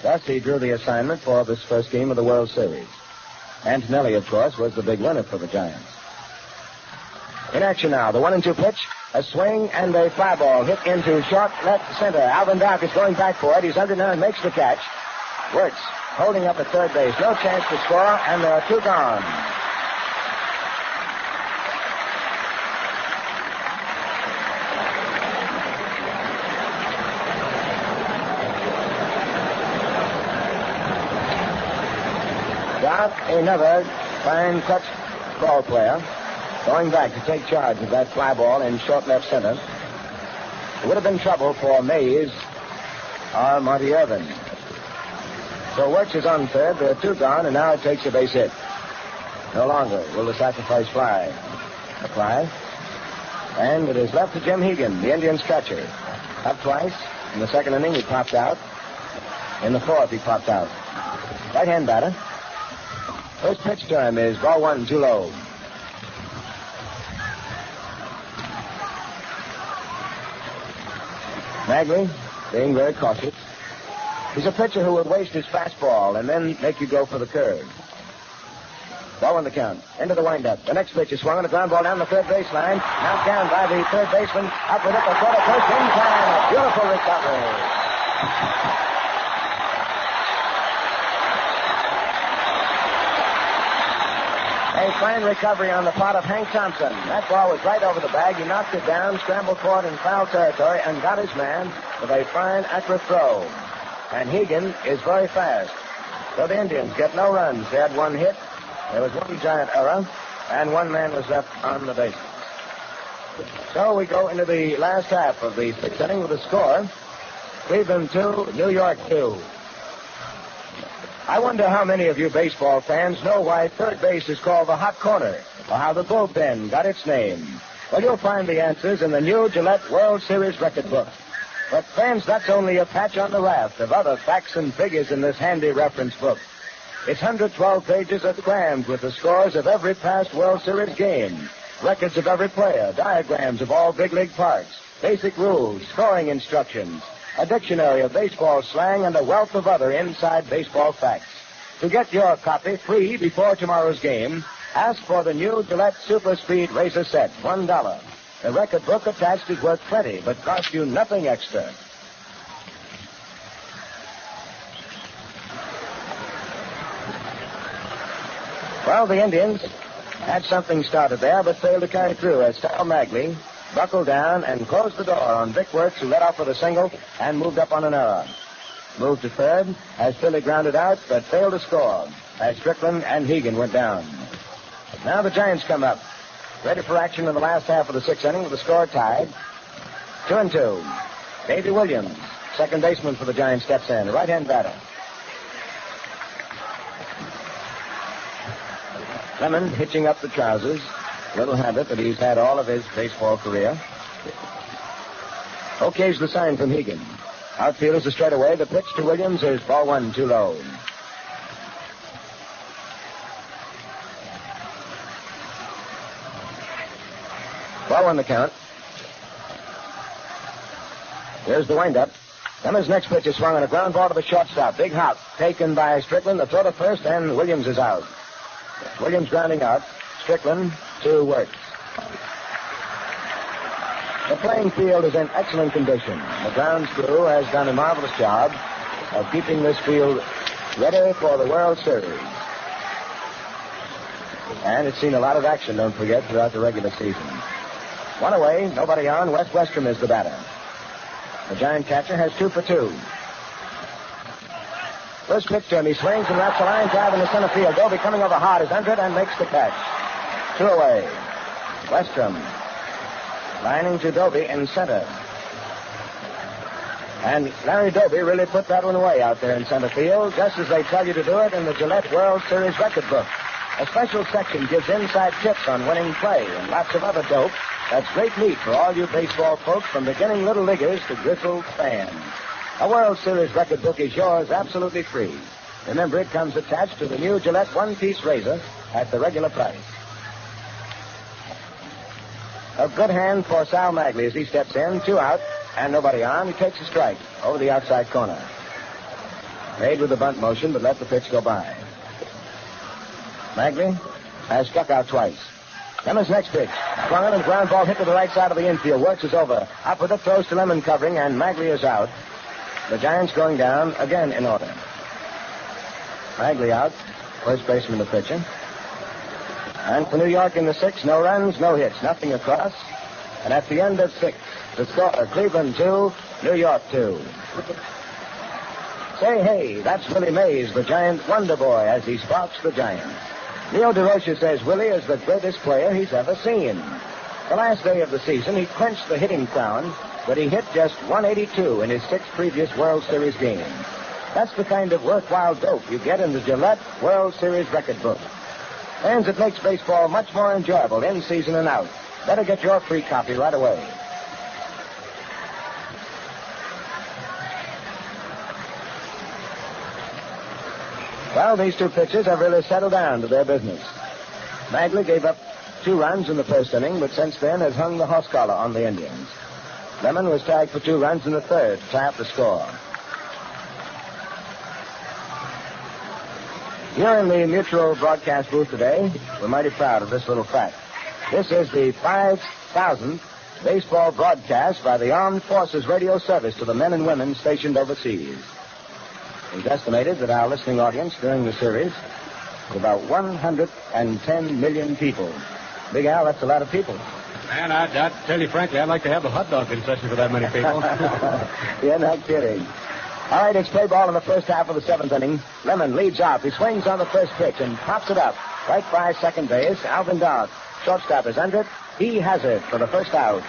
Thus, he drew the assignment for this first game of the World Series. Antonelli, of course, was the big winner for the Giants. In action now, the 1-2 pitch, a swing and a fly ball hit into short left center. Alvin Dart is going back for it. He's under now and makes the catch. Wertz holding up at third base. No chance to score, and there are 2 gone. Dart, another fine clutch ball player, going back to take charge of that fly ball in short left center. It would have been trouble for Mays or Monty Irvin. So Wertz is on third. There are 2 gone, and now it takes a base hit. No longer will the sacrifice fly apply. And it is left to Jim Hegan, the Indians' catcher. Up twice. In the second inning, he popped out. In the fourth, he popped out. Right-hand batter. First pitch to him is ball 1, too low. Magley, being very cautious. He's a pitcher who would waste his fastball and then make you go for the curve. Ball 1 the count. Into the windup. The next pitch is swung on a ground ball down the third baseline. Knocked down by the third baseman. Up with it, the throw to first in time. A beautiful recovery. A fine recovery on the part of Hank Thompson. That ball was right over the bag. He knocked it down, scrambled for it in foul territory, and got his man with a fine, accurate throw. And Hegan is very fast. So the Indians get no runs. They had 1 hit. There was 1 giant error, and 1 man was left on the bases. So we go into the last half of the 6th inning with a score. Cleveland 2, New York 2. I wonder how many of you baseball fans know why third base is called the hot corner, or how the bullpen got its name. Well, you'll find the answers in the new Gillette World Series record book. But, friends, that's only a patch on the raft of other facts and figures in this handy reference book. Its 112 pages are crammed with the scores of every past World Series game, records of every player, diagrams of all big league parts, basic rules, scoring instructions, a dictionary of baseball slang, and a wealth of other inside baseball facts. To get your copy free before tomorrow's game, ask for the new Gillette Super Speed Razor Set, $1. The record book attached is worth plenty, but costs you nothing extra. Well, the Indians had something started there, but failed to carry through as Sal Magley buckled down and closed the door on Vic Wertz, who led off with a single and moved up on an error. Moved to third as Philly grounded out, but failed to score as Strickland and Hegan went down. Now the Giants come up, ready for action in the last half of the 6th inning with the score tied. 2-2. Davey Williams, second baseman for the Giants, steps in, right-hand batter. Lemon hitching up the trousers, little habit that he's had all of his baseball career. Okay's the sign from Hegan. Outfield is a straightaway. The pitch to Williams is ball 1, too low. Ball 1 the count. Here's the windup. Lemon's next pitch is swung on a ground ball to the shortstop. Big hop taken by Strickland. The throw to first, and Williams is out. Williams grounding out. Strickland to Wertz. The playing field is in excellent condition. The grounds crew has done a marvelous job of keeping this field ready for the World Series. And it's seen a lot of action, don't forget, throughout the regular season. One away, nobody on. Wes Westrom is the batter. The Giant catcher has 2 for 2. First pitch to him. He swings and wraps a line drive in the center field. Dobie coming over hard is under it and makes the catch. 2 away. Westrom lining to Dobie in center. And Larry Dobie really put that one away out there in center field, just as they tell you to do it in the Gillette World Series record book. A special section gives inside tips on winning play and lots of other dope. That's great meat for all you baseball folks, from beginning little leaguers to grizzled fans. A World Series record book is yours absolutely free. Remember, it comes attached to the new Gillette one-piece razor at the regular price. A good hand for Sal Magley as he steps in. 2 out and nobody on. He takes a strike over the outside corner. Made with the bunt motion, but let the pitch go by. Magley has struck out twice. Lemon's next pitch. Swung on and ground ball hit to the right side of the infield. Wertz is over. Up with it, throws to Lemon covering, and Magley is out. The Giants going down again in order. Magley out. First baseman the pitcher. And for New York in the 6th, no runs, no hits, nothing across. And at the end of 6, the score, Cleveland 2, New York 2. Say, hey, that's Willie Mays, the Giant wonder boy, as he sparks the Giants. Leo Durocher says Willie is the greatest player he's ever seen. The last day of the season, he clinched the hitting crown, but he hit just 182 in his 6 previous World Series games. That's the kind of worthwhile dope you get in the Gillette World Series record book. Fans, it makes baseball much more enjoyable in season and out. Better get your free copy right away. Well, these 2 pitchers have really settled down to their business. Magley gave up 2 runs in the first inning, but since then has hung the horse collar on the Indians. Lemon was tagged for 2 runs in the 3rd to tie up the score. Here in the Mutual broadcast booth today, we're mighty proud of this little fact. This is the 5,000th baseball broadcast by the Armed Forces Radio Service to the men and women stationed overseas. It's estimated that our listening audience during the series is about 110 million people. Big Al, that's a lot of people. Man, I'd tell you frankly, I'd like to have the hot dog concession for that many people. You're not kidding. All right, it's play ball in the first half of the 7th inning. Lemon leads off. He swings on the first pitch and pops it up right by second base. Alvin Dart, shortstop, is under it. He has it for the first out.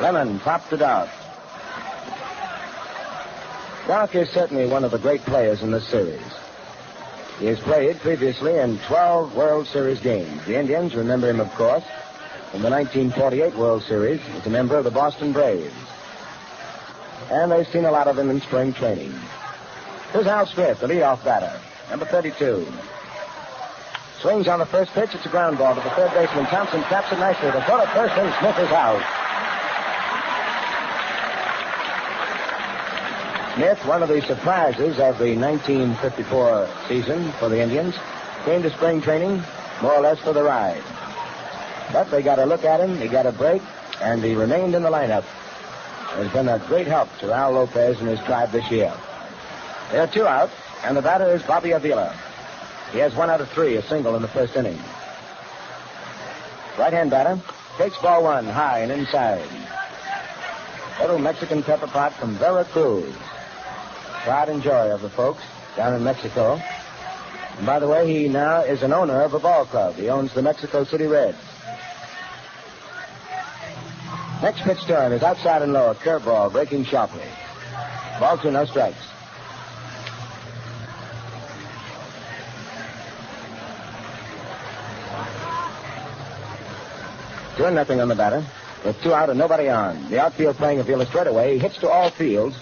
Lemon pops to Dart. Dart is certainly one of the great players in this series. He has played previously in 12 World Series games. The Indians remember him, of course, in the 1948 World Series as a member of the Boston Braves. And they've seen a lot of him in spring training. Here's Al Smith, the leadoff batter, number 32. Swings on the first pitch. It's a ground ball to the third baseman. Thompson taps it nicely. The throw to first, and Smith is out. Smith, one of the surprises of the 1954 season for the Indians, came to spring training more or less for the ride. But they got a look at him, he got a break, and he remained in the lineup. Has been a great help to Al Lopez and his tribe this year. There are 2 out, and the batter is Bobby Avila. He has 1 out of 3, a single in the first inning. Right-hand batter takes ball 1 high and inside. Little Mexican pepper pot from Veracruz. Pride and joy of the folks down in Mexico. And by the way, he now is an owner of a ball club. He owns the Mexico City Reds. Next pitch to him is outside and low, a curveball breaking sharply. Ball 2, no strikes. Two and nothing on the batter. With 2 out and nobody on. The outfield playing Avila straight away. He hits to all fields.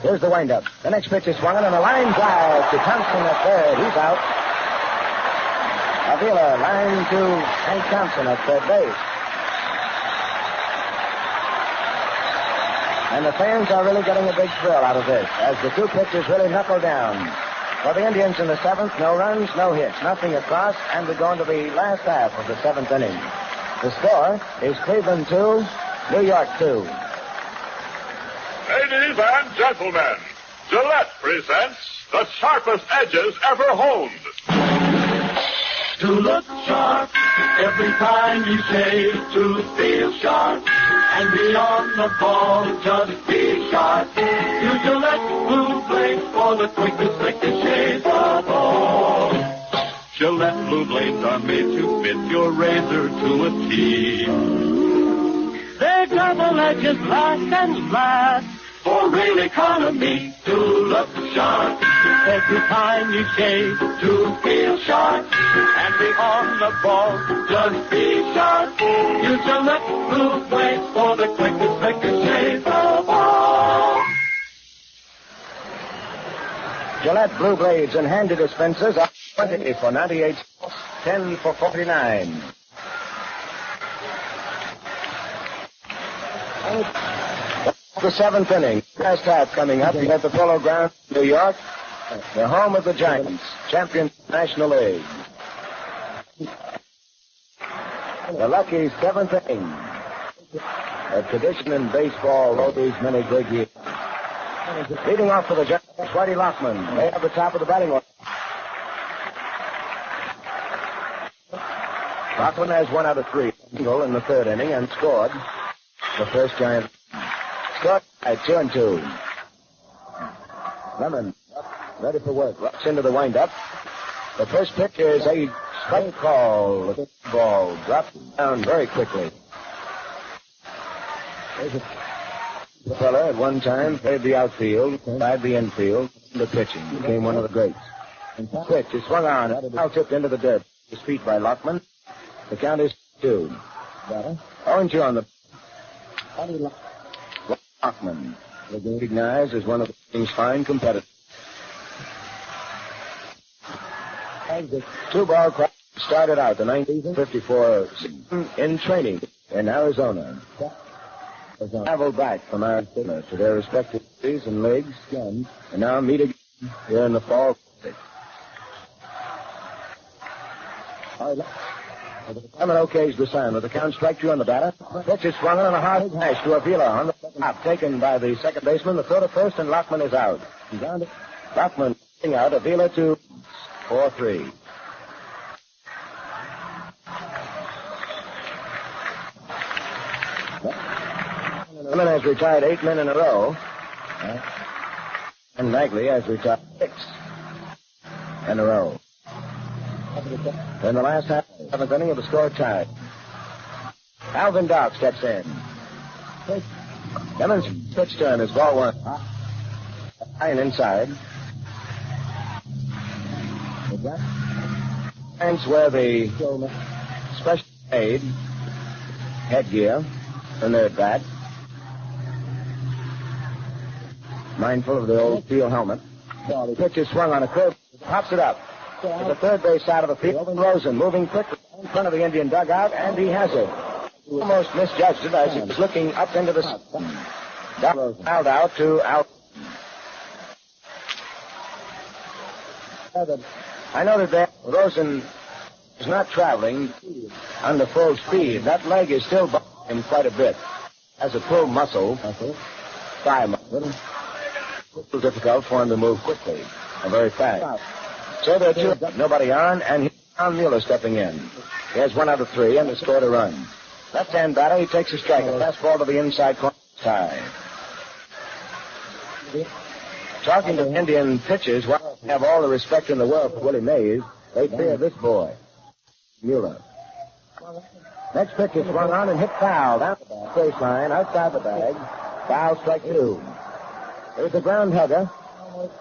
Here's the windup. The next pitch is swung on and a line drive to Thompson at third. He's out. Avila line to Hank Thompson at third base. And the fans are really getting a big thrill out of this as the 2 pitchers really knuckle down. For the Indians in the seventh, no runs, no hits, nothing across, and we go into the last half of the seventh inning. The score is Cleveland 2, New York 2. Ladies and gentlemen, Gillette presents the sharpest edges ever honed. To look sharp every time you shave, to feel sharp and beyond the ball, just be sharp. Use Gillette Blue Blades for the quickest, slickest shave of all. Gillette Blue Blades are made to fit your razor to a T. Their double edges last and last for real economy. To look sharp every time you shave, to feel sharp and be on the ball, just be sharp. Use Gillette Blue Blades for the quickest, quickest shave of all. Gillette Blue Blades and handy dispensers are 20 for 98, 10 for 49. The seventh inning, last half coming up. You have the Polo Grounds, New York, the home of the Giants, champions National League. The lucky seventh inning. A tradition in baseball over these many great years. Leading off for the Giants, Whitey Lockman. They have the top of the batting order. Lockman has 1 out of 3. Single in the third inning and scored the first Giant. Scored at 2-2. Lemon ready for work. Rocks into the windup. The first pitch is a strike call. The ball dropped down very quickly. The fella at one time played the outfield, played the infield, the pitching. Became one of the greats. Pitch is swung on. Now tipped into the dirt. His feet by Lockman. The count is 2. 0-2 on the Lockman. Recognized as one of the team's fine competitors. 2-ball crowd started out the 1954 season in training in Arizona. Traveled back from Arizona to their respective cities and leagues, and now meet again here in the fall. Lemon okays the sign with the count strike 2 on the batter. Pitch is swung on a hard smash to Avila on the top, taken by the second baseman. The throw to first, and Lockman is out. Lockman out, Avila to 4-3. Lemon has retired 8 men in a row. And Magley has retired 6 in a row. In the last half of the seventh inning of the score tied. Alvin Dart steps in. Lemon's pitch turn is ball 1. High and inside. Giants wear the special made headgear in their bat. Mindful of the old steel helmet. The pitch is swung on a curve. Pops it up to the third base side of the field. Rosen moving quickly in front of the Indian dugout, and he has it. Almost misjudged it as he was looking up into the sun. Fouled out to out. I noted that Rosen is not traveling under full speed. That leg is still bothering him quite a bit. Has a pull muscle, thigh muscle. It's difficult for him to move quickly and very fast. So there are 2, nobody on, and here's Mueller stepping in. He has 1 out of 3 and has scored a run. Left-hand batter, he takes a strike, a fastball to the inside corner. Tie. Talking to Indian pitchers, while they have all the respect in the world for Willie Mays, they fear this boy, Mueller. Next pitch is swung on and hit foul down the baseline, outside the bag. Foul, strike 2. It was a ground hugger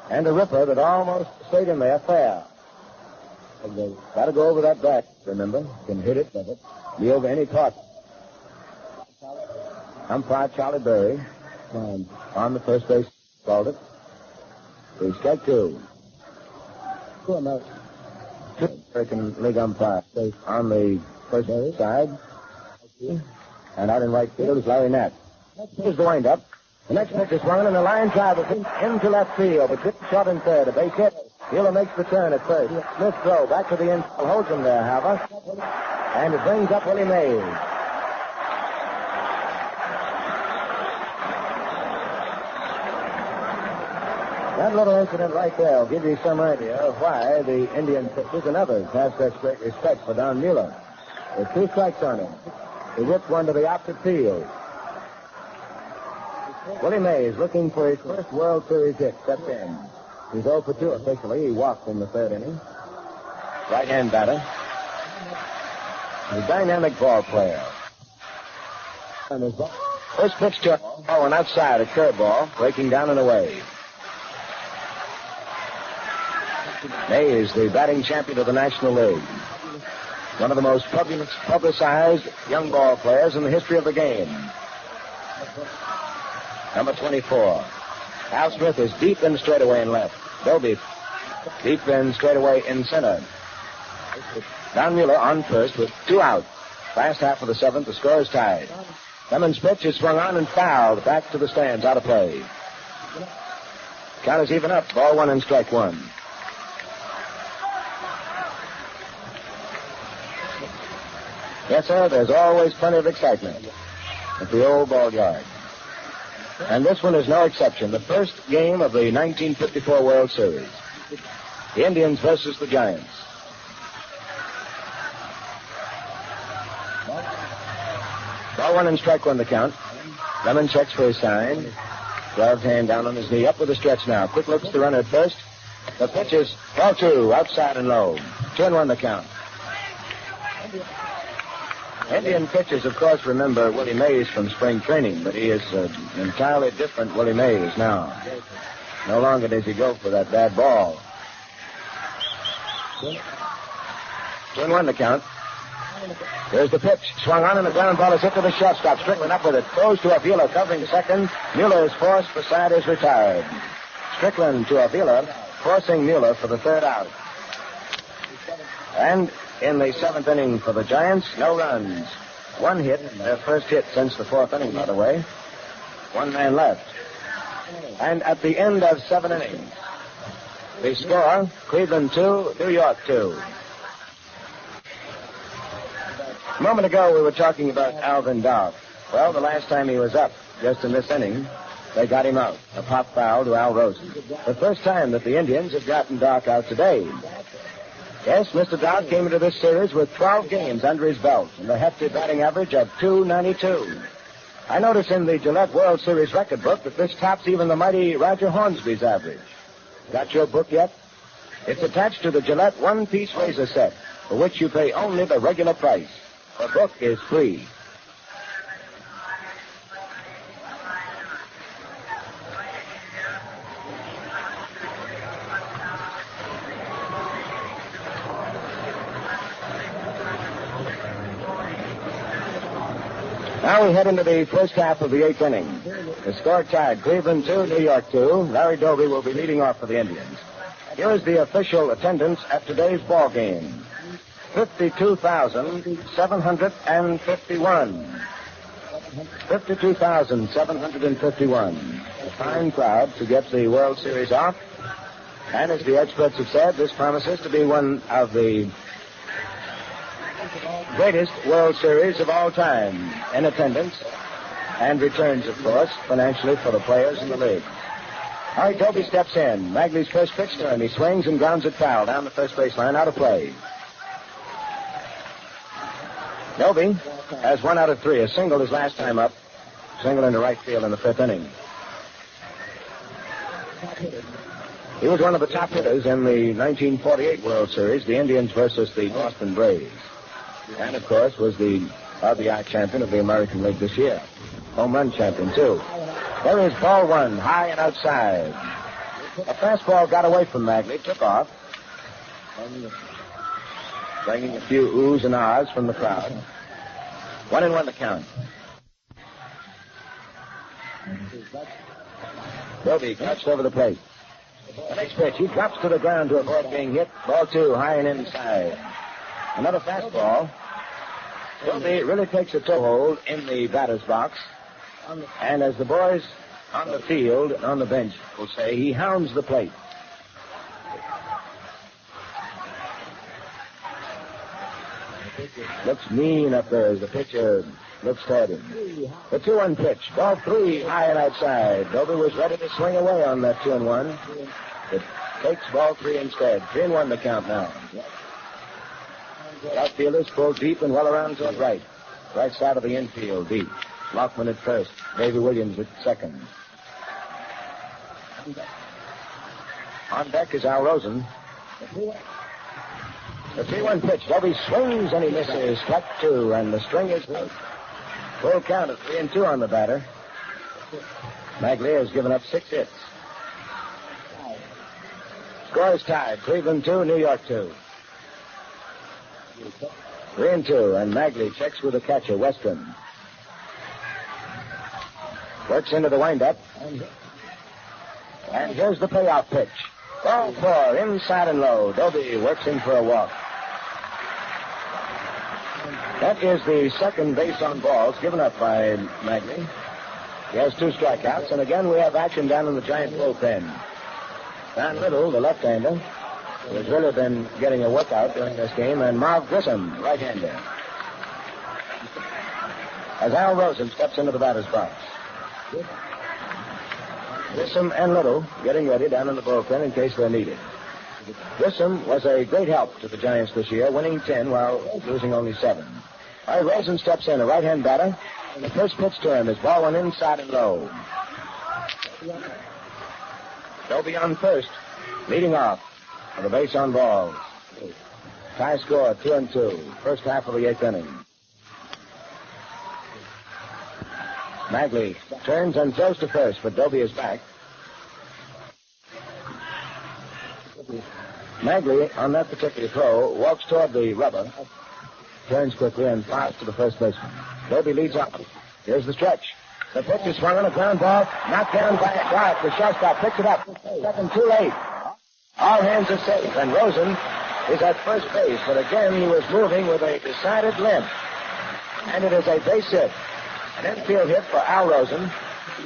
and a ripper that almost stayed in there fair. Got to go over that bat, remember. Can hit it, be over any part. Umpire Charlie Berry on the first base called it. It's strike 2. American League umpire on the first base side. And out in right field is Larry Nat. Here's the wind-up. The next pitch is swung, and the line drive is into left field, but hit short and third. A base hit. Mueller makes the turn at first. Smith throw back to the infield. Holds him there, however. And it brings up Willie Mays. That little incident right there will give you some idea of why the Indian pitchers and others have such great respect for Don Mueller. With 2 strikes on him, he whipped one to the opposite field. Willie Mays, looking for his first World Series hit, stepped in. He's 0 for 2 officially. He walked in the 3rd inning. Right-hand batter. He's a dynamic ball player. First pitch to an outside, a curveball, breaking down and away. Mays, the batting champion of the National League. One of the most publicized young ball players in the history of the game. Number 24. Al Smith is deep in straightaway in left. Doby deep in straightaway in center. Don Mueller on first with 2 out. Last half of the 7th, the score is tied. Clemens' pitch is swung on and fouled back to the stands, out of play. Count is even up. Ball 1 and strike 1. Yes, sir, there's always plenty of excitement at the old ball yard. And this one is no exception. The first game of the 1954 World Series. The Indians versus the Giants. Ball 1 and strike 1 the count. Lemon checks for his sign. Gloved hand down on his knee. Up with the stretch now. Quick looks to run at first. The pitch is ball 2, outside and low. 2-1 the count. Indian pitchers, of course, remember Willie Mays from spring training, but he is an entirely different Willie Mays now. No longer does he go for that bad ball. 2-1 the count. There's the pitch. Swung on and the ground ball is hit to the shortstop. Strickland up with it. Throws to Avila covering second. Mueller is forced. Beside is retired. Strickland to Avila, forcing Mueller for the 3rd out. And in the 7th inning for the Giants, no runs. 1 hit, their first hit since the 4th inning, by the way. 1 man left. And at the end of 7 innings, the score, Cleveland 2, New York 2. A moment ago, we were talking about Alvin Dart. Well, the last time he was up, just in this inning, they got him out. A pop foul to Al Rosen. The first time that the Indians have gotten Dart out today. Yes, Mr. Dart came into this series with 12 games under his belt and a hefty batting average of .292. I notice in the Gillette World Series record book that this tops even the mighty Roger Hornsby's average. Got your book yet? It's attached to the Gillette one-piece razor set, for which you pay only the regular price. The book is free. Now we head into the first half of the 8th inning. The score tied, Cleveland 2, New York 2. Larry Doby will be leading off for the Indians. Here is the official attendance at today's ball game. 52,751. 52,751. A fine crowd to get the World Series off. And as the experts have said, this promises to be one of the greatest World Series of all time in attendance and returns, of course, financially for the players in the league. All right, Doby steps in. Magley's first pitch to him. He swings and grounds it foul down the first baseline, out of play. Doby has 1 out of 3. A single his last time up. Single into right field in the 5th inning. He was one of the top hitters in the 1948 World Series, the Indians versus the Boston Braves. And, of course, was the RBI champion of the American League this year. Home run champion, too. There is ball 1, high and outside. A fastball got away from Magley, took off. Bringing a few oohs and ahs from the crowd. 1-1 the count. Doby crouched over the plate. The next pitch, he drops to the ground to avoid being hit. Ball 2, high and inside. Another fastball. Doby really takes a toehold in the batter's box. And as the boys on the field, on the bench, will say, he hounds the plate. looks mean up there as the pitcher looks toward him. The 2-1 pitch. Ball 3 high and outside. Dobie was ready to swing away on that 2-1. It takes ball 3 instead. 3-1 the count now. The outfielders pull deep and well around toward right. Right side of the infield, deep. Lockman at first. Davy Williams at second. On deck is Al Rosen. The 3-1 pitch. Dobie swings and he misses. Strike 2, and the string is out. Full count of 3-2 on the batter. Magley has given up 6 hits. Score is tied. Cleveland 2, New York 2. 3-2, and Magley checks with the catcher, Western. Works into the windup. And here's the payoff pitch. Ball 4, inside and low. Dobie works in for a walk. That is the second base on balls given up by Magley. He has 2 strikeouts, and again we have action down in the Giant bullpen. Don Little, the left-hander, who has really been getting a workout during this game, and Marv Grissom, right-hander. As Al Rosen steps into the batter's box. Grissom and Little getting ready down in the bullpen in case they're needed. Grissom was a great help to the Giants this year, winning 10 while losing only 7. All right, Rosen steps in, a right-hand batter. The first pitch to him is ball 1 inside and low. Dobie on first, leading off for the base on balls. Tie score, 2-2. First half of the 8th inning. Magley turns and throws to first, but Dobie is back. Magley, on that particular throw, walks toward the rubber, turns quickly, and fires to the first baseman. Dobie leads off. Here's the stretch. The pitch is swung on a ground ball, knocked down by a Dart. The shortstop picks it up. Second, too late. All hands are safe, and Rosen is at first base, but again he was moving with a decided limp. And it is a base hit. An infield hit for Al Rosen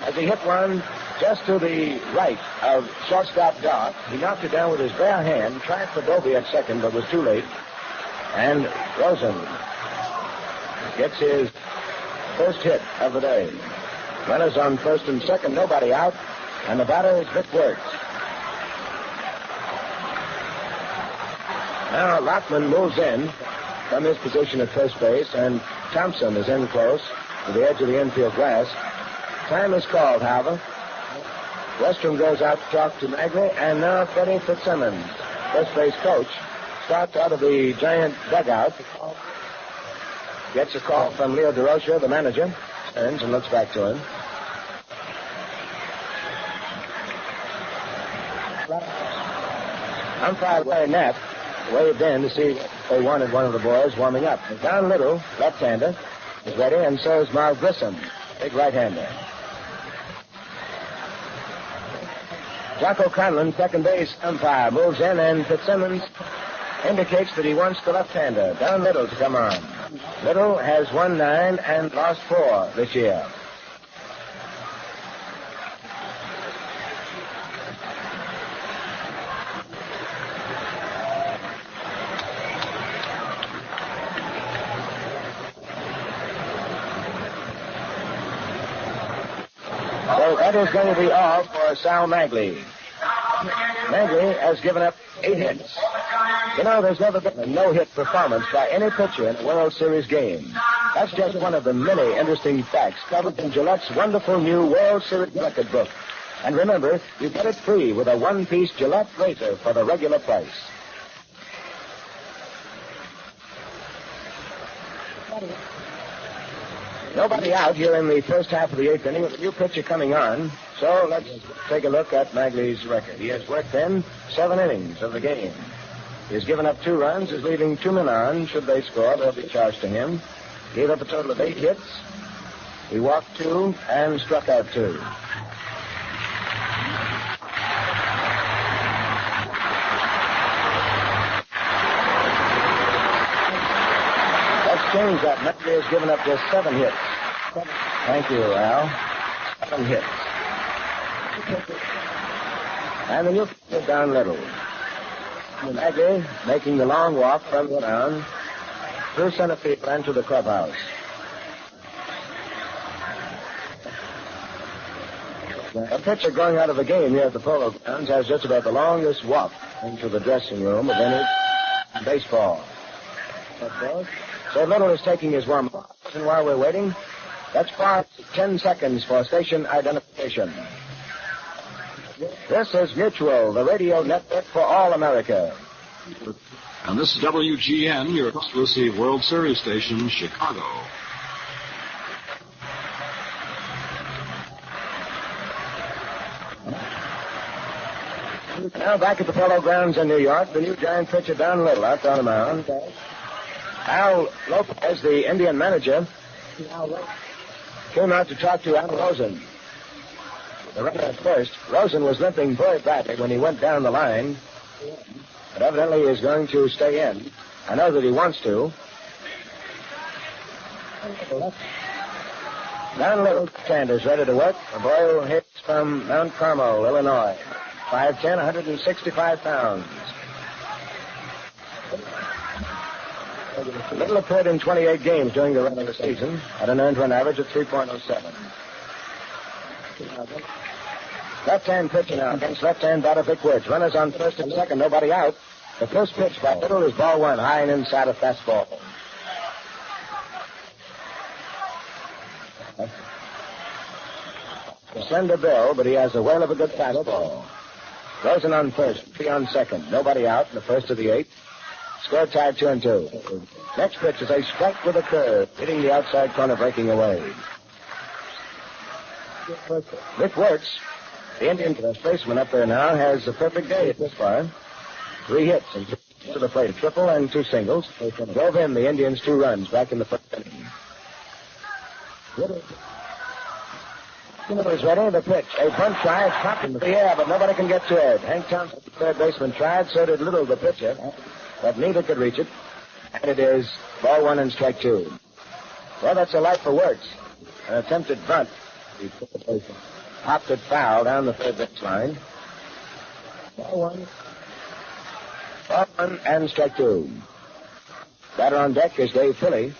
as he hit one just to the right of shortstop Dart. He knocked it down with his bare hand, tried for Dobie at second, but was too late. And Rosen gets his first hit of the day. Runners on first and second, nobody out, and the batter is Vic Wertz. Now Lockman moves in from his position at first base, and Thompson is in close to the edge of the infield grass. Time is called, however. Westrom goes out to talk to Magley, and now Freddie Fitzsimmons, first base coach, starts out of the Giant dugout, gets a call from Leo Durocher, the manager, turns and looks back to him. Umpire Larry Knapp waved in to see if they wanted one of the boys warming up. Don Little, left-hander, is ready, and so is Marv Grissom, big right-hander. Jocko Conlon, second base umpire, moves in, and Fitzsimmons indicates that he wants the left-hander, Don Little, to come on. Little has won 9 and lost 4 this year. So that is going to be all for Sal Magley. Magley has given up 8 hits. You know, there's never been a no-hit performance by any pitcher in a World Series game. That's just one of the many interesting facts covered in Gillette's wonderful new World Series record book. And remember, you get it free with a one-piece Gillette razor for the regular price. Nobody out here in the first half of the 8th inning with a new pitcher coming on. So let's take a look at Magley's record. He has worked in 7 innings of the game. He has given up 2 runs, is leaving 2 men on. Should they score, they'll be charged to him. Gave up a total of 8 hits. He walked 2 and struck out 2. Let's change that. Magley has given up just 7 hits. Thank you, Al. 7 hits. And the new pitcher down Little. Magley making the long walk from the mound. through center field and to the clubhouse. A pitcher going out of the game here at the Polo Grounds has just about the longest walk into the dressing room of any baseball. So Little is taking his warm-up. And while we're waiting, let's pause 10 seconds for station identification. This is Mutual, the radio network for all America. And this is WGN, your exclusive World Series station, Chicago. Now back at the Polo Grounds in New York, the new Giant pitcher Don Little out on the mound. Al Lopez, the Indian manager, came out to talk to Al Rosen. The runner at first, Rosen was limping very badly when he went down the line, but evidently he is going to stay in. I know that he wants to. Don Little is ready to work. A boy who hits from Mount Carmel, Illinois. 5'10", 165 pounds. Little appeared in 28 games during the regular season at an earned run average of 3.07. Left-hand pitcher now against left-hand batter Vic Wertz. Runners on first and second, nobody out. The first pitch by Little is ball one, high and inside a fastball. A slender bill, but he has a whale of a good fastball. Rosen on first, 3 on second. Nobody out in the first of the 8th. Score tied 2-2. Next pitch is a strike with a curve, hitting the outside corner, breaking away. Vic Wertz, the Indian first baseman up there now, has a perfect day this far. 3 hits and 2 to the plate, a triple and 2 singles. Drove in the Indians 2 runs back in the first inning. Is ready, the pitch. A bunt try, it's popped into the air, but nobody can get to it. Hank Thompson, the third baseman, tried, so did Little, the pitcher, but neither could reach it. And it is ball 1 and strike 2. Well, that's a light for Wertz. An attempted bunt. He popped it foul down the third baseline. Ball 1 and strike 2. Batter on deck is Dave Philly.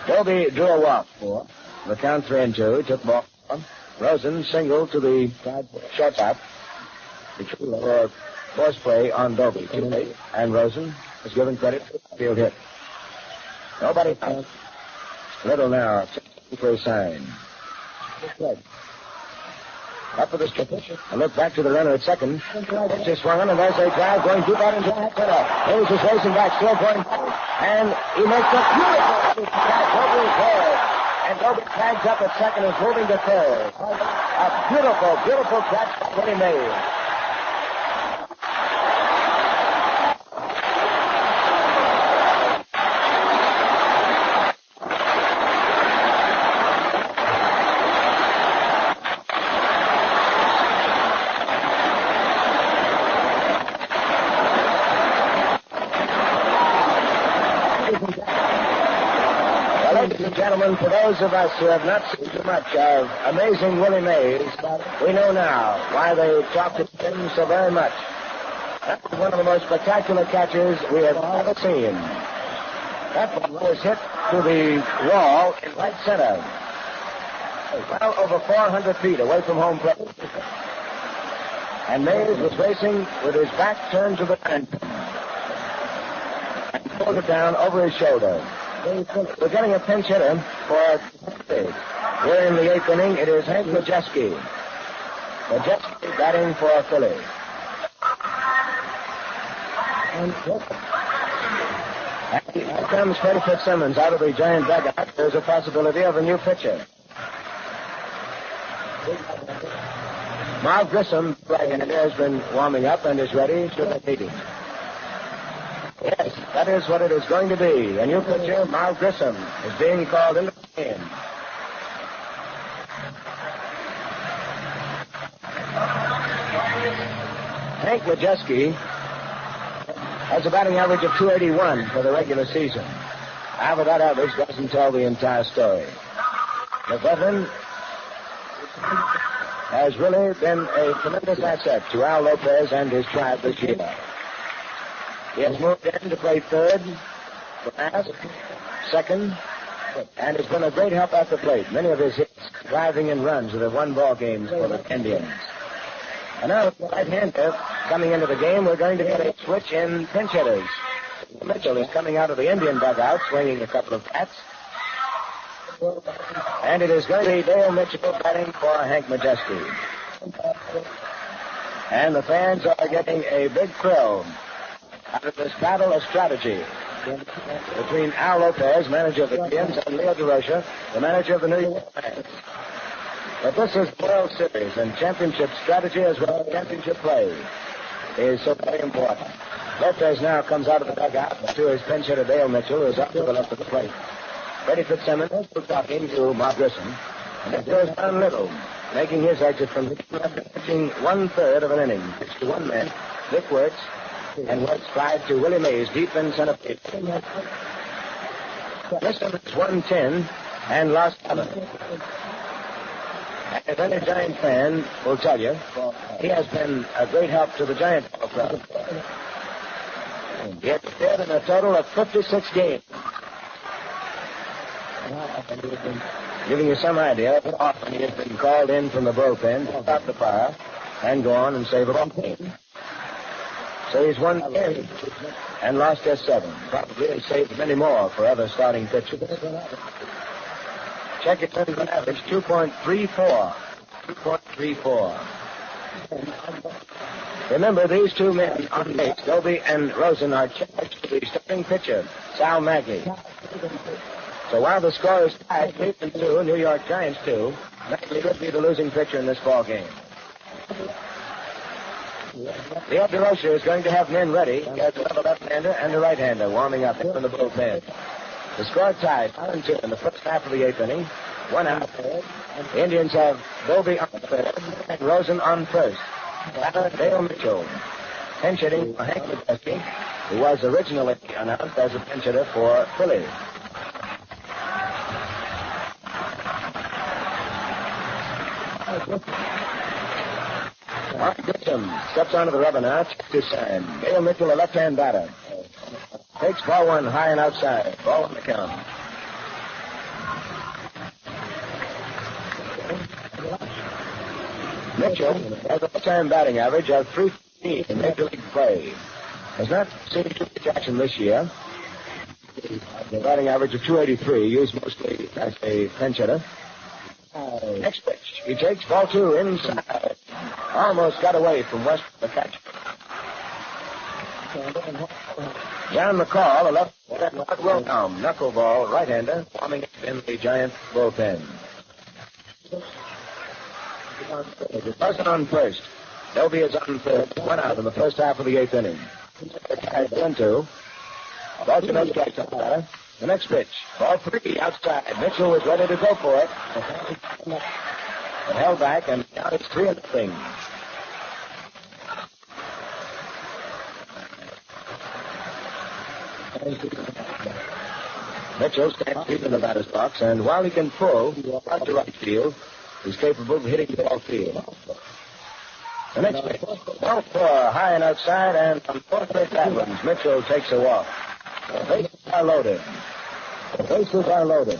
Dobie drew a walk for the count 3-2. Took ball. Rosen singled to the shortstop. For force play on Dobie. Too late. And Rosen is given credit for the field hit. Nobody out. Little now for a sign. Up for the strip. A look back to the runner at second. Pitch is swung on, and there's a drive going deep out into the center. Mays is racing back, still going. And he makes a beautiful catch over his head. And Dobie tags up at second and is moving to third. A beautiful, beautiful catch by Willie Mays. Gentlemen, for those of us who have not seen too much of amazing Willie Mays, we know now why they talked to him so very much. That's one of the most spectacular catches we have ever seen. That ball was hit to the wall in right center. Well over 400 feet away from home plate. And Mays was racing with his back turned to the fence and pulled it down over his shoulder. We're getting a pinch hitter for here in the 8th inning. It is Hank Majeski. Majeski batting for Philly. And here comes Freddie Fitzsimmons out of the Giant dugout. There's a possibility of a new pitcher. Marv Grissom, has been warming up and is ready to the meeting. Yes, that is what it is going to be. A new pitcher, Marv Grissom, is being called into the game. Hank Majeski has a batting average of .281 for the regular season. However, that average doesn't tell the entire story. The veteran has really been a tremendous asset to Al Lopez and his tribe this year. He has moved in to play third, last, second, and has been a great help at the plate. Many of his hits driving in runs that have won ball games for the Indians. And now, right-hander coming into the game, we're going to get a switch in pinch hitters. Mitchell is coming out of the Indian dugout, swinging a couple of bats. And it is going to be Dale Mitchell batting for Hank Majeski. And the fans are getting a big thrill out of this battle of strategy between Al Lopez, manager of the Indians, and Leo Durocher, the manager of the New York Yankees. But this is the World Series, and championship strategy as well as championship play is so very important. Lopez now comes out of the dugout to his pinch hitter Dale Mitchell, who is up to the left of the plate. Freddie Fitzsimmons is talking to Bob Grissom, and it goes down Little, making his exit from the pitching 1/3 of an inning. Pitch to one man, Vic Wertz, and Wertz flies to Willie Mays deep in center field. Grissom is 110 and lost 7. If any Giant fan will tell you, he has been a great help to the Giant club. He has appeared in a total of 56 games. Giving you some idea of how often he has been called in from the bullpen to stop the fire and go on and save a ball game. So he's 110 and lost just 7. Probably has saved many more for other starting pitchers. Check it turns on average 2.34. 2.34. Remember, these two men on base, Doby and Rosen, are charged to the starting pitcher, Sal Maggie. So while the score is tied, Cleveland 2, New York Giants 2, Maggie could be the losing pitcher in this ball game. Leo Durocher is going to have men ready. He has another left-hander and a right-hander warming up in the bullpen. The score tied 1-2 in the first half of the 8th inning. 1 out. The Indians have Doby on third and Rosen on first. Batter Dale Mitchell. Pinch hitting for Hank Majeski, who was originally announced as a pinch hitter for Philly. Mark Gibson steps onto the rubber now. Check this time. Dale Mitchell, a left-hand batter. Takes ball one high and outside. Ball on the count. Mitchell has a left-hand batting average of .315 in Major League play. Has not seen too much action this year. The batting average of .283, used mostly as a pinch hitter. Next pitch. He takes ball 2 inside. Almost got away from West the catcher. John McCall, a left-hander, Wilhelm, knuckleball, right-hander, warming up in the Giant bullpen. Dozen on first. Doby is on third. 1 out in the first half of the 8th inning. Tied 1-2. Ball 2 no strikes on the batter. The next pitch. Ball 3 outside. Mitchell was ready to go for it. But held back, and now it's 3-0. Mitchell stands deep in the batter's box, and while he can pull out to right field, he's capable of hitting the ball field. The next pitch, ball 4, high and outside, and from 4th base backwards, Mitchell takes a walk. The bases are loaded. The bases are loaded.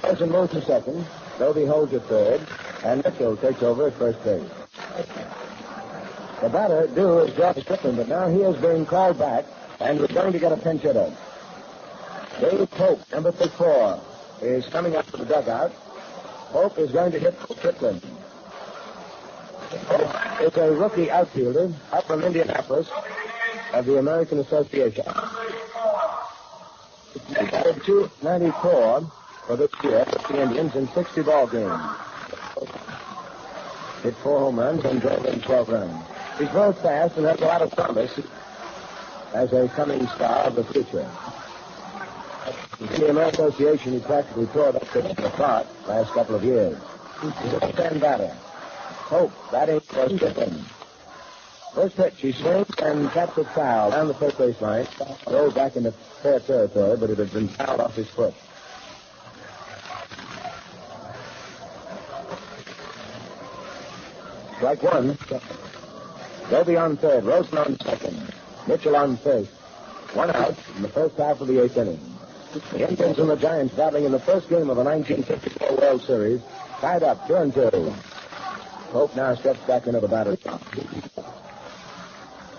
Rosen moves to second. Doby holds at third, and Mitchell takes over at first base. The batter, due, is George Strickland, but now he is being called back, and we're going to get a pinch hitter. Dave Pope, number 4, is coming up to the dugout. Pope is going to hit Strickland. Pope is a rookie outfielder up from Indianapolis of the American Association. He batted .294 for this year with the Indians in 60 ball games. Hit 4 home runs and drove in 12 runs. He's very fast and has a lot of promise as a coming star of the future. In the American Association, he practically tore that pitch apart last couple of years. He's a left-hand batter. Hope batting for Strickland. First pitch, he swings and taps it foul down the first base line. Goes back into fair territory, but it had been fouled off his foot. Strike 1. Doby on third. Rosen on second. Mitchell on first. One out in the first half of the eighth inning. The Indians and the Giants battling in the first game of the 1954 World Series. Tied up 2-2. Pope now steps back into the batter's box.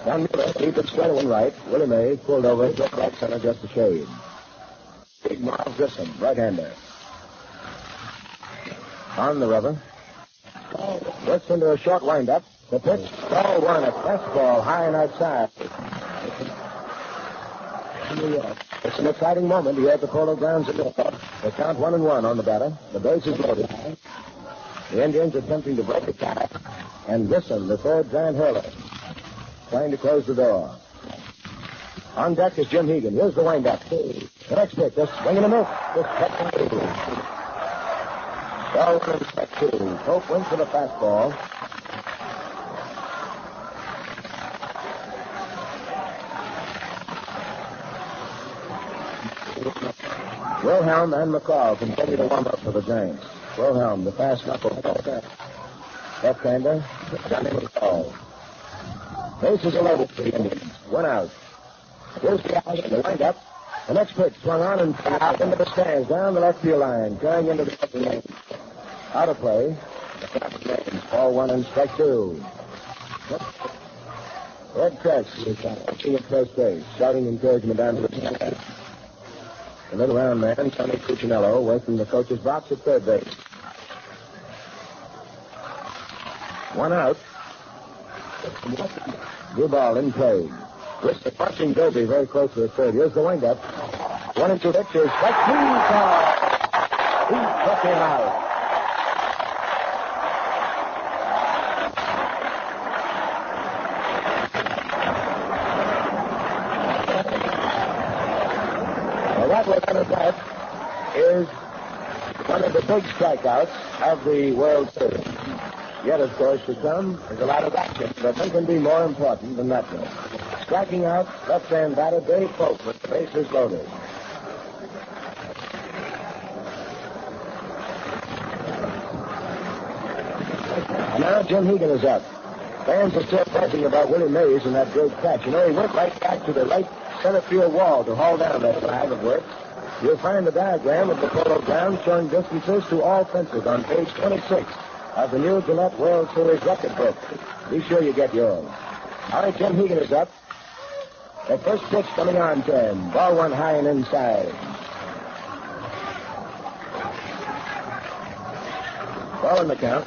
Don Mueller keeps it straight in right. Willie Mays pulled over, just right center, just a shade. Big Miles Grissom, right-hander. On the rubber. Gets into a short windup. The pitch, ball one, a fastball high and outside. It's an exciting moment here at the Polo Grounds at York. They count 1-1 on the batter. The base is loaded. The Indians attempting to break the tie. And Grissom, the third giant hurler, trying to close the door. On deck is Jim Hegan. Here's the windup. The next pitch, just swing and a miss. Just catching the eagle. Ball one and strike two. Pope wins for the fastball. Wilhelm and McCall continue to warm up for the Giants. Wilhelm, the fast knuckle left-hander, Johnny McCall. Bases are loaded for the Indians. One out. Here's the wind-up. The next pitch swung on and out into the stands, down the left field line, going into the upper lane. Out of play. The captain names. Ball one and strike two. Red Crest is watching at first base, shouting encouragement down to the stands. The little round man, Sonny Cuccinello, away from the coach's box at third base. One out. New ball in play. Whistler punching Doby very close to the third. Here's the windup. 1-2 pitches. Strike two. He struck him out. That was on his left is one of the big strikeouts of the World Series. Yet, of course, to come is a lot of action, but nothing can be more important than that one. Striking out left-hand batter Dave Pope with the bases loaded. And now Jim Hegan is up. Fans are still talking about Willie Mays and that great catch. You know, he went right back to the right center field wall to haul down that flag of Wertz. You'll find the diagram of the Polo Grounds showing distances to all fences on page 26 of the new Gillette World Series record book. Be sure you get yours. All right, Jim Hegan is up. The first pitch coming on to him. Ball one high and inside. Ball in the count.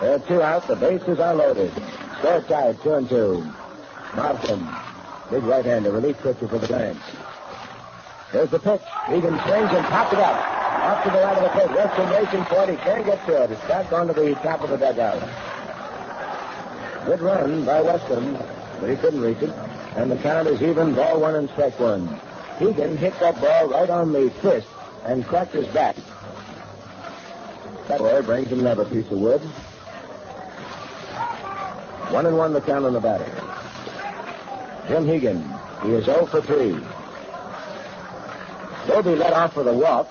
There are two out. The bases are loaded. Score tied, 2-2. Thompson, big right-hander, relief pitcher for the Giants. There's the pitch. Hegan swings and pops it up. Off to the right of the plate. Weston racing for it. He can't get to it. It's back onto the top of the dugout. Good run by Weston, but he couldn't reach it. And the count is even. Ball one and strike one. Hegan hit that ball right on the fist and cracked his back. That boy brings him another piece of wood. 1-1 the count on the batter. Jim Hegan. He is 0 for 3. Doby led off with a walk.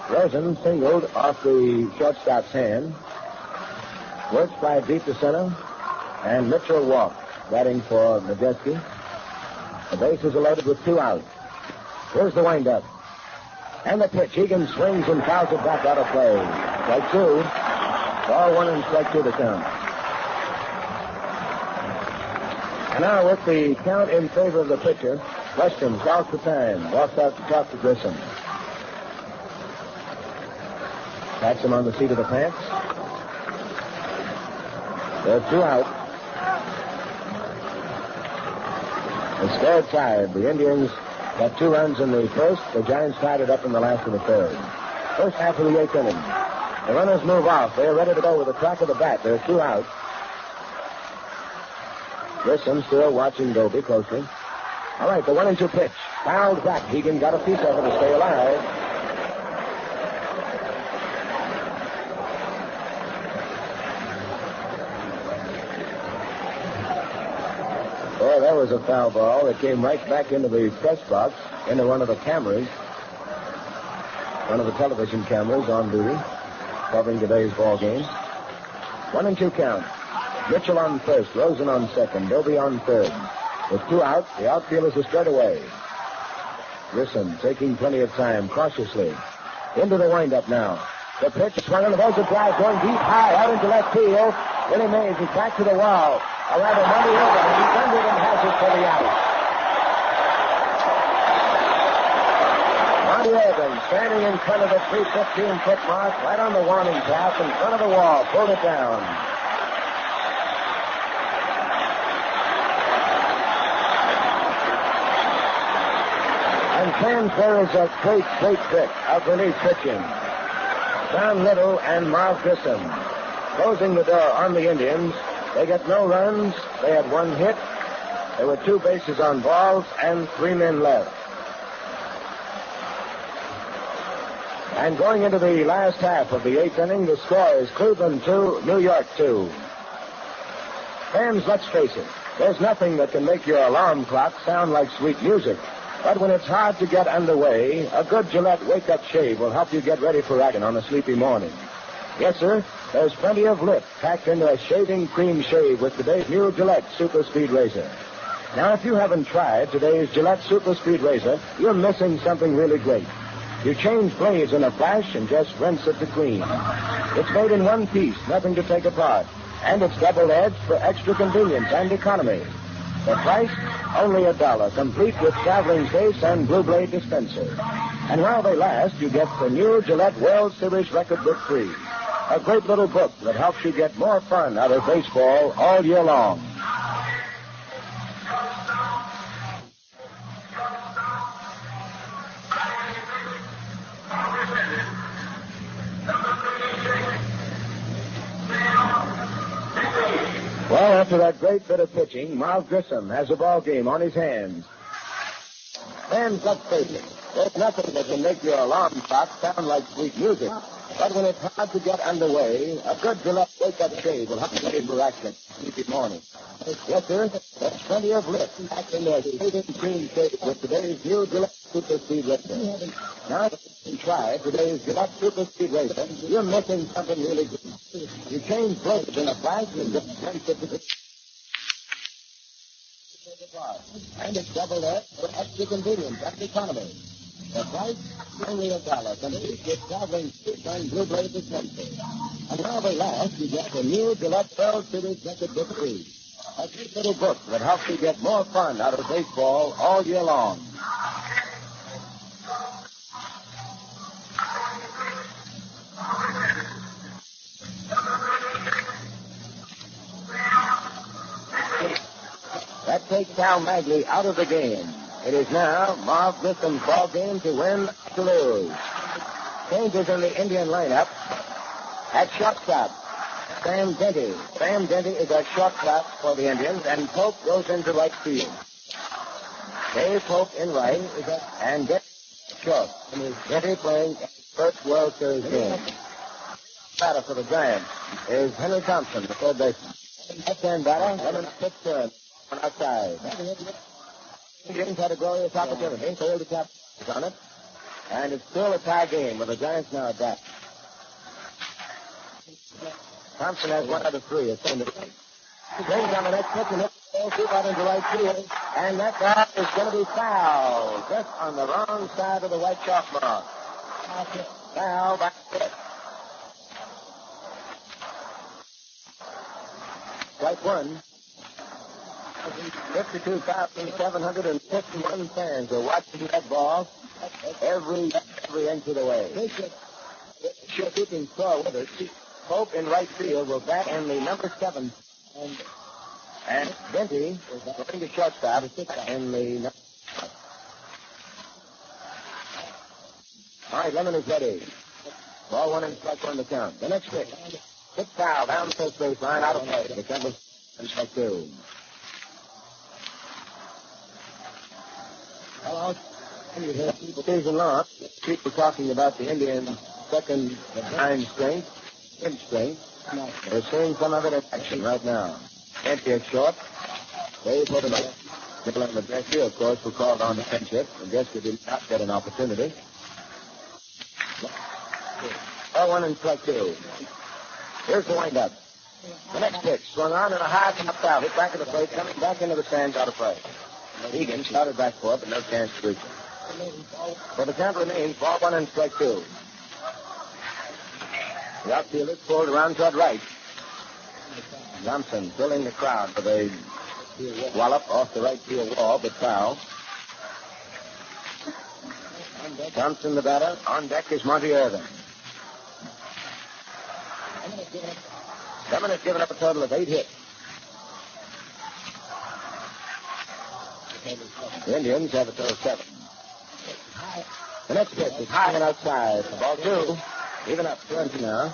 Rosen singled off the shortstop's hand. Wertz fly deep to center. And Mitchell walked, batting for Majeski. The bases are loaded with two out. Here's the windup. And the pitch. Hegan swings and fouls it back out of play. Strike two. Ball one and strike two to count. And now with the count in favor of the pitcher, Weston calls the time. Walks out to talk to Grissom. Pats him on the seat of the pants. There are two out. The score tied. The Indians got 2 runs in the first. The Giants tied it up in the last of the third. First half of the 8th inning. The runners move off. They're ready to go with the crack of the bat. There are 2 out. Grissom still watching Doby closely. All right, the 1-2 pitch. Fouled back. Hegan got a piece of it to stay alive. Oh, that was a foul ball. It came right back into the press box, into one of the cameras, one of the television cameras on duty, covering today's ball game. 1-2 count. Mitchell on first, Rosen on second, Doby on third. With 2 outs, the outfielders are straight away. Grissom taking plenty of time, cautiously. Into the windup now. The pitch is swung on the ball to drive, going deep, high, out into left field. Willie Mays is back to the wall. A rather muddy over, and he's under and has it for the out. Monty Irvin standing in front of the 315-foot mark, right on the warning tap, in front of the wall, pulled it down. And fans, there is a great trick of relief pitching. John Little and Marv Grissom closing the door on the Indians. They get no runs. They had 1 hit. There were 2 bases on balls and 3 men left. And going into the last half of the 8th inning, the score is Cleveland 2, New York 2. Fans, let's face it, there's nothing that can make your alarm clock sound like sweet music. But when it's hard to get underway, a good Gillette wake-up shave will help you get ready for action on a sleepy morning. Yes, sir, there's plenty of lift packed into a shaving cream shave with today's new Gillette Super Speed Razor. Now, if you haven't tried today's Gillette Super Speed Razor, you're missing something really great. You change blades in a flash and just rinse it to clean. It's made in one piece, nothing to take apart. And it's double-edged for extra convenience and economy. The price? Only $1, complete with traveling case and blue blade dispenser. And while they last, you get the new Gillette World Series record book free. A great little book that helps you get more fun out of baseball all year long. Well, after that great bit of pitching, Marv Grissom has a ball game on his hands. Fans, let's face it, there's nothing that can make your alarm clock sound like sweet music. But when it's hard to get underway, a good Gillette wake-up shave will help you get into action sleepy morning. Yes, sir, there's plenty of lift packed in there shaving cream shave with today's new Gillette Super Speed Razor. Now, if you try today's Gillette Super Speed Razor, you're missing something really good. You change blades in a flash and just rinse it to the... And it's double-edged for extra convenience and economy. The price? Only $1, complete with traveling stick and blue blade dispenser. And while they last, you get the new Gillette World Series record book free. A cute little book that helps you get more fun out of baseball all year long. That takes Cal Magley out of the game. It is now Marv Grissom's ball game to win or to lose. Changes in the Indian lineup. At shortstop, Sam Denty. Sam Denty is at shortstop for the Indians, and Pope goes into right field. Dave Pope in right, and Denty short. Denty playing first World Series game. Batter for the Giants is Henry Thompson, the third baseman. Left-hand batter, Lemon Pittsburgh on outside. Indians had a glorious opportunity. Polo Grounds on it. And it's still a tie game with the Giants now at bat. Thompson has 1 out of 3. It's in the plate. Swings on the next pitch and hits the ball deep out into right field. And that ball is going to be fouled. Just on the wrong side of the white chalk mark. Foul by pitch. Strike 1. 52,751 fans are watching that ball every inch of the way. Sure keeping score with us. Pope in right field will bat in the number 7. And Denty is going to shortstop in the number 5. All right, Lemon is ready. Ball 1 and strike 1 to count. The next pitch. Hit foul down the first base line, out of play. The number and strike 2. Hello. Season long, people talking about the Indian second line strength, bench strength. They're seeing some of it in action right now. Empty at short. They put him up. Middle and McGregor, of course, were called on the bench hit. I guess they did not get an opportunity. 0-1 and strike 2. Here's the windup. The next pitch, swung on and a high, tapped out. Hit back in the plate, coming back into the stands out of play. Egan started back for it, but no chance to reach it. So the count remains ball one and strike two. The outfield is pulled around toward right. Thompson filling the crowd with a wallop off the right field wall, but foul. Thompson, the batter. On deck is Monty Irvin. Lemon has given up a total of 8 hits. The Indians have a total of 7. The next pitch is high and outside. Ball 2. Even up 2 now.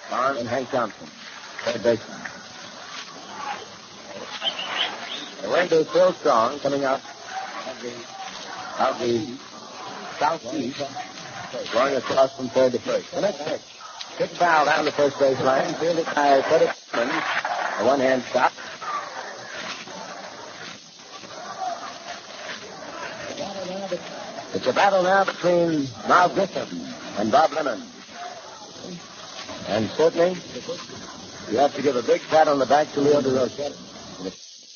Barnes and Hank Thompson. Third baseman. The wind is still strong, coming out of the southeast, going across from third to first. The next pitch. Kick foul down the first base line. Fielded by Frederick. A one-hand stop. It's a battle now between Miles Grissom and Bob Lemon. And certainly, you have to give a big pat on the back to Leo Durocher.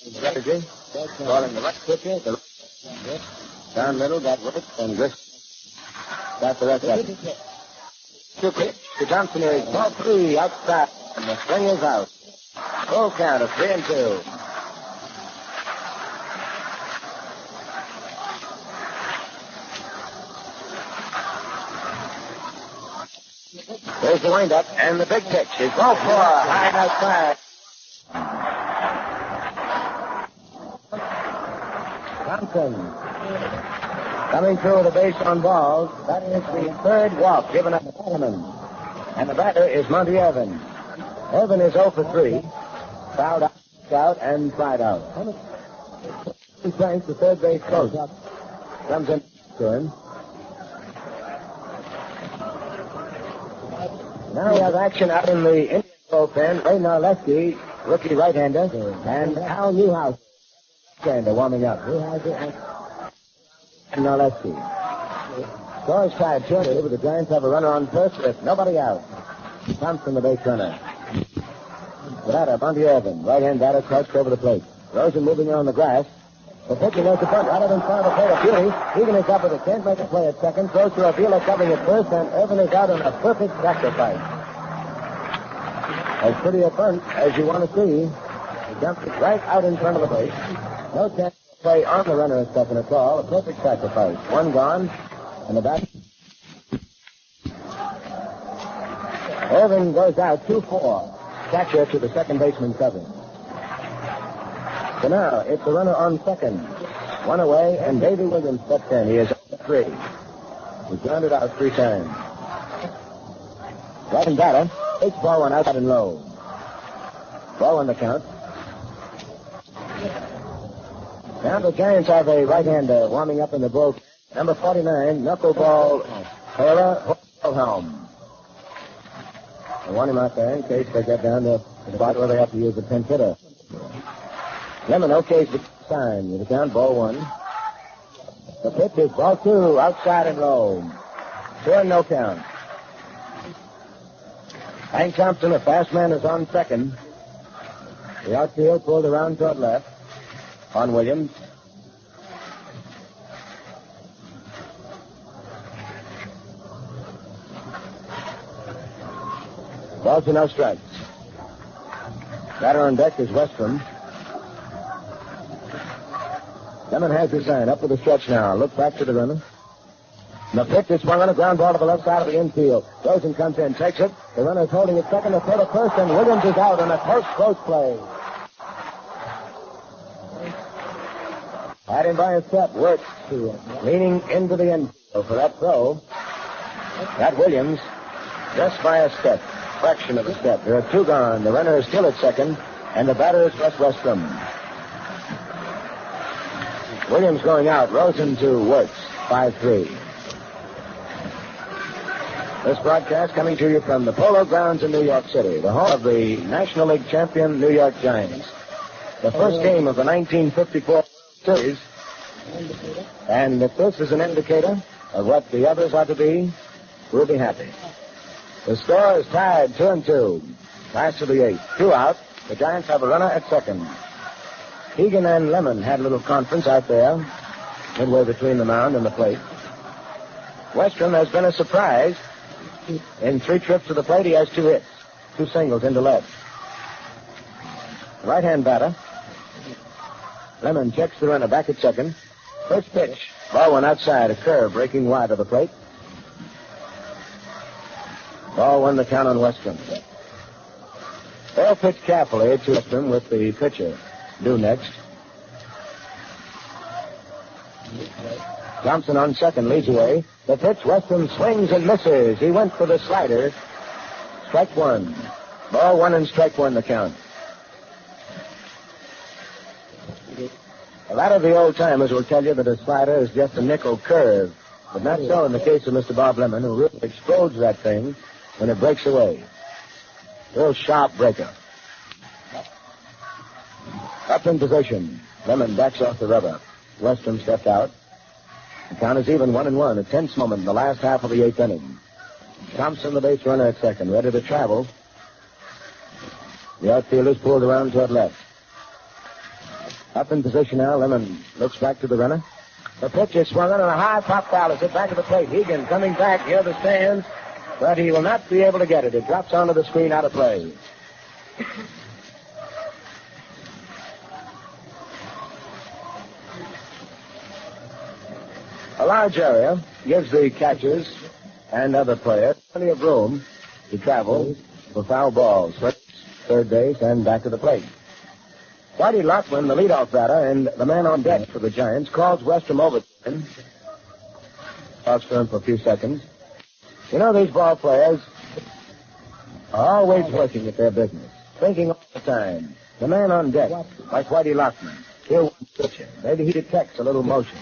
Strategy, calling the right pitcher, the right down middle, got Wertz, and Grissom got the rest of it. Two pitch to Thompson is ball 3 outside, and the swing is out. Full count of 3-2. There's the windup, and the big pitch is ball 4, high and outside. Thompson coming through with a base on balls. That is the third walk given up to Batterman. And the batter is Monty Irvin. Irvin is 0 for 3. Fouled out and fried out. Thanks, the third base coach comes in to him. Now we have action out in the Indian bullpen. Ray Narleski, rookie right-hander, and Al Newhouse, left-hander, warming up. Narleski. Score is tied 2-2, but the Giants have a runner on first with nobody out. Thompson, the base runner. The batter, Monty Irvin. Right-hand batter crouched over the plate. Rosen moving on the grass. The pitcher goes to front, right in front of the plate of Beauty. Egan is up with it, can't make a play at second. Throws to Avila covering it first, and Irvin is out on a perfect sacrifice. As pretty a bunt as you want to see. He dumps it right out in front of the plate. No chance to play on the runner at second at all. A perfect sacrifice. One gone, and the bat. Irvin goes out 2-4. Catcher to the second baseman covering. So now, it's the runner on second. One away, and Davey Williams steps in. He is up to 3. He's grounded out 3 times. Right batter, takes ball 1 outside and low. Ball 1 the count. Now the Giants have a right-hander warming up in the bullpen. Number 49, knuckleball Taylor Wilhelm. They want him out there in case they get down to the spot where they have to use the pinch hitter. Lemon okays the sign with the count, ball 1. The pitch is ball 2, outside and low. 2-0 count. Hank Thompson, a fast man, is on second. The outfield pulled around toward left on Williams. Balls to no strikes. Batter on deck is Westrom. Lemon has his sign up with a stretch now. Look back to the runner. And the pitch is swung on a ground ball to the left side of the infield. Rosen comes in, takes it. The runner is holding it second, the third at first, and Williams is out on a close play. Had him by a step. Wertz leaning into the infield for that throw. That Williams just by a step, fraction of a step. There are 2 gone. The runner is still at second, and the batter is Wes Westrom. Williams going out. Rosen to Wertz. 5-3. This broadcast coming to you from the Polo Grounds in New York City, the home of the National League champion New York Giants. The first game of the 1954 series. And if this is an indicator of what the others are to be, we'll be happy. The score is tied 2-2. Last of the 8th. 2 out. The Giants have a runner at second. Egan and Lemon had a little conference out there, midway between the mound and the plate. Westrom has been a surprise. In 3 trips to the plate, he has 2 hits, 2 singles into left. Right-hand batter. Lemon checks the runner back at second. First pitch. Ball one outside, a curve breaking wide of the plate. Ball 1 the count on Westrom. They'll pitch carefully to Westrom with the pitcher due next. Thompson on second leads away. The pitch, Westrom swings and misses. He went for the slider. Strike 1. Ball 1 and strike 1 the count. A lot of the old-timers will tell you that a slider is just a nickel curve, but not so in the case of Mr. Bob Lemon, who really explodes that thing when it breaks away. Real sharp breaker. Up in position. Lemon backs off the rubber. Westrom stepped out. The count is even 1-1, a tense moment in the last half of the 8th inning. Thompson, the base runner at second, ready to travel. The outfielders pulled around toward left. Up in position now, Lemon looks back to the runner. The pitch is swung on and a high pop foul is hit back of the plate. Egan coming back near the stands, but he will not be able to get it. It drops onto the screen out of play. A large area gives the catchers and other players plenty of room to travel for foul balls, first, third base, and back to the plate. Whitey Lockman, the leadoff batter, and the man on deck for the Giants, calls Westrom over to him. Talks to him for a few seconds. You know, these ball players are always working at their business, thinking all the time. The man on deck, like Whitey Lockman, he'll pitch him. Maybe he detects a little motion.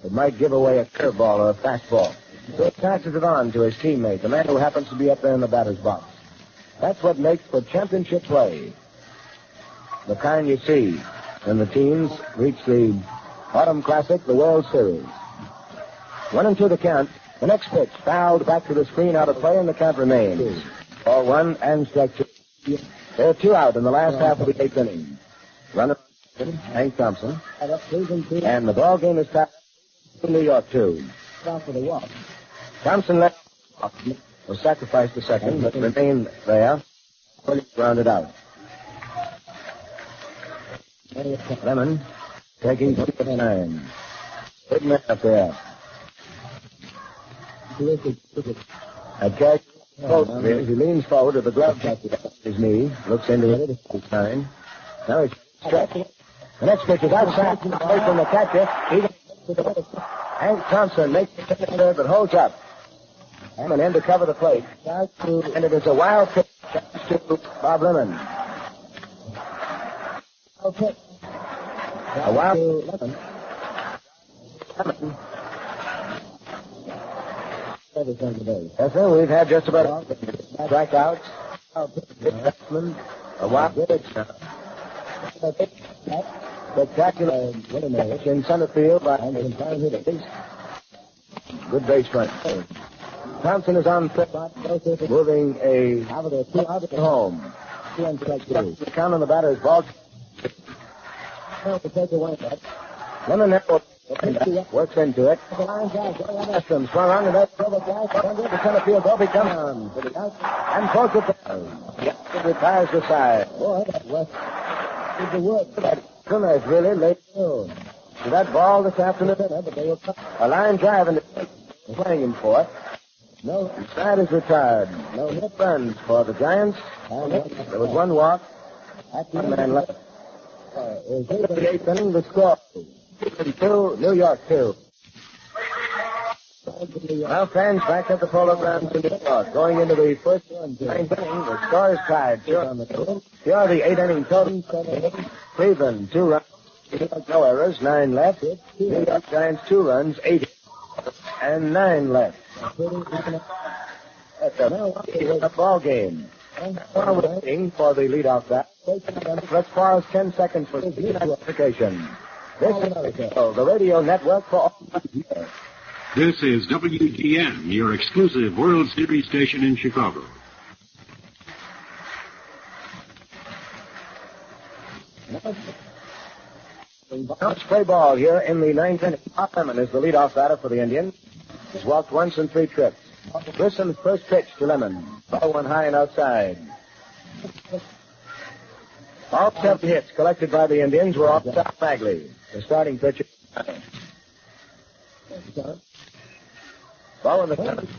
It might give away a curveball or a fastball. So he passes it on to his teammate, the man who happens to be up there in the batter's box. That's what makes for championship play. The kind you see when the teams reach the Autumn Classic, the World Series. 1-2 the count. The next pitch fouled back to the screen out of play, and the count remains. Ball 1 and strike 2. There are 2 out in the last half of the 8th inning. Runner Hank Thompson. And the ball game is tied to New York 2. Thompson left was sacrificed to second, but remained there. Rounded out. Lemon taking 9. Big man up there. A catch. He leans forward to the glove his knee, looks into it. It's 9. Now he's stretched. The next pitch is outside away from the catcher. Hank Thompson makes the third, but holds up. And in to cover the plate. And it is a wild pitch to Bob Lemon. A wild Lemon. Yes, sir, we've had just about strikeouts. A wild pitch. Spectacular in center field by good base front. Thompson is on third, moving a home. The count on the batter's ball. Lemon works into it. Westrom swung on to that the center field. Bobby comes on and pulls it down. It retires the side. It's really late. To that ball this afternoon, a line drive and playing him for it. No, side is retired. No hit runs for the Giants. There was 1 walk. 1 man left. In the 8th inning, the score 2, New York 2. Well, fans back at the Polo Grounds in New York, going into the first 9th inning, the score is tied. Here are the 8-inning total. Cleveland, 2 runs. No errors, 9 left. New York Giants, 2 runs, 8 and 9 left. That's a ball game. We're waiting for the leadoff bat. As far as 10 seconds for identification. This is the radio network for all. This is WGN, your exclusive World Series station in Chicago. Now it's play ball here in the ninth inning. Bob Lemon is the leadoff batter for the Indians. He's walked once in 3 trips. Grissom's first pitch to Lemon. Ball one high and outside. All 7 hits collected by the Indians were off South Bagley, the starting pitcher. Ball in the count.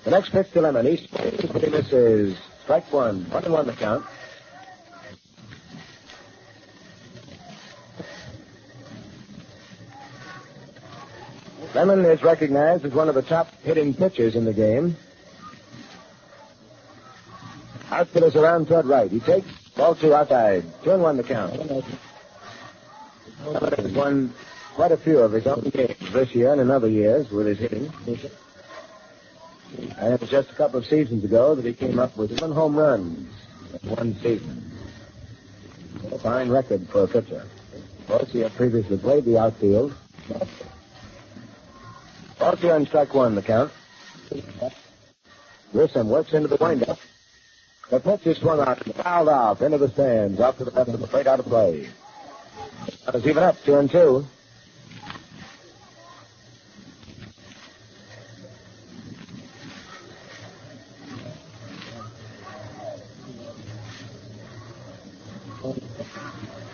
The next pitch to Lemon. He swings, but he misses. Strike 1. 1-1 the count. Lemon is recognized as one of the top hitting pitchers in the game. Outfield is around toward right. He takes ball 2 outside. 2-1 the count. Lemon has won quite a few of his own games this year and in other years with his hitting. And it was just a couple of seasons ago that he came up with 7 home runs in one season. A fine record for a pitcher. Of course, he had previously played the outfield. Ball 2 on strike 1, the count. Grissom works into the windup. The pitch is swung out and fouled off into the stands, off to the left of the plate, out of play. It's even up, 2-2.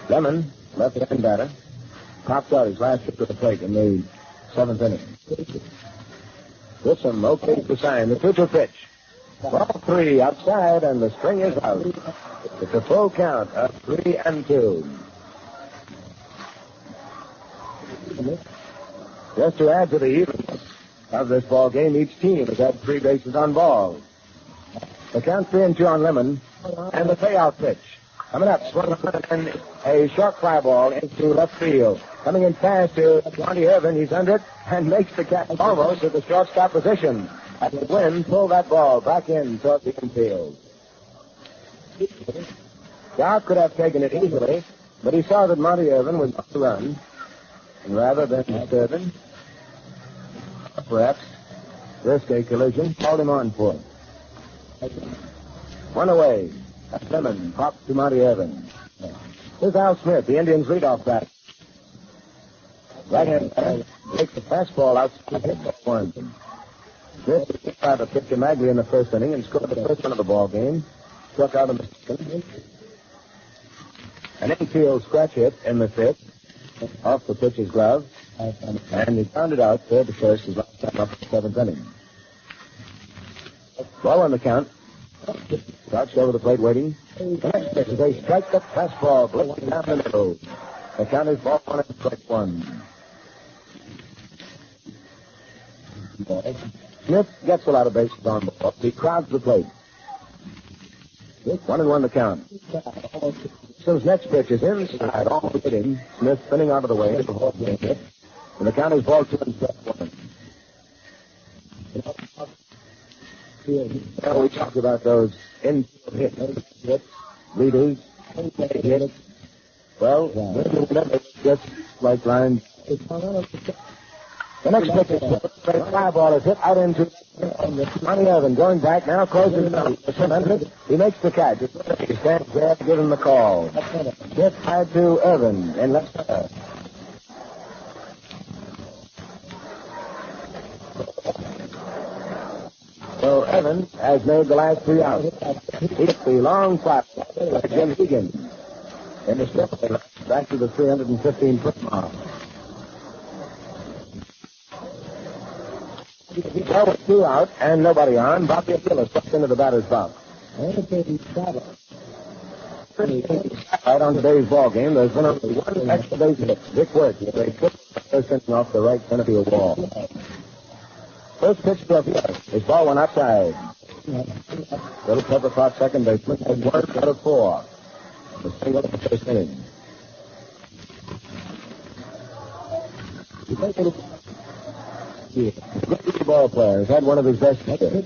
Lemon, left-hand batter, popped out his last trip to the plate in the 7th inning. Grissom okay to sign the 2-2 pitch. Ball 3 outside, and the string is out. It's a full count of 3-2. Just to add to the evenness of this ball game, each team has had 3 bases on balls. The count 3-2 on Lemon, and the payout pitch. Coming up, swung on and a short fly ball into left field. Coming in fast to Monty Irvin. He's under it and makes the catch almost at the shortstop position. And the wind pulled that ball back in toward the infield. Dart could have taken it easily, but he saw that Monty Irvin was on the run. And rather than Irvin, perhaps risk a collision, called him on for it. 1 away. Lemon pops to Monty Irvin. Here's Al Smith, the Indians' leadoff batter. Right-hand batter takes the fastball out to hit one. Smith tried to pitch to Magley in the first inning and scored the first one of the ball game. Struck out in the second. An infield scratch hit in the 5th, off the pitcher's glove, and he grounded out 3rd to 1st his last time up in the 7th inning. Ball on the count. Starts over the plate waiting. The next pitch is a strike up fastball, blitzing down the middle. The count is ball 1 and strike 1. Smith gets a lot of bases on balls. He crowds the plate. 1-1 the count. Grisom's next pitch is inside, almost hit him. Smith spinning out of the way. And the count is ball 2 and strike 1. Well, we talked about those infield hits, leaders, hits. Well, just like lines. The next pitch is a fly ball is hit out into Monty Irvin. Going back now, closes the he makes the catch. He stands there to give him the call. Hit high to Irvin in left center. So Evans has made the last 3 outs. He hit the long fly by Jim Higgins in the strip back to the 315-foot mark. Well, with 2 out and nobody on, Bobby Achilles steps into the batter's box. Right on today's ball game, there's been only 1 extra base hit. Vic Wertz with a quick first inning off the right center field wall. First pitch to Achilles is ball 1 outside. Little Pepper caught second baseman has 1 out of 4. The single in the first inning. Good ball player has had one of his best hitters.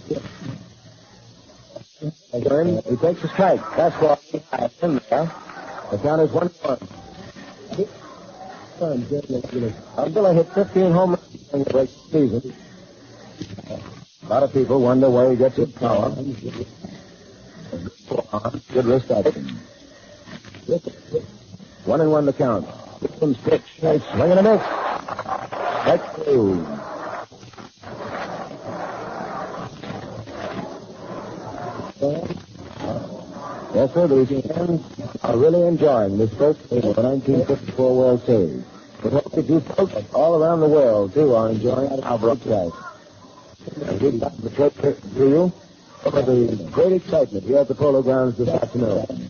Again, he takes a strike. Fastball in there. The count is 1-1. Abdullah hit 15 home runs in the break season. A lot of people wonder where he gets his power. Good wrist action. 1-1 the count. Grisham's pitch. Nice swing and a miss. Strike 2. Yes, sir, these fans are really enjoying this first game of the 1954 World Series. We hope that you folks all around the world, too, are enjoying our broadcast. We've got the clip to you over the great excitement here at the Polo Grounds this afternoon.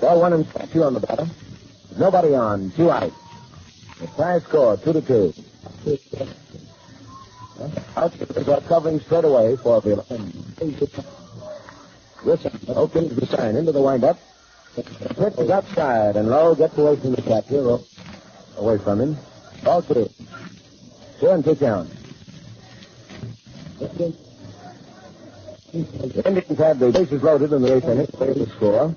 Ball 1 and 2 on the batter. Nobody on, 2 out. The tie score, 2-2. Outfielders are covering straight away for the Grissom opens the sign into the windup. The pitch is outside, and Lowe gets away from the catcher. Away from him. Ball 2. 2-2 count. The Indians have the bases loaded in the 8th inning. They will score.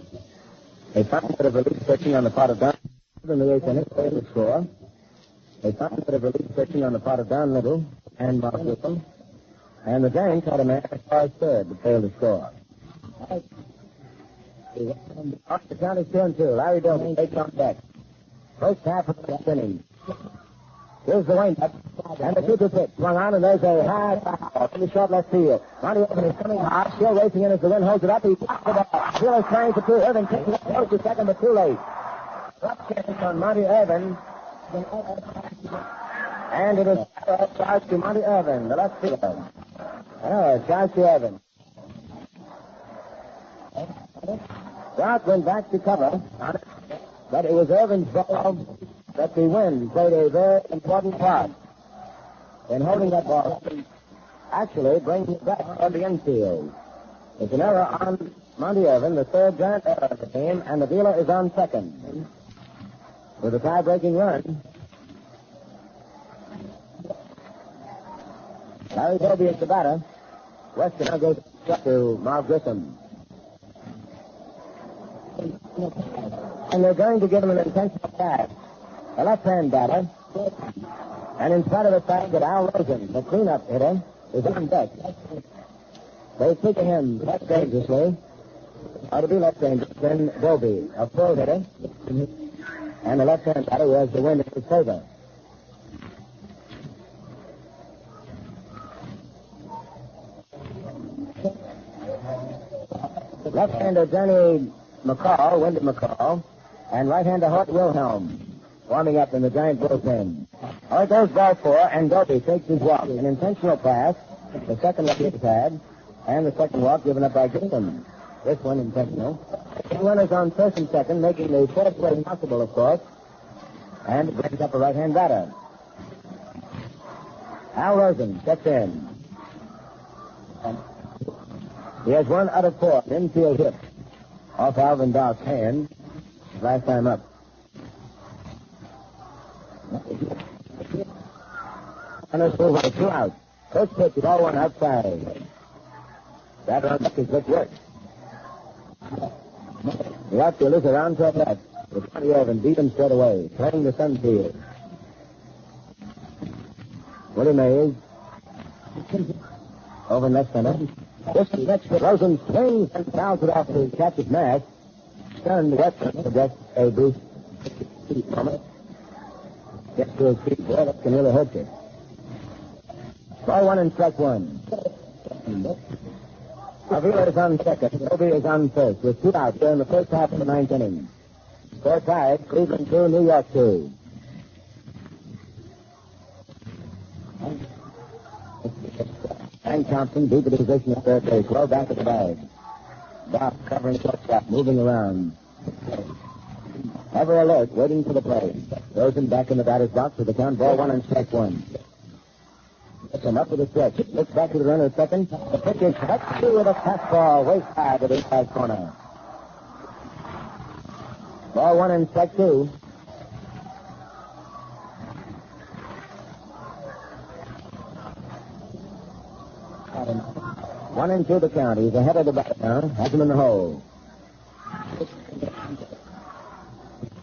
They find a bit of relief pitching on the part of Don in the 8th inning. They will score. They find a bit of relief pitching on the part of Don Little and Mark Whittle. And the Giants had a man as far as third but failed to score. Off the count is 2-2. Larry Doby takes on deck. First half of the 8th inning. Here's the windup. And the 2-2 pitch. Swung on, and there's a high foul in the short left field. Monty Irvin is coming hard. Still racing in as the wind holds it up. He pops the ball. Wheeler's trying for 2. Irvin takes it up close to second, but too late. Drop chance on Monty Irvin. And it is charged to Monty Irvin, the left fielder. Oh, charged to Irvin. Dart went back to cover, but it was Irvin's ball that the wind played a very important part in holding that ball. Actually, bringing it back on the infield. It's an error on Monty Irvin, the third giant error of the game, and the dealer is on second. With a tie-breaking run, Larry Doby is the batter. Weston now goes to Marv Grissom. And they're going to give him an intentional pass. A left-hand batter. And in spite of the fact that Al Rosen, the cleanup hitter, is on deck, they speak to him less dangerously, or to be less dangerous than Doby, a full hitter, and the left-hand batter who has the wind in his favor. Left-hander Johnny McCall, Wyndham McCall, and right-hander Hort Wilhelm warming up in the Giant bullpen. It goes ball 4, and Doby takes his walk. An intentional pass, the second that he's had, and the second walk given up by Grissom. This one intentional. 2 runners on first and second, making the fourth play possible, of course, and it brings up a right-hand batter. Al Rosen steps in. He has 1 out of 4 infield hit off Alvin Dart's hand last time up. And let's move on. 2 out. First pitch is all 1 outside. That on deck is Vic Wertz. The outfielders are on to that with Monty Irvin deep and straight away, playing the sun field. Willie Mays over in left center. This is next to Rosen swings and fouls it off to catcher's mask. Stunned Wetson suggests a brief moment. Gets to his feet. Boy, that can really hurt you. Ball 1 and strike 1. Avila is on second. Doby is on first with 2 outs here in the first half of the 9th inning. Score tied. Cleveland 2, New York 2. And Thompson deep in the position of third base, well back at the bag. Doc covering shortstop, moving around. Ever alert, waiting for the play. Rosen back in the batter's box with the count. Ball 1 and strike 1. Grissom up with a stretch. Looks back to the runner at second. The pitch is cut through with a fastball way side to the inside corner. Ball 1 and strike 2. One and 2 the count. He's ahead of the batter now. Has him in the hole.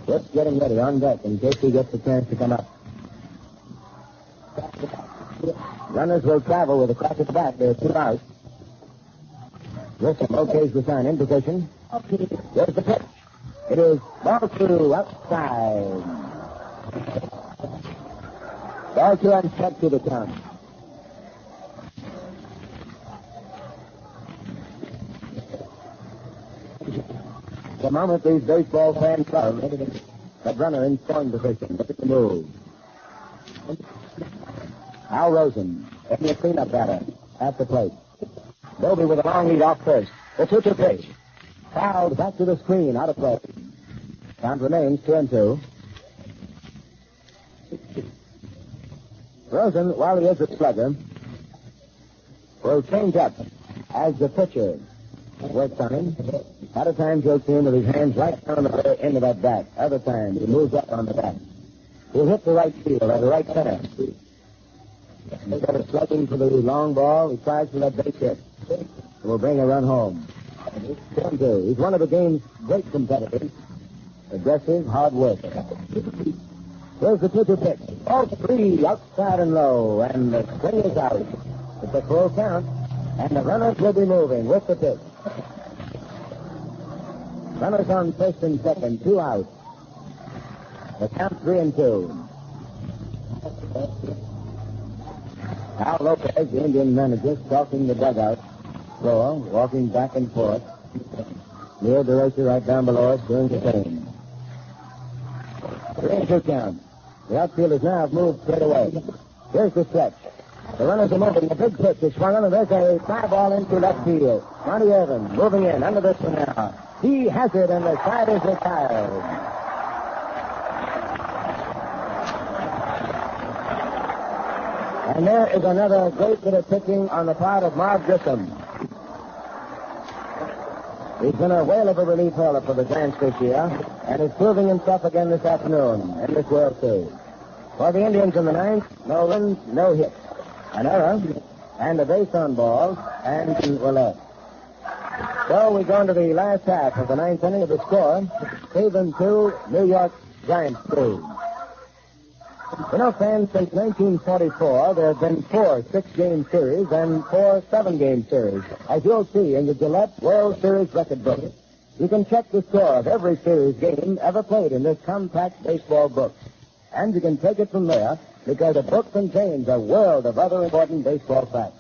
Just getting ready on deck in case he gets the chance to come up. Runners will travel with a crack at the bat. There are 2 outs. Grissom okays the sign in position. There's the pitch. It is ball 2 outside. Ball 2 and strike 2 to count. The moment these baseball fans love, that runner in scoring position. Look at the move. Al Rosen, getting a cleanup batter at the plate. Bobby with a long lead off first. The 2-2 pitch. Fouled back to the screen, out of play. Count remains 2-2. Rosen, while he is a slugger, will change up as the pitcher works on him. A lot of times you'll see him with his hands right down the end of that bat. Other times he moves up on the bat. He'll hit the right field or the right center. Instead of slugging for the long ball, he tries for that base hit. It will bring a run home. 2-2. He's one of the game's great competitors. Aggressive, hard work. Here's the 2-2 pitch. Ball 3, outside and low, and the swing is out. It's a full count, and the runners will be moving with the pitch. Runners on first and second, 2 out. The count 3-2. Al Lopez, the Indian manager, stalking the dugout floor, walking back and forth. Leo Durocher right down below us doing the same. 3-2 count. The outfielders now have moved straight away. Here's the stretch. The runners are moving. The big pitch is swung on, and there's a fly ball into left field. Monty Irvin moving in under this one now. He has it, and the side is retired. And there is another great bit of pitching on the part of Marv Grissom. He's been a whale of a relief hurler for the Giants this year, and is proving himself again this afternoon in this World Series. For the Indians in the ninth, no runs, no hits. An error, and a base on balls, and we're left. So we go into the last half of the ninth inning of the score. Cleveland 2, New York Giants 3. You know, fans, since 1944, there have been 4 6-game series and 4 7-game series, as you'll see in the Gillette World Series record book. You can check the score of every series game ever played in this compact baseball book. And you can take it from there, because the book contains a world of other important baseball facts.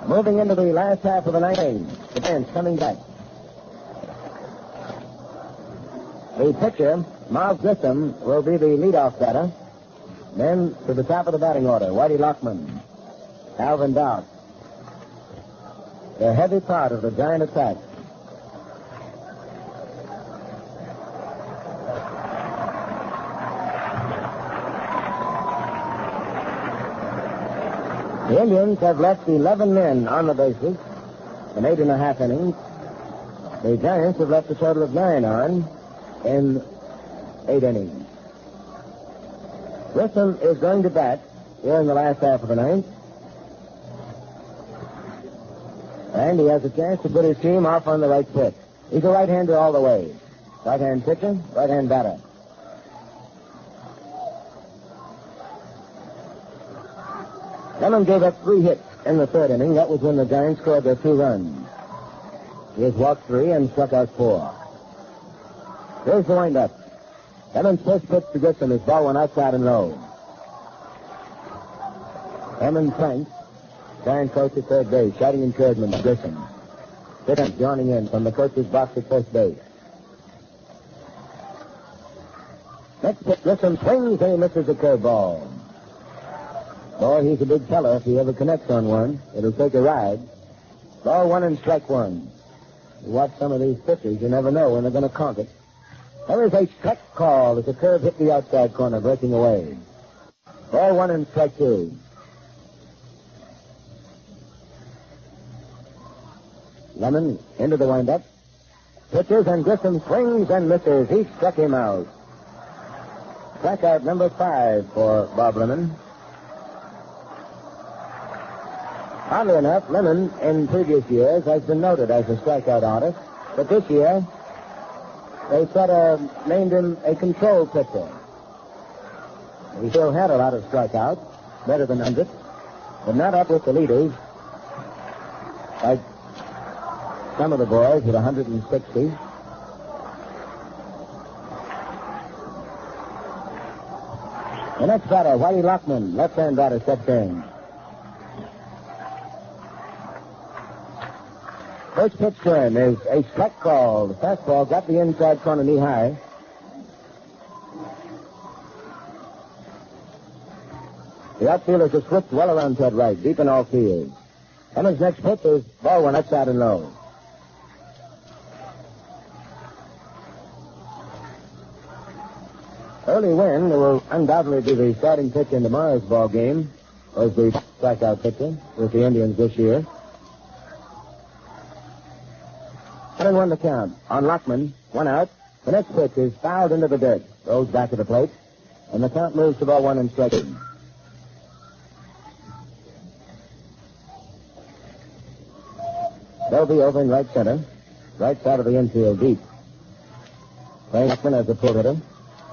Moving into the last half of the ninth inning, the Giants coming back. The pitcher, Marv Grissom, will be the leadoff batter. Then to the top of the batting order, Whitey Lockman, Alvin Dart. The heavy part of the Giant attack. The Indians have left 11 men on the bases in 8.5 innings. The Giants have left a total of 9 on in 8 innings. Grissom is going to bat here in the last half of the ninth. And he has a chance to put his team off on the right foot. He's a right-hander all the way. Right-hand pitcher, right-hand batter. Lemon gave up 3 hits in the 3rd inning. That was when the Giants scored their 2 runs. He has walked 3 and struck out 4. Here's the windup. Lemon's first pitch to Grissom is ball 1 outside and low. Lemon Frank, Giant coach at third base, shouting encouragement to Grissom. Bittner joining in from the coach's box at first base. Next pitch, Grissom swings and he misses a curveball. Boy, he's a big fella. If he ever connects on one, it'll take a ride. Ball 1 and strike 1. You watch some of these pitchers, you never know when they're going to conk it. There is a strike call as the curve hit the outside corner, breaking away. Ball 1 and strike 2. Lemon into the windup. Pitches and Grissom swings and misses. He struck him out. Strikeout number 5 for Bob Lemon. Oddly enough, Lemon, in previous years, has been noted as a strikeout artist, but this year, they named him a control pitcher. He still had a lot of strikeouts, better than 100, but not up with the leaders. like some of the boys at 160. The next batter, Whitey Lockman, left-hand batter, steps in. First pitch to him is a strike call. The fastball got the inside corner knee high. The outfielders are slipped well around Ted right, deep in all fields. Emmons' next pitch is ball one outside and low. Early Wynn, who will undoubtedly be the starting pitcher in tomorrow's ball game, was the strikeout pitcher with the Indians this year. 1-1 the count. On Lockman, 1 out. The next pitch is fouled into the dirt. Goes back to the plate. And the count moves to ball 1 and strike. They'll be over in right center. Right side of the infield deep. Playing Lockman as a pull hitter.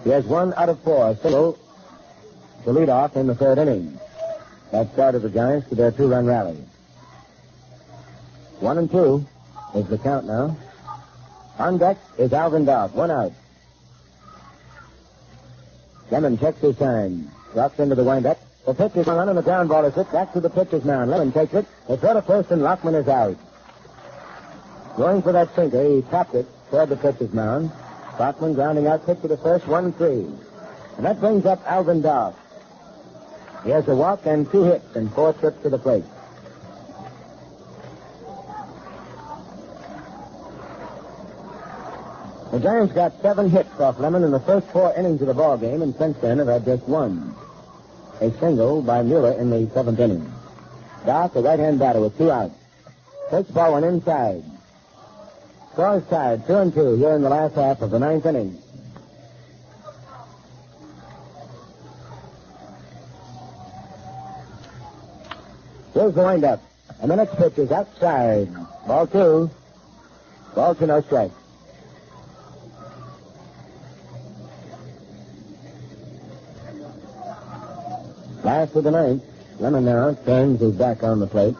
He has 1 out of 4, a single to lead off in the third inning. That started the Giants to their 2-run rally. 1-2 is the count now. On deck is Alvin Dart, 1 out. Lemon checks his sign, drops into the windup. The pitch is on and the ground ball is hit back to the pitcher's mound. Lemon takes it. They throw to first and Lockman is out. Going for that sinker, he tapped it toward the pitcher's mound. Lockman grounding out pitch to the first, 1-3. And that brings up Alvin Dart. He has a walk and 2 hits and 4 trips to the plate. The Giants got 7 hits off Lemon in the first 4 innings of the ball game, and since then have had just 1. A single by Mueller in the 7th inning. Dart, the right-hand batter, with 2 outs. Takes ball 1 inside. Scores tied, 2-2 here in the last half of the 9th inning. Here's the windup. And the next pitch is outside. Ball 2. Ball 2, no strike. Last of the 9th. Lemon now turns his back on the plate,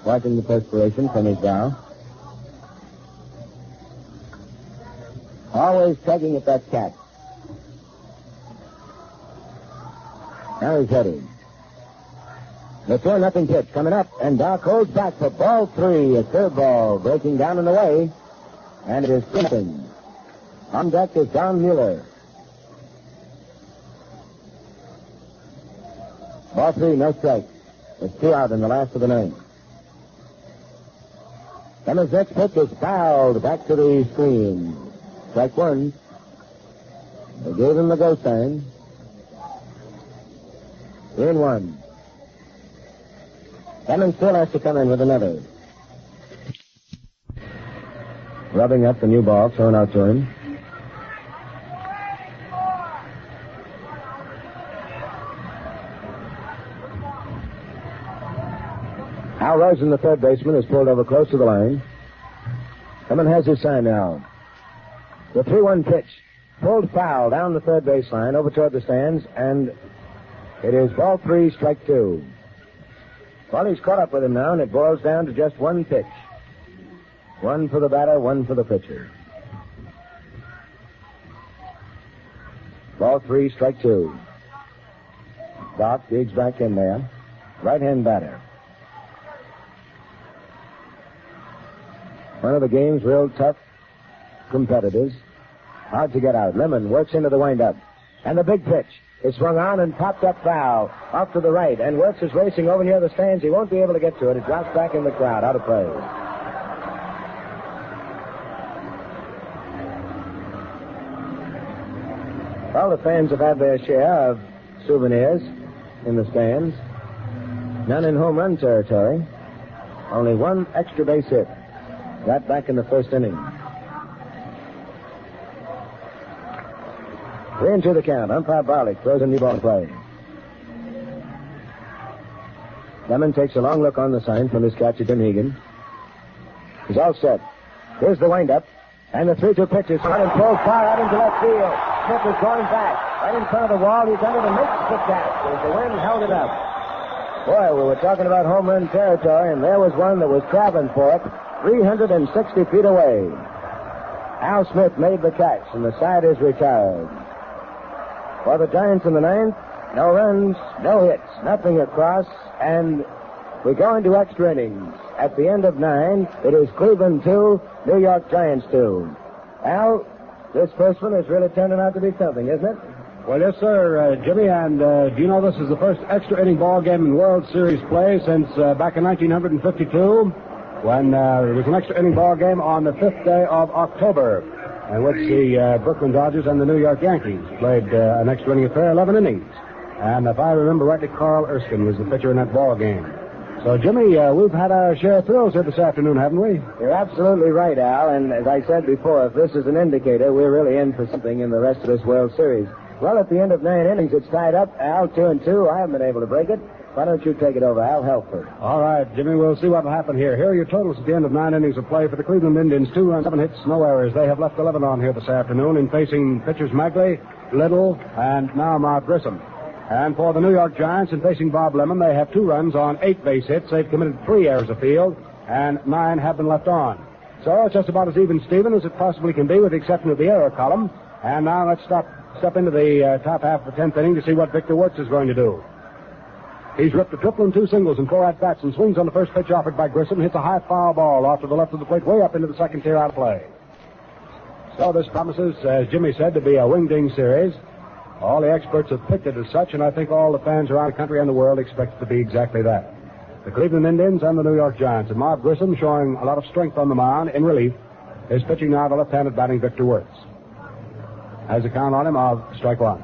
wiping the perspiration from his brow. Always tugging at that cat. Now he's heading. The 2-0 pitch coming up, and Doc holds back for ball 3. A third ball breaking down in the way, and it is 2-0. On deck is Don Mueller. Ball 3, no strike. It's 2 out in the last of the 9th. Lemmon's next pitch is fouled back to the screen. Strike 1. They gave him the go sign. 3-1. Lemon still has to come in with another. Rubbing up the new ball thrown out to him. Al Rosen, the third baseman, is pulled over close to the line. Lemon has his sign now. The 3-1 pitch. Pulled foul down the third baseline over toward the stands, and it is ball 3, strike 2. Well, he's caught up with him now, and it boils down to just 1 pitch. 1 for the batter, 1 for the pitcher. Ball 3, strike 2. Doc digs back in there. Right-hand batter. One of the game's real tough competitors. Hard to get out. Lemon works into the windup. And the big pitch is swung on and popped up foul off to the right. And Wertz is racing over near the stands. He won't be able to get to it. It drops back in the crowd. Out of play. Well, the fans have had their share of souvenirs in the stands. None in home run territory. Only 1 extra base hit. That back in the first inning. 3-2 the count. Umpire Barlick throws a new ball to play. Lemon takes a long look on the sign from his catcher, Jim Hegan. He's all set. Here's the windup. And the 3-2 pitch is hard and pulled far out into left field. Smith is going back. Right in front of the wall. He's under the mix of the catch as the wind held it up. Boy, we were talking about home run territory, and there was one that was traveling for it 360 feet away. Al Smith made the catch, and the side is retired. For the Giants in the ninth, no runs, no hits, nothing across, and we go into extra innings. At the end of 9, it is Cleveland 2, New York Giants 2. Al, this first one is really turning out to be something, isn't it? Well, yes, sir, Jimmy, and do you know this is the first extra inning ball game in World Series play since back in 1952, when there was an extra inning ball game on the 5th day of October, in which the Brooklyn Dodgers and the New York Yankees played an extra inning affair, 11 innings. And if I remember rightly, Carl Erskine was the pitcher in that ball game. So, Jimmy, we've had our share of thrills here this afternoon, haven't we? You're absolutely right, Al, and as I said before, if this is an indicator, we're really in for something in the rest of this World Series. Well, at the end of 9 innings, it's tied up. Al, 2-2. I haven't been able to break it. Why don't you take it over, Al Helford? All right, Jimmy, we'll see what will happen here. Here are your totals at the end of 9 innings of play for the Cleveland Indians. 2 runs, 7 hits, no errors. They have left 11 on here this afternoon in facing pitchers Magley, Little, and now Mark Grissom. And for the New York Giants, in facing Bob Lemon, they have 2 runs on 8 base hits. They've committed 3 errors afield, and 9 have been left on. So it's just about as even, Stephen, as it possibly can be, with the exception of the error column. And now let's step into the top half of the 10th inning to see what Victor Wertz is going to do. He's ripped a triple and 2 singles and 4 at-bats and swings on the first pitch offered by Grissom, hits a high foul ball off to the left of the plate, way up into the second tier out of play. So this promises, as Jimmy said, to be a wing-ding series. All the experts have picked it as such, and I think all the fans around the country and the world expect it to be exactly that. The Cleveland Indians and the New York Giants, and Mark Grissom, showing a lot of strength on the mound in relief, is pitching now the left-handed batting Victor Wertz. Has a count on him of strike 1.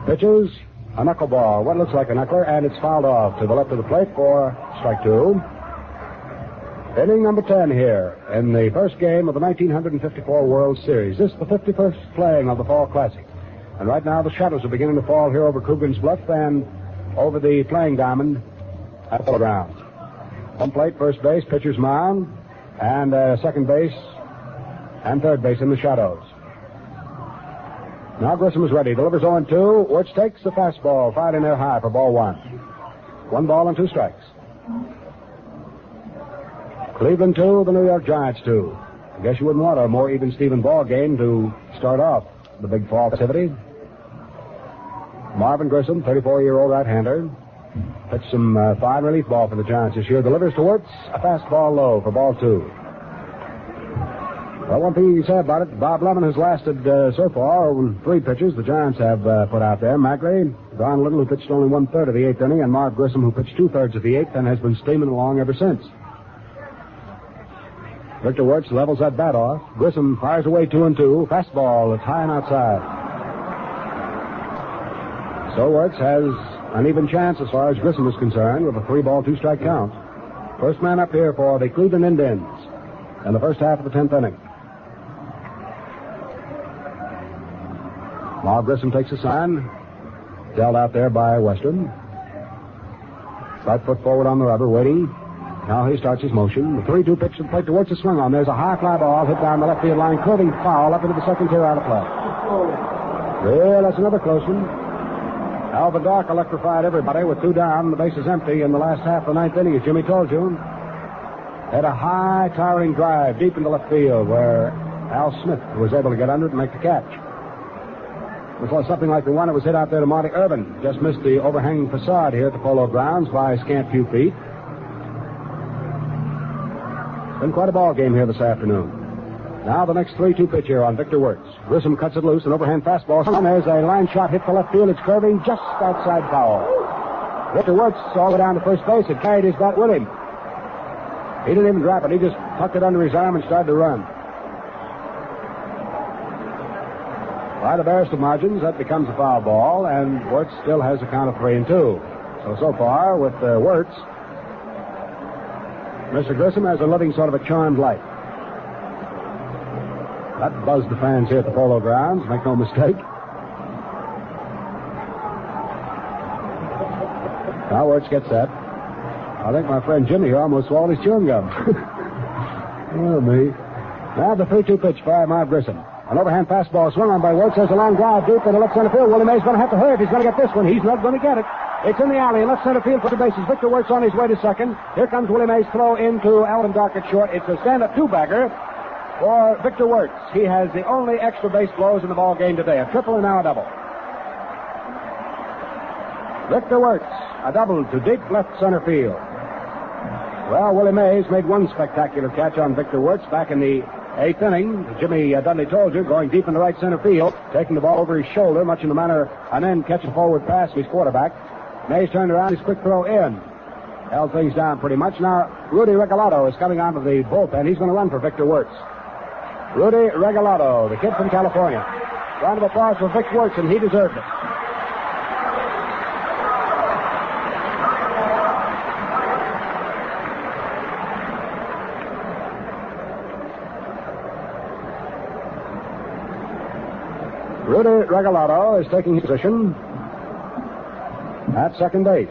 Pitches a knuckleball, what looks like a knuckler, and it's fouled off to the left of the plate for strike 2. Inning number 10 here in the first game of the 1954 World Series. This is the 51st playing of the Fall Classic. And right now the shadows are beginning to fall here over Coogan's Bluff and over the playing diamond at Polo Grounds. Home plate, first base, pitcher's mound, and second base and third base in the shadows. Now Grissom is ready. Delivers 0-2, which takes the fastball, fired in there high for ball 1. 1 ball and 2 strikes. Cleveland 2, the New York Giants 2. I guess you wouldn't want a more even-Steven ball game to start off the big fall activity. Marvin Grissom, 34-year-old right-hander, pitched some fine relief ball for the Giants this year. Delivers to Wertz, a fastball low for ball 2. Well, one thing you can say about it, Bob Lemon has lasted so far 3 pitchers the Giants have put out there. Magley, Don Little, who pitched only 1/3 of the 8th inning, and Mark Grissom, who pitched 2/3 of the 8th and has been steaming along ever since. Victor Wertz levels that bat off. Grissom fires away 2-2. Fastball that's high and outside. So Wertz has an even chance as far as Grissom is concerned with a 3-ball, 2-strike count. First man up here for the Cleveland Indians in the first half of the 10th inning. Mark Grissom takes a sign, dealt out there by Western. Right foot forward on the rubber, waiting. Now he starts his motion. The 3-2 pitch to the plate towards the swing on. There's a high fly ball hit down the left field line, curving foul up into the second tier out of play. Well, that's another close one. Alvin Dart electrified everybody with 2 down. The base is empty in the last half of the 9th inning, as Jimmy told you. Had a high, towering drive deep into left field where Al Smith was able to get under it and make the catch. It was something like the one that was hit out there to Marty Irvin. Just missed the overhanging facade here at the Polo Grounds by a scant few feet. Been quite a ball game here this afternoon. Now the next 3-2 pitch here on Victor Wertz. Grissom cuts it loose, an overhand fastball. And there's a line shot hit to left field. It's curving just outside foul. Victor Wertz all the way down to first base. It carried his bat with him. He didn't even drop it. He just tucked it under his arm and started to run. By the barest of margins, that becomes a foul ball, and Wertz still has a count of 3-2. So far, with Wertz, Mr. Grissom has a living sort of a charmed life. That buzzed the fans here at the Polo Grounds, make no mistake. Now Wertz gets that. I think my friend Jimmy here almost swallowed his chewing gum. Oh, me. Now the 3-2 pitch by Marv Grissom. An overhand fastball swung on by Wertz. There's a long drive deep in the left center field. Willie Mays is going to have to hurry if he's going to get this one. He's not going to get it. It's in the alley in left center field for the bases. Victor Wertz on his way to second. Here comes Willie Mays' throw into Alvin Dart at short. It's a stand-up two-bagger for Victor Wertz. He has the only extra base blows in the ball game today. A triple and now a double. Victor Wertz, a double to deep left center field. Well, Willie Mays made one spectacular catch on Victor Wertz back in the 8th inning. Jimmy Dudley told you, going deep in the right center field, taking the ball over his shoulder, much in the manner, and then catching a forward pass of his quarterback. Mays turned around, his quick throw in. Held things down pretty much. Now, Rudy Regalado is coming out of the bullpen. He's going to run for Victor Wertz. Rudy Regalado, the kid from California. Round of applause for Vic Wertz, and he deserved it. Rudy Regalado is taking his position at second base.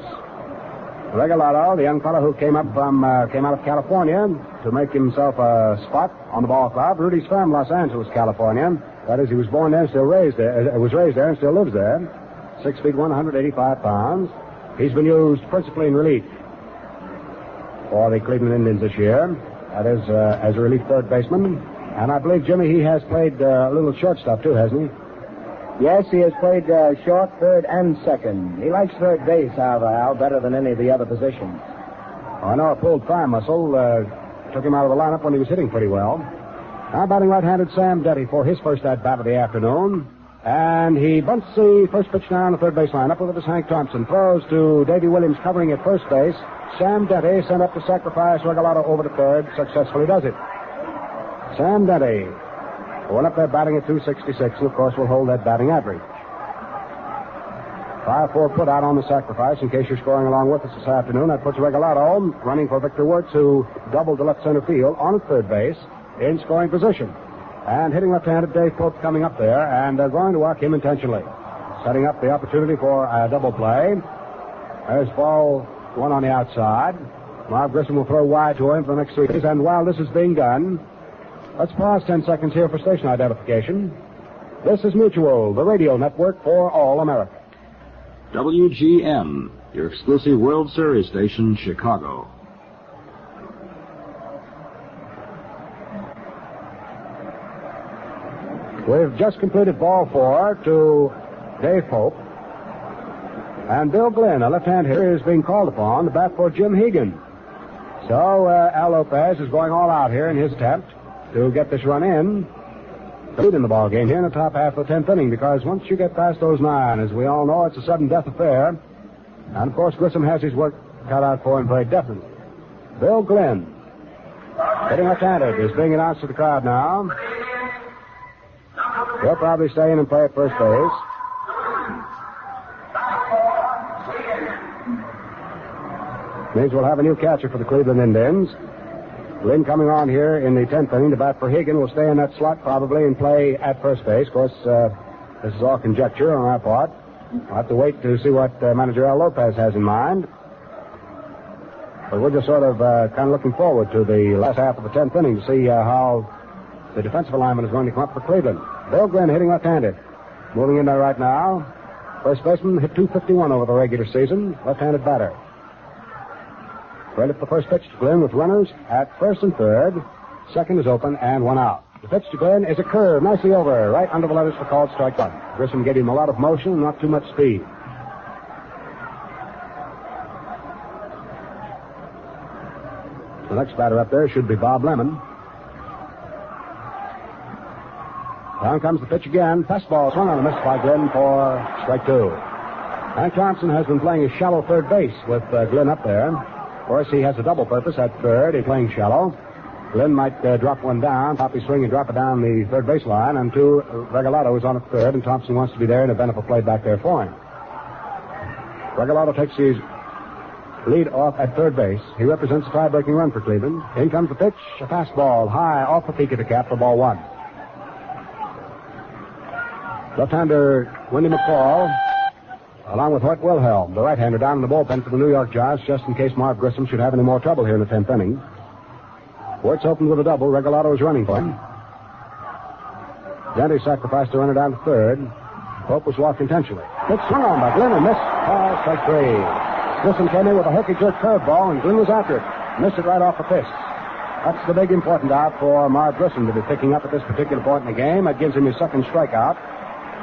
Regalado, the young fellow who came out of California to make himself a spot on the ball club. Rudy's from Los Angeles, California. That is, he was born there and still raised there. Was raised there and still lives there. 6 feet 185 pounds. He's been used principally in relief for the Cleveland Indians this year. That is, as a relief third baseman. And I believe, Jimmy, he has played a little shortstop too, hasn't he? Yes, he has played short, third, and second. He likes third base, however, Al, better than any of the other positions. I know a pulled thigh muscle took him out of the lineup when he was hitting pretty well. Now batting right-handed Sam Detty for his first at-bat of the afternoon. And he bunts the first pitch down the third base lineup with it is Hank Thompson. Throws to Davy Williams covering at first base. Sam Detty sent up to sacrifice Regalado over to third. Successfully does it. Sam Detty going up there batting at 266, and of course will hold that batting average. 5-4 put out on the sacrifice in case you're scoring along with us this afternoon. That puts Regalado running for Victor Wertz, who doubled to left center field on at third base in scoring position. And hitting left-handed Dave Pope coming up there, and they're going to walk him intentionally. Setting up the opportunity for a double play. There's ball one on the outside. Marv Grissom will throw wide to him for the next 3 days, and while this is being done, let's pause 10 seconds here for station identification. This is Mutual, the radio network for all America. WGN, your exclusive World Series station, Chicago. We've just completed ball 4 to Dave Pope. And Bill Glenn, a left-hand hitter, is being called upon to bat for Jim Hegan. So Al Lopez is going all out here in his attempt to get this run in, to lead in the ball game here in the top half of the 10th inning, because once you get past those 9, as we all know, it's a sudden death affair. And, of course, Grissom has his work cut out for him very definitely. Bill Glenn, hitting left-handed, is being announced to the crowd now. He'll probably stay in and play at first base. Means we'll have a new catcher for the Cleveland Indians. Lynn coming on here in the 10th inning to bat for Higgin. Will stay in that slot probably and play at first base. Of course, this is all conjecture on our part. We'll have to wait to see what manager Al Lopez has in mind. But we're just sort of kind of looking forward to the last half of the 10th inning to see how the defensive alignment is going to come up for Cleveland. Bill Glenn hitting left-handed. Moving in there right now. First baseman hit .251 over the regular season. Left-handed batter. Right up the first pitch to Glenn with runners at first and third. Second is open and one out. The pitch to Glenn is a curve, nicely over, right under the letters for called strike one. Grissom gave him a lot of motion and not too much speed. The next batter up there should be Bob Lemon. Down comes the pitch again. Fastball swung on a miss by Glenn for strike 2. Hank Thompson has been playing a shallow third base with Glenn up there. Of course, he has a double purpose at third. He's playing shallow. Glenn might drop one down, pop his swing and drop it down the third base line. And Regalado is on at third, and Thompson wants to be there and a benefit play back there for him. Regalado takes his lead off at third base. He represents a tie-breaking run for Cleveland. In comes the pitch, a fastball, high off the peak of the cap for ball 1. Left-hander Wendy McCall, along with Hoyt Wilhelm, the right-hander down in the bullpen for the New York Giants, just in case Marv Grissom should have any more trouble here in the 10th inning. Wertz opened with a double. Regalado is running for him. Denny sacrificed the runner down to third. Pope was walked intentionally. Pitch swung on by Glenn and missed. Strike three. Grissom came in with a hooky jerk curveball, and Glenn was after it. Missed it right off the fist. That's the big important out for Marv Grissom to be picking up at this particular point in the game. That gives him his second strikeout.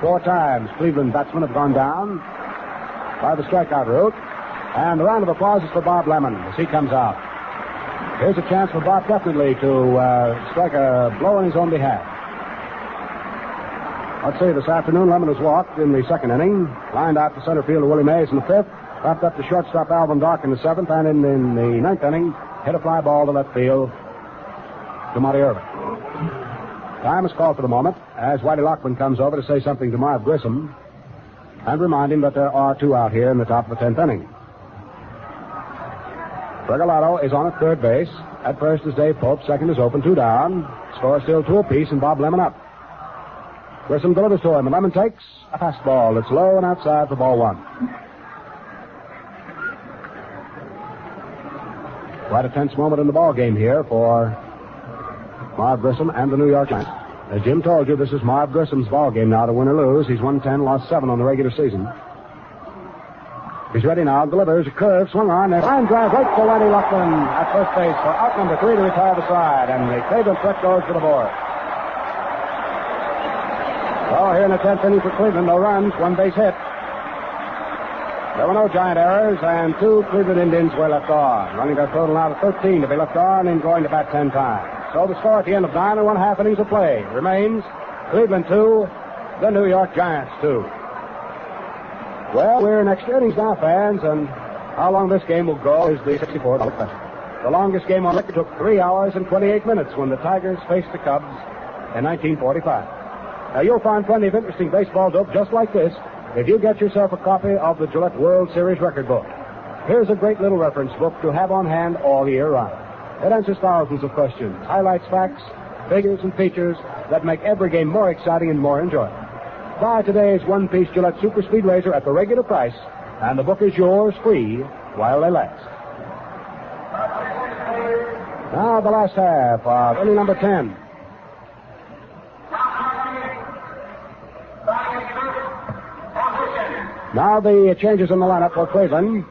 4 times Cleveland batsmen have gone down by the strikeout route. And the round of applause is for Bob Lemon as he comes out. Here's a chance for Bob definitely to strike a blow on his own behalf. Let's see, this afternoon Lemon has walked in the second inning, lined out to center field to Willie Mays in the fifth, wrapped up to shortstop Alvin Dart in the seventh, and in the ninth inning, hit a fly ball to left field to Monty Irvin. Time is called for the moment as Whitey Lockman comes over to say something to Marv Grissom and remind him that there are 2 out here in the top of the 10th inning. Regalado is on at third base. At first is Dave Pope. Second is open. 2 down. Score still 2 apiece, and Bob Lemon up. Grissom delivers to him, and Lemon takes a fastball that's low and outside for ball 1. Quite a tense moment in the ball game here for Marv Grissom and the New York Giants. As Jim told you, this is Marv Grissom's ball game now, to win or lose. He's won 10, lost 7 on the regular season. He's ready now. Delivers a curve, swung on. A line drive right to Whitey Lockman at first base for out number 3 to retire the side. And the Cleveland threat goes to the board. So here in the 10th inning for Cleveland, no runs, 1 base hit. There were no Giant errors, and 2 Cleveland Indians were left on. Running their total now to 13 to be left on and going to bat 10 times. So the score at the end of 9 1/2 innings of play remains Cleveland 2, the New York Giants 2. Well, we're in extra innings now, fans, and how long this game will go is the $64 question. The longest game on record took 3 hours and 28 minutes when the Tigers faced the Cubs in 1945. Now, you'll find plenty of interesting baseball dope just like this if you get yourself a copy of the Gillette World Series record book. Here's a great little reference book to have on hand all year round. It answers thousands of questions, highlights facts, figures, and features that make every game more exciting and more enjoyable. Buy today's 1-piece Gillette Super Speed Razor at the regular price, and the book is yours free while they last. Now the last half of inning number 10. Now the changes in the lineup for Cleveland.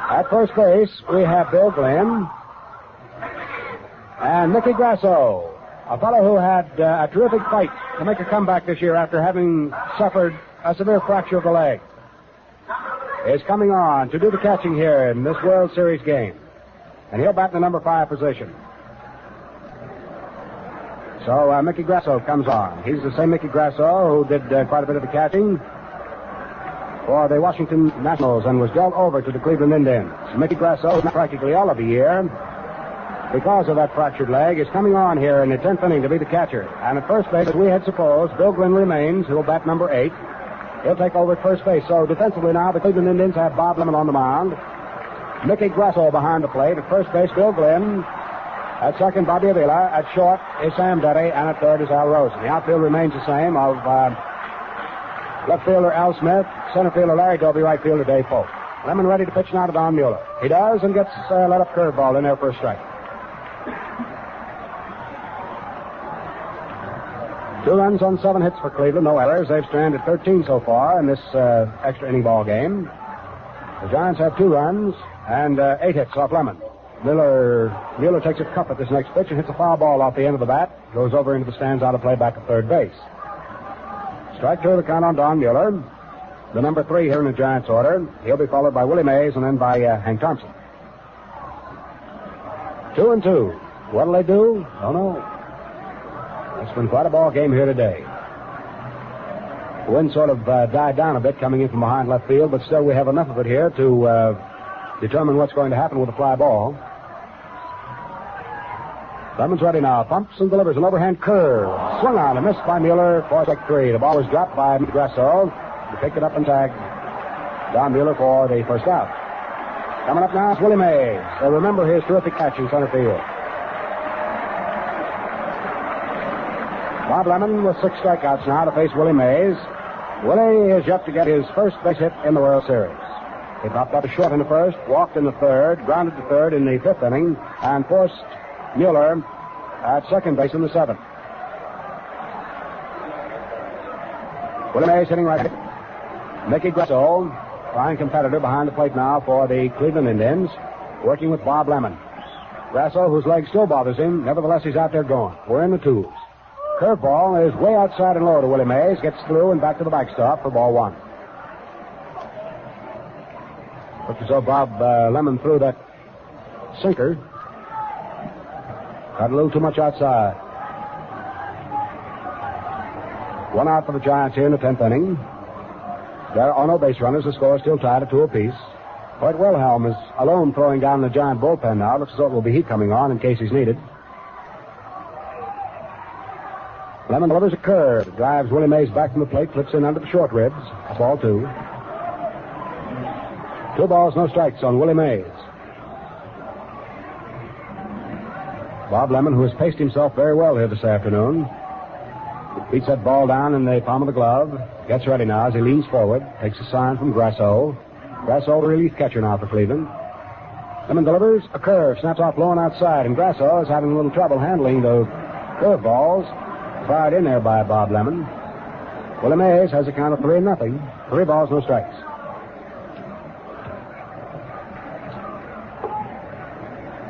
At first base, we have Bill Glenn and Mickey Grasso, a fellow who had a terrific fight to make a comeback this year after having suffered a severe fracture of the leg, is coming on to do the catching here in this World Series game. And he'll bat in the number 5 position. So Mickey Grasso comes on. He's the same Mickey Grasso who did quite a bit of the catching for the Washington Nationals and was dealt over to the Cleveland Indians. Mickey Grasso, practically all of the year, because of that fractured leg, is coming on here in the 10th inning to be the catcher. And at first base, as we had supposed, Bill Glenn remains, who will bat number 8. He'll take over at first base. So defensively now, the Cleveland Indians have Bob Lemon on the mound. Mickey Grasso behind the plate. At first base, Bill Glenn. At second, Bobby Avila. At short is Sam Detty. And at third is Al Rosen. The outfield remains the same of left fielder Al Smith, center fielder Larry Doby, right fielder Dave Pope. Lemon ready to pitch now to Don Mueller. He does and gets let up curveball in there for a strike. 2 runs on 7 hits for Cleveland, no errors. They've stranded 13 so far in this extra inning ball game. The Giants have 2 runs and 8 hits off Lemon. Mueller takes a cup at this next pitch and hits a foul ball off the end of the bat. Goes over into the stands out of play back at third base. Strike 2 the count on Don Mueller, the number 3 here in the Giants order. He'll be followed by Willie Mays and then by Hank Thompson. 2-2. What'll they do? Don't know. It's been quite a ball game here today. The wind sort of died down a bit coming in from behind left field, but still we have enough of it here to determine what's going to happen with the fly ball. Lemon's ready now. Pumps and delivers an overhand curve. Swung on and missed by Mueller for strike 3. The ball was dropped by Grasso. He picked it up and tagged Don Mueller for the first out. Coming up now is Willie Mays. Remember his terrific catch in center field. Bob Lemon with 6 strikeouts now to face Willie Mays. Willie is yet to get his first base hit in the World Series. He popped up a short in the first, walked in the third, grounded to third in the 5th inning, and forced Mueller at second base in the 7th. Willie Mays hitting right. Mickey Grasso, fine competitor behind the plate now for the Cleveland Indians, working with Bob Lemon. Grasso, whose leg still bothers him, nevertheless he's out there going. We're in the twos. Curveball is way outside and low to Willie Mays, gets through and back to the backstop for ball one. Looked as though Bob Lemon threw that sinker. Got a little too much outside. 1 out for the Giants here in the 10th inning. There are no base runners. The score is still tied at 2 apiece. Hoyt Wilhelm is alone throwing down the Giant bullpen now. Looks as though it will be heat coming on in case he's needed. Lemon delivers a curve. Drives Willie Mays back from the plate. Flips in under the short ribs. Ball 2. 2 balls, no strikes on Willie Mays. Bob Lemon, who has paced himself very well here this afternoon, beats that ball down in the palm of the glove. Gets ready now as he leans forward. Takes a sign from Grasso. Grasso, the relief catcher now for Cleveland. Lemon delivers a curve. Snaps off low and outside. And Grasso is having a little trouble handling the curve balls. Fired in there by Bob Lemon. Willie Mays has a count of 3-0. 3 balls, no strikes.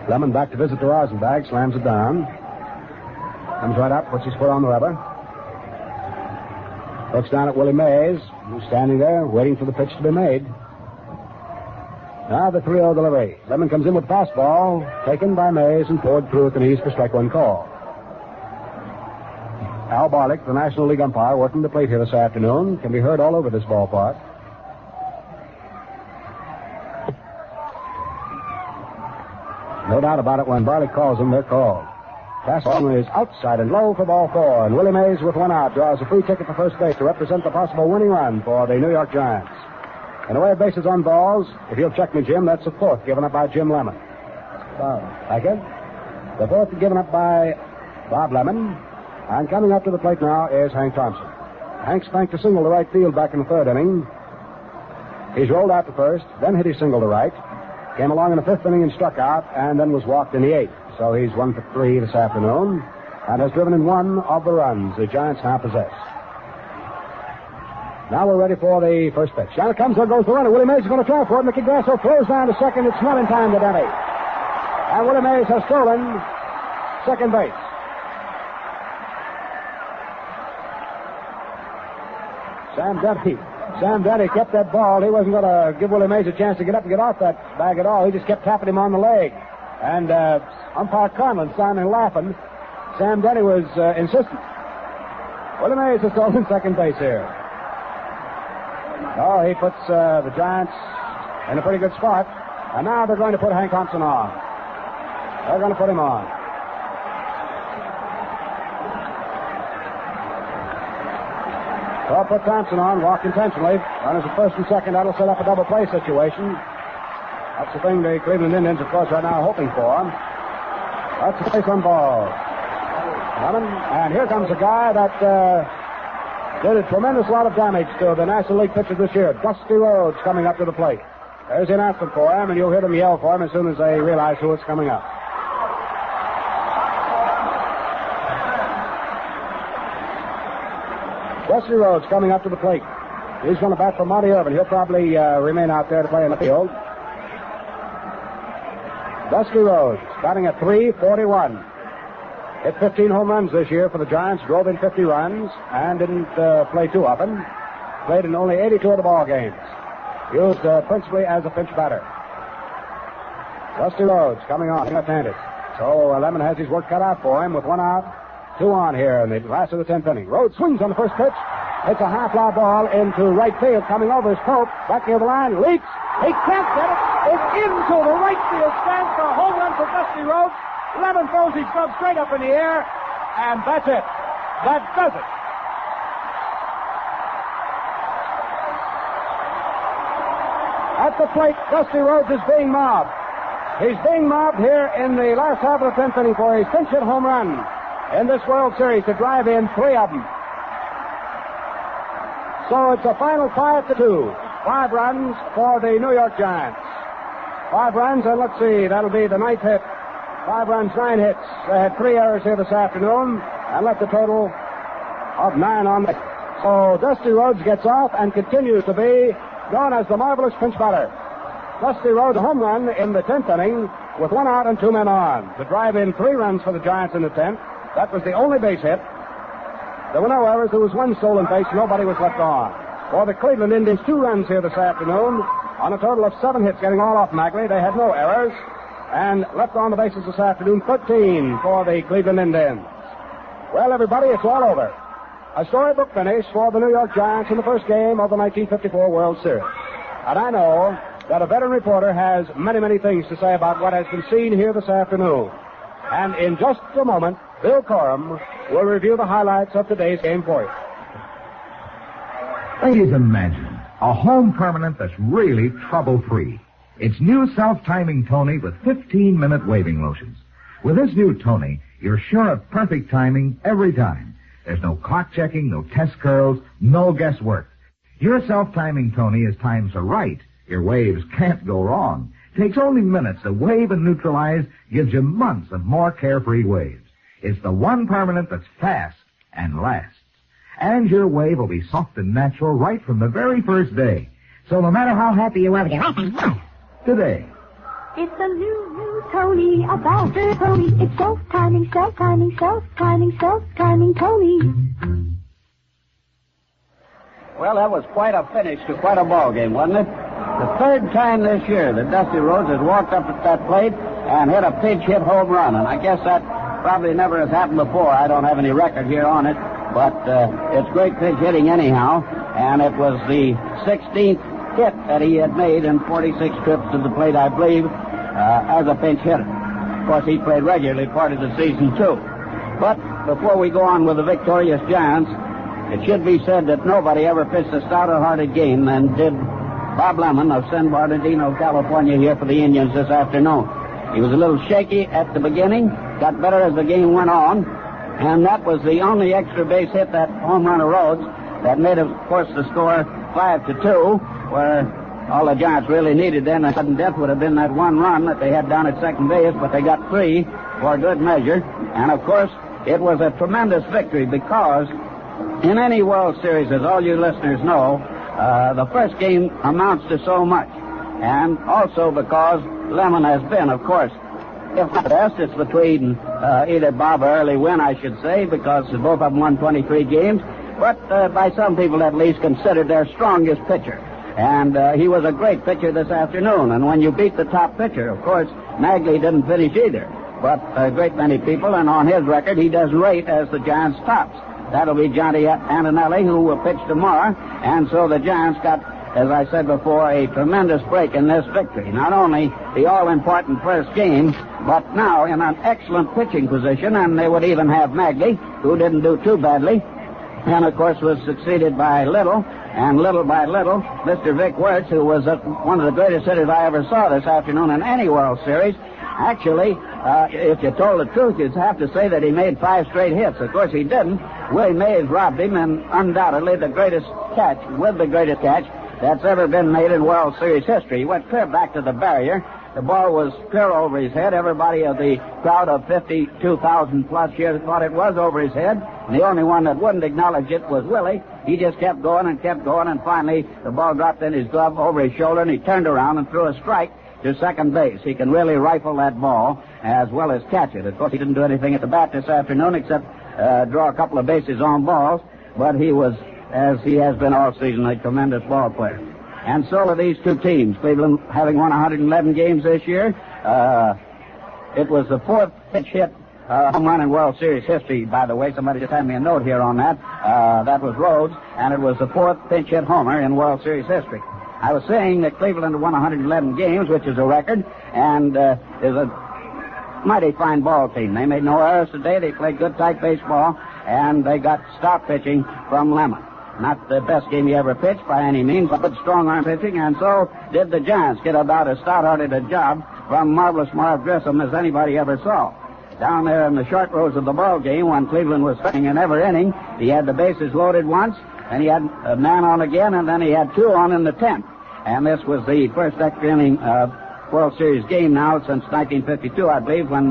Lemon back to visit the rosin bag. Slams it down. Comes right up. Puts his foot on the rubber. Looks down at Willie Mays, who's standing there waiting for the pitch to be made. Now the 3-0 delivery. Lemon comes in with fastball, taken by Mays and poured through at the knees for strike 1 call. Al Barlick, the National League umpire, working the plate here this afternoon, can be heard all over this ballpark. No doubt about it, when Barlick calls them, they're called. Fastball is outside and low for ball 4, and Willie Mays with 1 out draws a free ticket for first base to represent the possible winning run for the New York Giants. In the way of bases on balls, if you'll check me, Jim, that's the 4th given up by Jim Lemon. Like it? The 4th given up by Bob Lemon, and coming up to the plate now is Hank Thompson. Hank's banked a single to right field back in the 3rd inning. He's rolled out to first, then hit his single to right, came along in the 5th inning and struck out, and then was walked in the 8th. So he's 1 for 3 this afternoon and has driven in 1 of the runs the Giants now possess. Now we're ready for the first pitch. Down it comes, there goes the runner. Willie Mays is going to try for it. Mickey Grasso throws down to second. It's not in time to Denny. And Willie Mays has stolen second base. Sam Denny kept that ball. He wasn't going to give Willie Mays a chance to get up and get off that bag at all. He just kept tapping him on the leg. And umpire Conlon standing and laughing. Sam Denny was insistent. Willie Mays has stolen second base here. Oh, he puts the Giants in a pretty good spot. And now they're going to put Hank Thompson on. They're going to put him on. Well, put Thompson on, walked intentionally. Runners at first and second. That'll set up a double play situation. That's the thing the Cleveland Indians, of course, right now are hoping for. That's the place on ball. And here comes a guy that did a tremendous lot of damage to the National League pitchers this year. Dusty Rhodes coming up to the plate. There's the announcement for him, and you'll hear them yell for him as soon as they realize who is coming up. Dusty Rhodes coming up to the plate. He's going to bat for Monty Irvin. He'll probably remain out there to play in the field. Dusty Rhodes batting at .341. Hit 15 home runs this year for the Giants, drove in 50 runs, and didn't play too often. Played in only 82 of the ball games. Used principally as a pinch batter. Dusty Rhodes coming on, left-handed. So Lemon has his work cut out for him with 1 out, 2 on here in the last of the 10th inning. Rhodes swings on the first pitch. It's a high-fly ball into right field, coming over his Pope, back near the line, leaps. He can't get it. It's into the right field stand for a home run for Dusty Rhodes. Lemon throws his glove straight up in the air, and that's it. That does it. At the plate, Dusty Rhodes is being mobbed. He's being mobbed here in the last half of the 10th inning for a cinch-hit home run in this World Series to drive in 3 of them. So it's a final 5-2. 5 runs for the New York Giants. 5 runs, and let's see, that'll be the 9th hit. 5 runs, 9 hits. They had 3 errors here this afternoon, and left a total of 9 on the... So Dusty Rhodes gets off and continues to be known as the marvelous pinch batter. Dusty Rhodes, a home run in the 10th inning with 1 out and 2 men on to drive in 3 runs for the Giants in the 10th. That was the only base hit. There were no errors. There was 1 stolen base. Nobody was left on. For the Cleveland Indians, 2 runs here this afternoon on a total of 7 hits, getting all off Magley. They had no errors. And left on the bases this afternoon, 13 for the Cleveland Indians. Well, everybody, it's all over. A storybook finish for the New York Giants in the first game of the 1954 World Series. And I know that a veteran reporter has many, many things to say about what has been seen here this afternoon. And in just a moment, Bill Corum will review the highlights of today's game for you. Ladies, imagine a home permanent that's really trouble-free. It's new self-timing Tony with 15-minute waving motions. With this new Tony, you're sure of perfect timing every time. There's no clock checking, no test curls, no guesswork. Your self-timing Tony is timed so right, your waves can't go wrong. Takes only minutes to wave and neutralize, gives you months of more carefree waves. It's the one permanent that's fast and lasts. And your wave will be soft and natural right from the very first day. So no matter how happy you are with your today. It's a new Tony, a faster Tony. It's self-timing, self-timing, self-timing, self-timing Tony. Well, that was quite a finish to quite a ball game, wasn't it? The third time this year that Dusty Rhodes has walked up at that plate and hit a pinch hit home run, and I guess that probably never has happened before. I don't have any record here on it, but it's great pinch hitting anyhow, and it was the 16th hit that he had made in 46 trips to the plate, I believe, as a pinch hitter. Of course, he played regularly part of the season, too. But before we go on with the victorious Giants, it should be said that nobody ever pitched a stouter-hearted game than did Bob Lemon of San Bernardino, California, here for the Indians this afternoon. He was a little shaky at the beginning, got better as the game went on, and that was the only extra base hit, that home run of Rhodes, that made, of course, the score 5-2, where all the Giants really needed then a sudden death would have been that 1 run that they had down at second base, but they got 3 for good measure. And, of course, it was a tremendous victory because in any World Series, as all you listeners know, the first game amounts to so much. And also because Lemon has been, of course, if not the best, it's between either Bob or Early Wynn, I should say, because both of them won 23 games, but by some people at least considered their strongest pitcher. And he was a great pitcher this afternoon. And when you beat the top pitcher, of course, Magley didn't finish either. But a great many people, and on his record, he does rate as the Giants' tops. That'll be Johnny Antonelli, who will pitch tomorrow. And so the Giants got, as I said before, a tremendous break in this victory. Not only the all-important first game, but now in an excellent pitching position. And they would even have Magley, who didn't do too badly, and, of course, was succeeded by Little. And little by little, Mr. Vic Wertz, who was one of the greatest hitters I ever saw this afternoon in any World Series, actually, if you told the truth, you'd have to say that he made 5 straight hits. Of course, he didn't. Willie Mays robbed him, and undoubtedly the greatest catch that's ever been made in World Series history. He went clear back to the barrier. The ball was clear over his head. Everybody of the crowd of 52,000 plus here thought it was over his head. And the only one that wouldn't acknowledge it was Willie. He just kept going, and finally the ball dropped in his glove over his shoulder, and he turned around and threw a strike to second base. He can really rifle that ball as well as catch it. Of course, he didn't do anything at the bat this afternoon except draw a couple of bases on balls, but he was, as he has been all season, a tremendous ball player. And so are these two teams. Cleveland having won 111 games this year. It was the 4th pitch hit home run in World Series history, by the way. Somebody just had me a note here on that. That was Rhodes, and it was the 4th pinch hit homer in World Series history. I was saying that Cleveland won 111 games, which is a record, and is a mighty fine ball team. They made no errors today. They played good, tight baseball, and they got stout pitching from Lemon. Not the best game he ever pitched by any means, but strong arm pitching, and so did the Giants get about as stout-hearted a job from marvelous Marv Grissom as anybody ever saw. Down there in the short rows of the ball game, when Cleveland was pitching in every inning, he had the bases loaded once, and he had a man on again, and then he had 2 on in the 10th. And this was the first extra inning World Series game now since 1952, I believe, when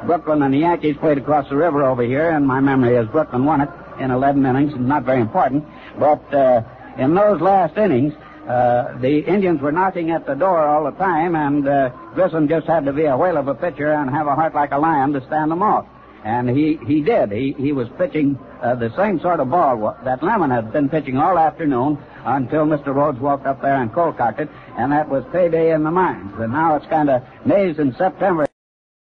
Brooklyn and the Yankees played across the river over here, and my memory is Brooklyn won it. in 11 innings, not very important. But in those last innings, the Indians were knocking at the door all the time, and Grissom just had to be a whale of a pitcher and have a heart like a lion to stand them off. And he did. He was pitching the same sort of ball that Lemon had been pitching all afternoon until Mr. Rhodes walked up there and cold-cocked it, and that was payday in the mines. And now it's kind of Mays in September.